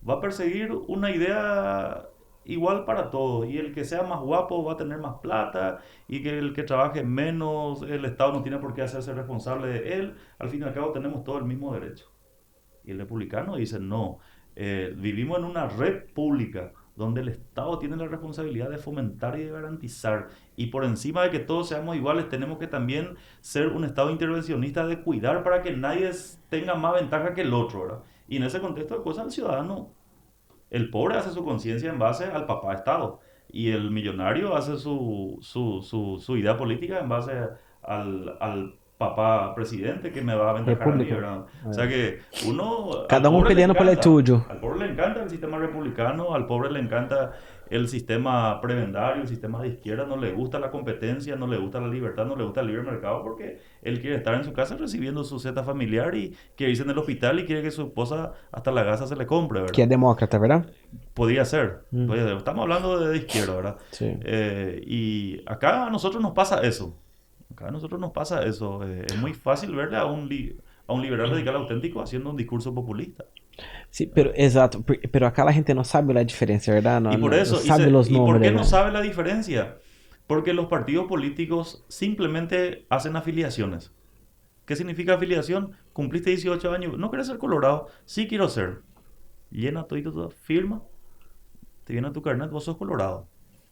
va a perseguir una idea igual para todos, y el que sea más guapo va a tener más plata, y que el que trabaje menos, el Estado no tiene por qué hacerse responsable de él. Al fin y al cabo tenemos todo el mismo derecho. Y el republicano dice, no, vivimos en una república donde el Estado tiene la responsabilidad de fomentar y de garantizar, y por encima de que todos seamos iguales, tenemos que también ser un Estado intervencionista de cuidar para que nadie tenga más ventaja que el otro, ¿verdad? Y en ese contexto de cosas, el ciudadano, el pobre hace su conciencia en base al papá Estado, y el millonario hace su idea política en base al papá presidente que me va a aventajar a mí, República. ¿verdad? O sea que uno... Cada al um pobre le peleando pelo encanta. tuyo. Al pobre le encanta el sistema republicano, al pobre le encanta el sistema prebendario, el sistema de izquierda, no le gusta la competencia, no le gusta la libertad, no le gusta el libre mercado, porque él quiere estar en su casa recibiendo su zeta familiar y quiere irse en el hospital y quiere que su esposa hasta la gasa se le compre, ¿verdad? Que é demócrata, verdade? Podría ser. Mm. Podría ser. Estamos hablando de izquierda, ¿verdad? Sí. Y acá a nosotros nos pasa eso. Es muy fácil verle a un liberal radical auténtico haciendo un discurso populista. Sí, pero exato, pero acá la gente no sabe la diferencia, ¿verdad? No, Y por no, eso, no sabe los ¿y por nombres. qué no ¿verdad? sabe la diferencia? Porque los partidos políticos simplemente hacen afiliaciones. ¿Qué significa afiliación? Cumpliste 18 años, no querés ser colorado, sí quiero ser. Llena todo, firma, te viene a tu carnet, vos sos colorado.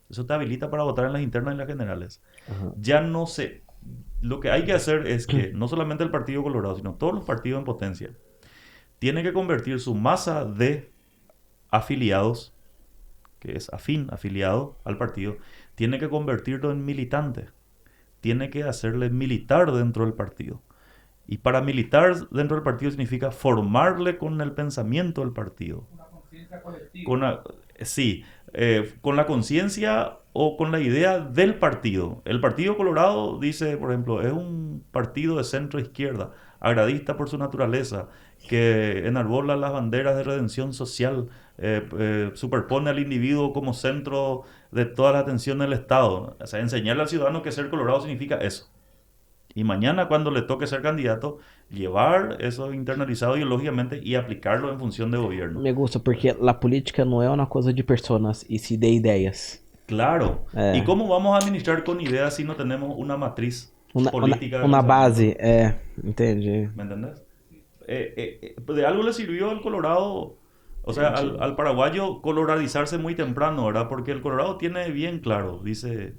Eso te habilita para votar en las internas y en las generales. Ajá. Ya no sé. Lo que hay que hacer es que no solamente el Partido Colorado, sino todos los partidos en potencia tienen que convertir su masa de afiliados, que es afiliado al partido, tiene que convertirlo en militante, tiene que hacerle militar dentro del partido. Y para militar dentro del partido significa formarle con el pensamiento del partido. Una conciencia colectiva. Con la conciencia o con la idea del partido. El Partido Colorado dice, por ejemplo, es un partido de centro izquierda, agradista por su naturaleza, que enarbola las banderas de redención social, superpone al individuo como centro de toda la atención del Estado. O sea, enseñarle al ciudadano que ser colorado significa eso. Y mañana, cuando le toque ser candidato, llevar eso internalizado ideológicamente y aplicarlo en función de gobierno. Me gusta porque la política no es una cosa de personas y sí de ideas. Claro. ¿Y cómo vamos a administrar con ideas si no tenemos una matriz política? Una base, entendí. ¿Me entendés? De algo le sirvió al Colorado, o sea, al paraguayo coloradizarse muy temprano, ¿verdad? Porque el Colorado tiene bien claro, dice...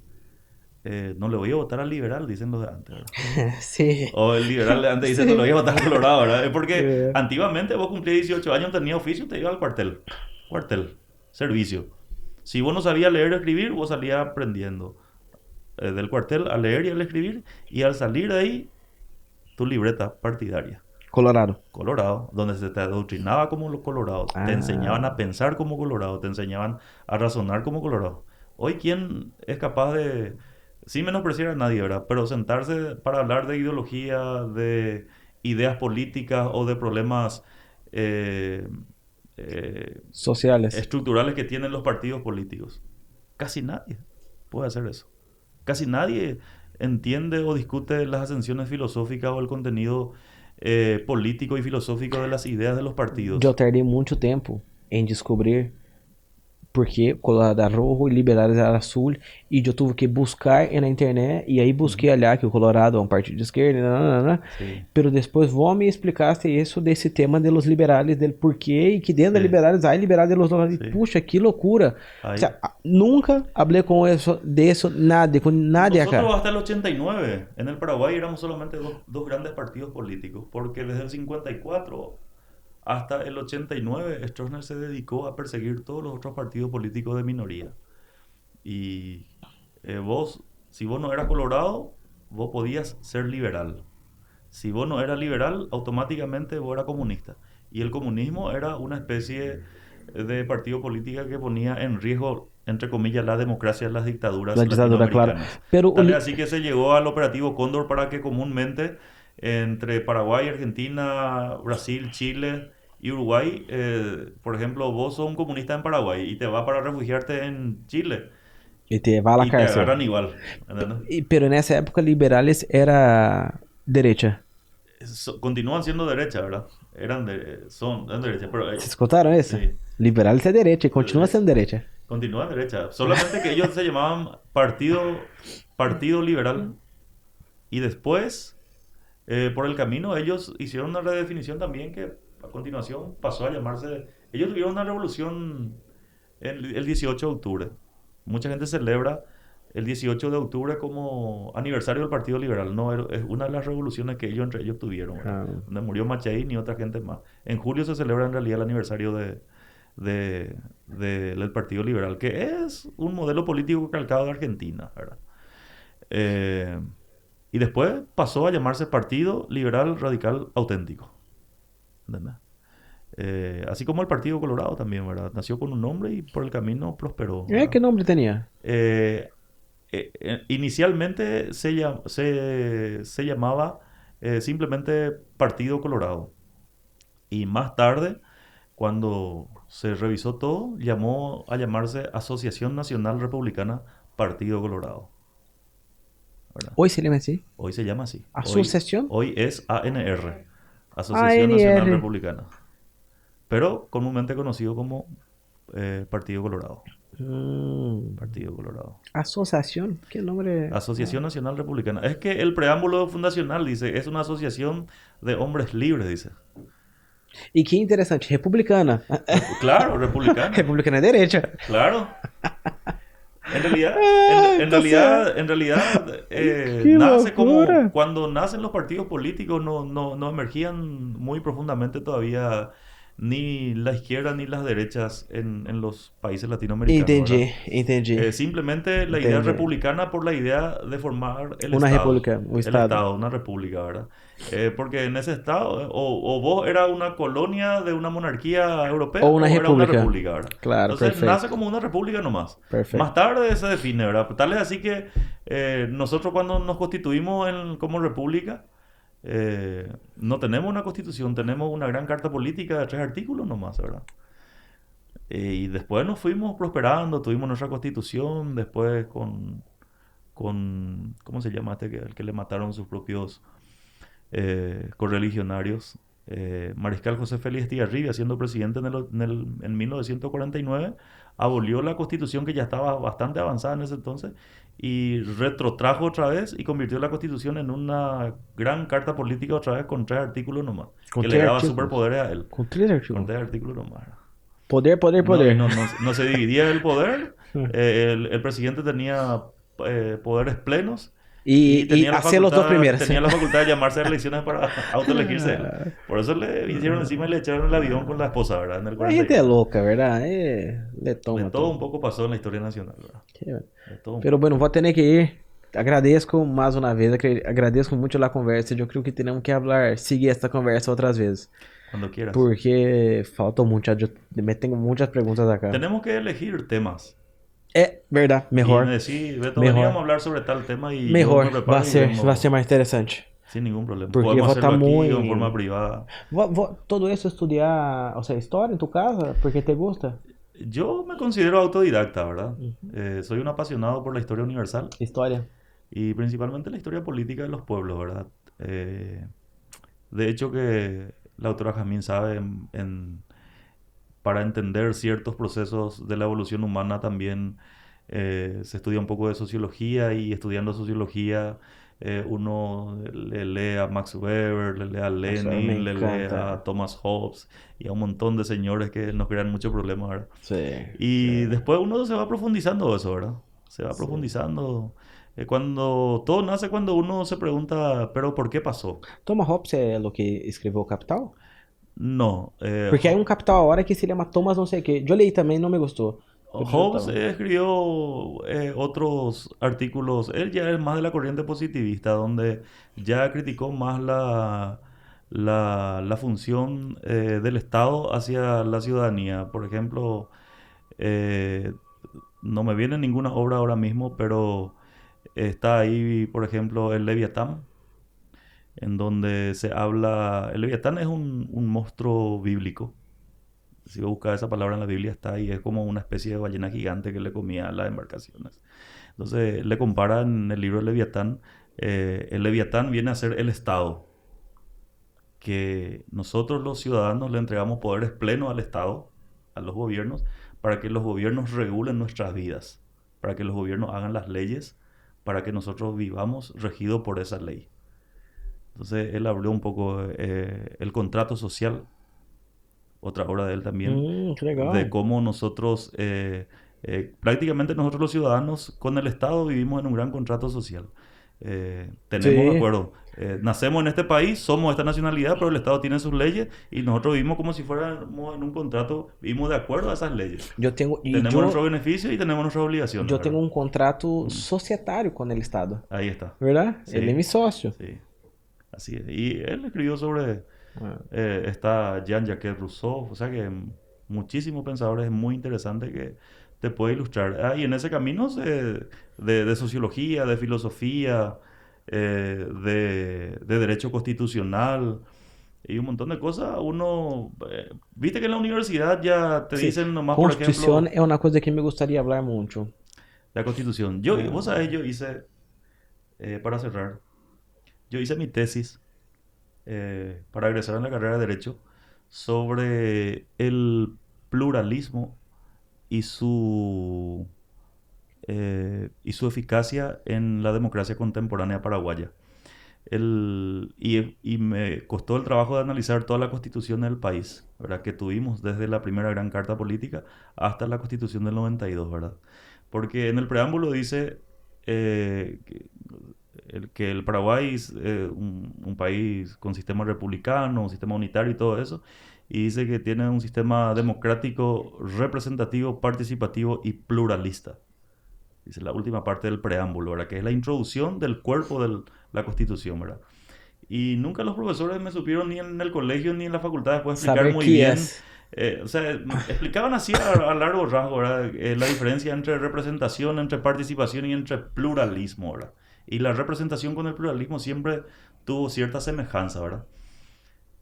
no le voy a votar al liberal, dicen los de antes, ¿verdad? Sí. O el liberal de antes dice, no le voy a votar al Colorado, ¿verdad? Es porque Sí. antiguamente vos cumplías 18 años, tenías oficio, te ibas al cuartel, servicio. Si vos no sabías leer o escribir, vos salías aprendiendo del cuartel a leer y a escribir, y al salir de ahí, tu libreta partidaria. Colorado, donde se te adoctrinaba como los colorados, te enseñaban a pensar como colorado, te enseñaban a razonar como colorado. Hoy, ¿quién es capaz de, sin menospreciar a nadie, ¿verdad? Pero sentarse para hablar de ideología, de ideas políticas o de problemas sociales, estructurales que tienen los partidos políticos? Casi nadie puede hacer eso. Casi nadie entiende o discute las ascensiones filosóficas o el contenido político y filosófico de las ideas de los partidos. Yo tardé mucho tiempo en descubrir por que Colorado era rojo e Liberales era azul, e eu tive que buscar na internet, e aí busquei olhar que o Colorado é um partido de esquerda, pero depois vos me explicaste isso desse tema de los liberales, del porquê, e que dentro de liberales há liberales de los liberales. Puxa, que loucura. O sea, nunca hablé de eso nadie, con nadie acá. Nosotros hasta el 89 en el Paraguay éramos solamente dos grandes partidos políticos, porque desde el 54 hasta el 89, Stroessner se dedicó a perseguir todos los otros partidos políticos de minoría. Y si vos no eras colorado, vos podías ser liberal. Si vos no eras liberal, automáticamente vos eras comunista. Y el comunismo era una especie de partido político que ponía en riesgo, entre comillas, la democracia en las dictaduras latinoamericanas. Claro. Pero así que se llegó al operativo Cóndor para que comúnmente entre Paraguay, Argentina, Brasil, Chile y Uruguay, por ejemplo, vos sos un comunista en Paraguay y te vas para refugiarte en Chile. Y te va a la y cárcel. Te agarran igual. Pero en esa época liberales era derecha. Continúan siendo derecha, ¿verdad? Son derecha. Pero, ¿Se escucharon eso? Sí. Liberales es derecha y continúa siendo derecha. Continúan derecha. Solamente que ellos se llamaban Partido Liberal. Y después, por el camino, ellos hicieron una redefinición también que a continuación pasó a llamarse... Ellos tuvieron una revolución el 18 de octubre. Mucha gente celebra el 18 de octubre como aniversario del Partido Liberal. No, es una de las revoluciones que entre ellos tuvieron. Donde murió Machaín y otra gente más. En julio se celebra en realidad el aniversario del Partido Liberal, que es un modelo político calcado de Argentina, ¿verdad? Y después pasó a llamarse Partido Liberal Radical Auténtico. ¿Entendés? Así como el Partido Colorado también, ¿verdad? Nació con un nombre y por el camino prosperó. ¿Qué nombre tenía? Inicialmente se llamaba simplemente Partido Colorado. Y más tarde, cuando se revisó todo, llamó a llamarse Asociación Nacional Republicana Partido Colorado. ¿Verdad? ¿Hoy se llama así? Hoy se llama así. ¿Asociación? Hoy es ANR. Asociación Nacional Republicana. Pero comúnmente conocido como Partido Colorado. Partido Colorado. ¿Asociación? ¿Qué nombre? Asociación Nacional Republicana. Es que el preámbulo fundacional dice, es una asociación de hombres libres, dice. Y qué interesante, republicana. Claro, republicana. Republicana de derecha. Claro. En realidad, nace como cuando nacen los partidos políticos no emergían muy profundamente todavía ni la izquierda ni las derechas en los países latinoamericanos, ¿verdad? Entendi. Simplemente la idea Entendi. republicana por la idea de formar el Una Estado. república, un El estado. Estado, una república, ¿verdad? Porque en ese Estado, o vos eras una colonia de una monarquía europea O o una era una república. república, ¿verdad? Claro, Entonces perfecto. nace como una república nomás. Perfecto. Más tarde se define, ¿verdad? Tal es así que nosotros cuando nos constituimos como república, no tenemos una constitución, tenemos una gran carta política de 3 artículos nomás, ¿verdad? Y después nos fuimos prosperando, tuvimos nuestra constitución, después ¿cómo se llama este al que le mataron sus propios correligionarios? Mariscal José Félix Estigarribia, siendo presidente en 1949, abolió la constitución que ya estaba bastante avanzada en ese entonces y retrotrajo otra vez y convirtió la constitución en una gran carta política otra vez con 3 artículos nomás, Con que le 3 daba artículos. superpoderes a él. Com 3 Con artigos. 3 artículos nomás. Poder, poder, No, y poder. no se dividía el poder. El presidente tenía poderes plenos y Y hacer los dos primeros. tenía la facultad de llamarse a elecciones para autoelegirse él. Por eso le hicieron encima y le echaron el avión con la esposa, ¿verdad? En el A gente é 41. louca, ¿verdad? Le De toma todo un todo. poco pasó en la historia nacional, ¿verdad? De todo un Pero poco. bueno, vou ter que ir. Agradeço mais uma vez, agradeço muito a conversa. Eu creio que temos que hablar, seguir esta conversa outras vezes. Cuando quieras. Porque falta mucho. Me tengo muchas preguntas acá. Tenemos que elegir temas. É verdade, Y mejor. me decís, Beto, Mejor. veníamos a hablar sobre tal tema y yo Mejor, me preparo y vemos vai ser mais interessante. sin ningún problema. Porque Podemos vou estar hacerlo aquí o en muito. forma privada. Todo isso estudiar, ou seja, história em tu casa, porque te gusta? Yo me considero autodidacta, ¿verdad? Soy un apasionado por la historia universal História. y principalmente la historia política de los pueblos, ¿verdad? De hecho que la autora Jazmín sabe, para entender ciertos procesos de la evolución humana también se estudia un poco de sociología y estudiando sociología uno le lee a Max Weber, le lee a Weber me Lenin, le lee encanta. a Thomas Hobbes y a un montón de señores que nos crean muchos problemas, ¿verdad? Sí. Y después uno se va profundizando eso, ¿verdad? Se va profundizando. Todo nace cuando uno se pregunta, ¿pero por qué pasó? Thomas Hobbes é o que escreveu Capital? No. Porque hay Capital ahora que se llama Thomas no sé qué. Yo leí también, no me gustó. Hobbes escribió otros artículos. Él ya es más de la corriente positivista, donde ya criticó más la función del Estado hacia la ciudadanía. Por ejemplo, no me viene ninguna obra ahora mismo, pero está ahí, por ejemplo, el Leviatán, en donde se habla... El Leviatán es un monstruo bíblico. Si vos buscas esa palabra en la Biblia está ahí, es como una especie de ballena gigante que le comía a las embarcaciones. Entonces le comparan en el libro del Leviatán, el Leviatán viene a ser el Estado, que nosotros los ciudadanos le entregamos poderes plenos al Estado, a los gobiernos, para que los gobiernos regulen nuestras vidas, para que los gobiernos hagan las leyes, para que nosotros vivamos regidos por esa ley. Entonces él abrió un poco el contrato social, otra obra de él también, Qué legal. de cómo nosotros, prácticamente nosotros los ciudadanos con el Estado vivimos en un gran contrato social. Tenemos de acuerdo, nacemos en este país, somos esta nacionalidad, pero el Estado tiene sus leyes y nosotros vivimos como si fuéramos en un contrato, vivimos de acuerdo a esas leyes. Tenemos nuestros beneficios y tenemos nuestras obligaciones. Yo tengo un contrato societario con el Estado. Ahí está. ¿Verdad? Sí. Él es mi socio. Sí, así es. Y él escribió sobre... está Jean-Jacques Rousseau, o sea que muchísimos pensadores, es muy interesante que te puede ilustrar. Y en ese camino de sociología, de filosofía, de derecho constitucional y un montón de cosas, uno... Viste que en la universidad ya te dicen nomás, por Constitución ejemplo... es una cosa que me gustaría hablar mucho. La Constitución. Vos sabés, yo hice, para cerrar, yo hice mi tesis para egresar en la carrera de Derecho sobre el pluralismo y su eficacia en la democracia contemporánea paraguaya. Y me costó el trabajo de analizar toda la constitución del país, ¿verdad? Que tuvimos desde la primera gran carta política hasta la constitución del 92, ¿verdad? Porque en el preámbulo dice que el Paraguay es un país con sistema republicano, un sistema unitario y todo eso, y dice que tiene un sistema democrático, representativo, participativo y pluralista. Dice la última parte del preámbulo, ¿verdad? Que es la introducción del cuerpo de la Constitución, ¿verdad? Y nunca los profesores me supieron ni en el colegio ni en la facultad después explicar Saber muy qué bien. es. O sea, explicaban así a largo rasgo, ¿verdad? La diferencia entre representación, entre participación y entre pluralismo, ¿verdad? Y la representación con el pluralismo siempre tuvo cierta semejanza, ¿verdad?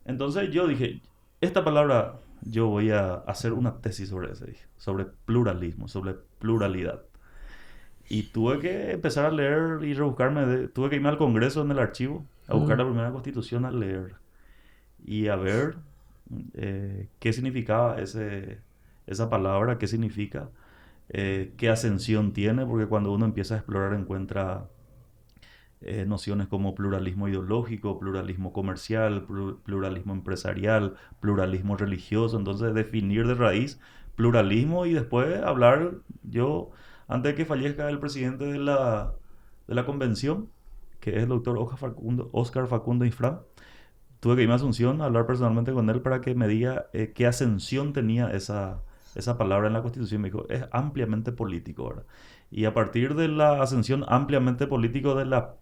Entonces yo dije, esta palabra yo voy a hacer una tesis sobre eso, dije, sobre pluralismo, sobre pluralidad. Y tuve que empezar a leer y rebuscarme, tuve que irme al Congreso en el archivo, a buscar la primera constitución, a leer y a ver qué significaba esa palabra, qué significa, qué ascensión tiene, porque cuando uno empieza a explorar encuentra nociones como pluralismo ideológico, pluralismo comercial, pluralismo empresarial, pluralismo religioso. Entonces definir de raíz pluralismo y después hablar, yo, antes de que fallezca el presidente de la convención, que es el doctor Oscar Facundo Infram, tuve que irme a Asunción a hablar personalmente con él para que me diga qué ascensión tenía esa palabra en la Constitución. Me dijo, es ampliamente político, ¿verdad? Y a partir de la ascensión ampliamente político de la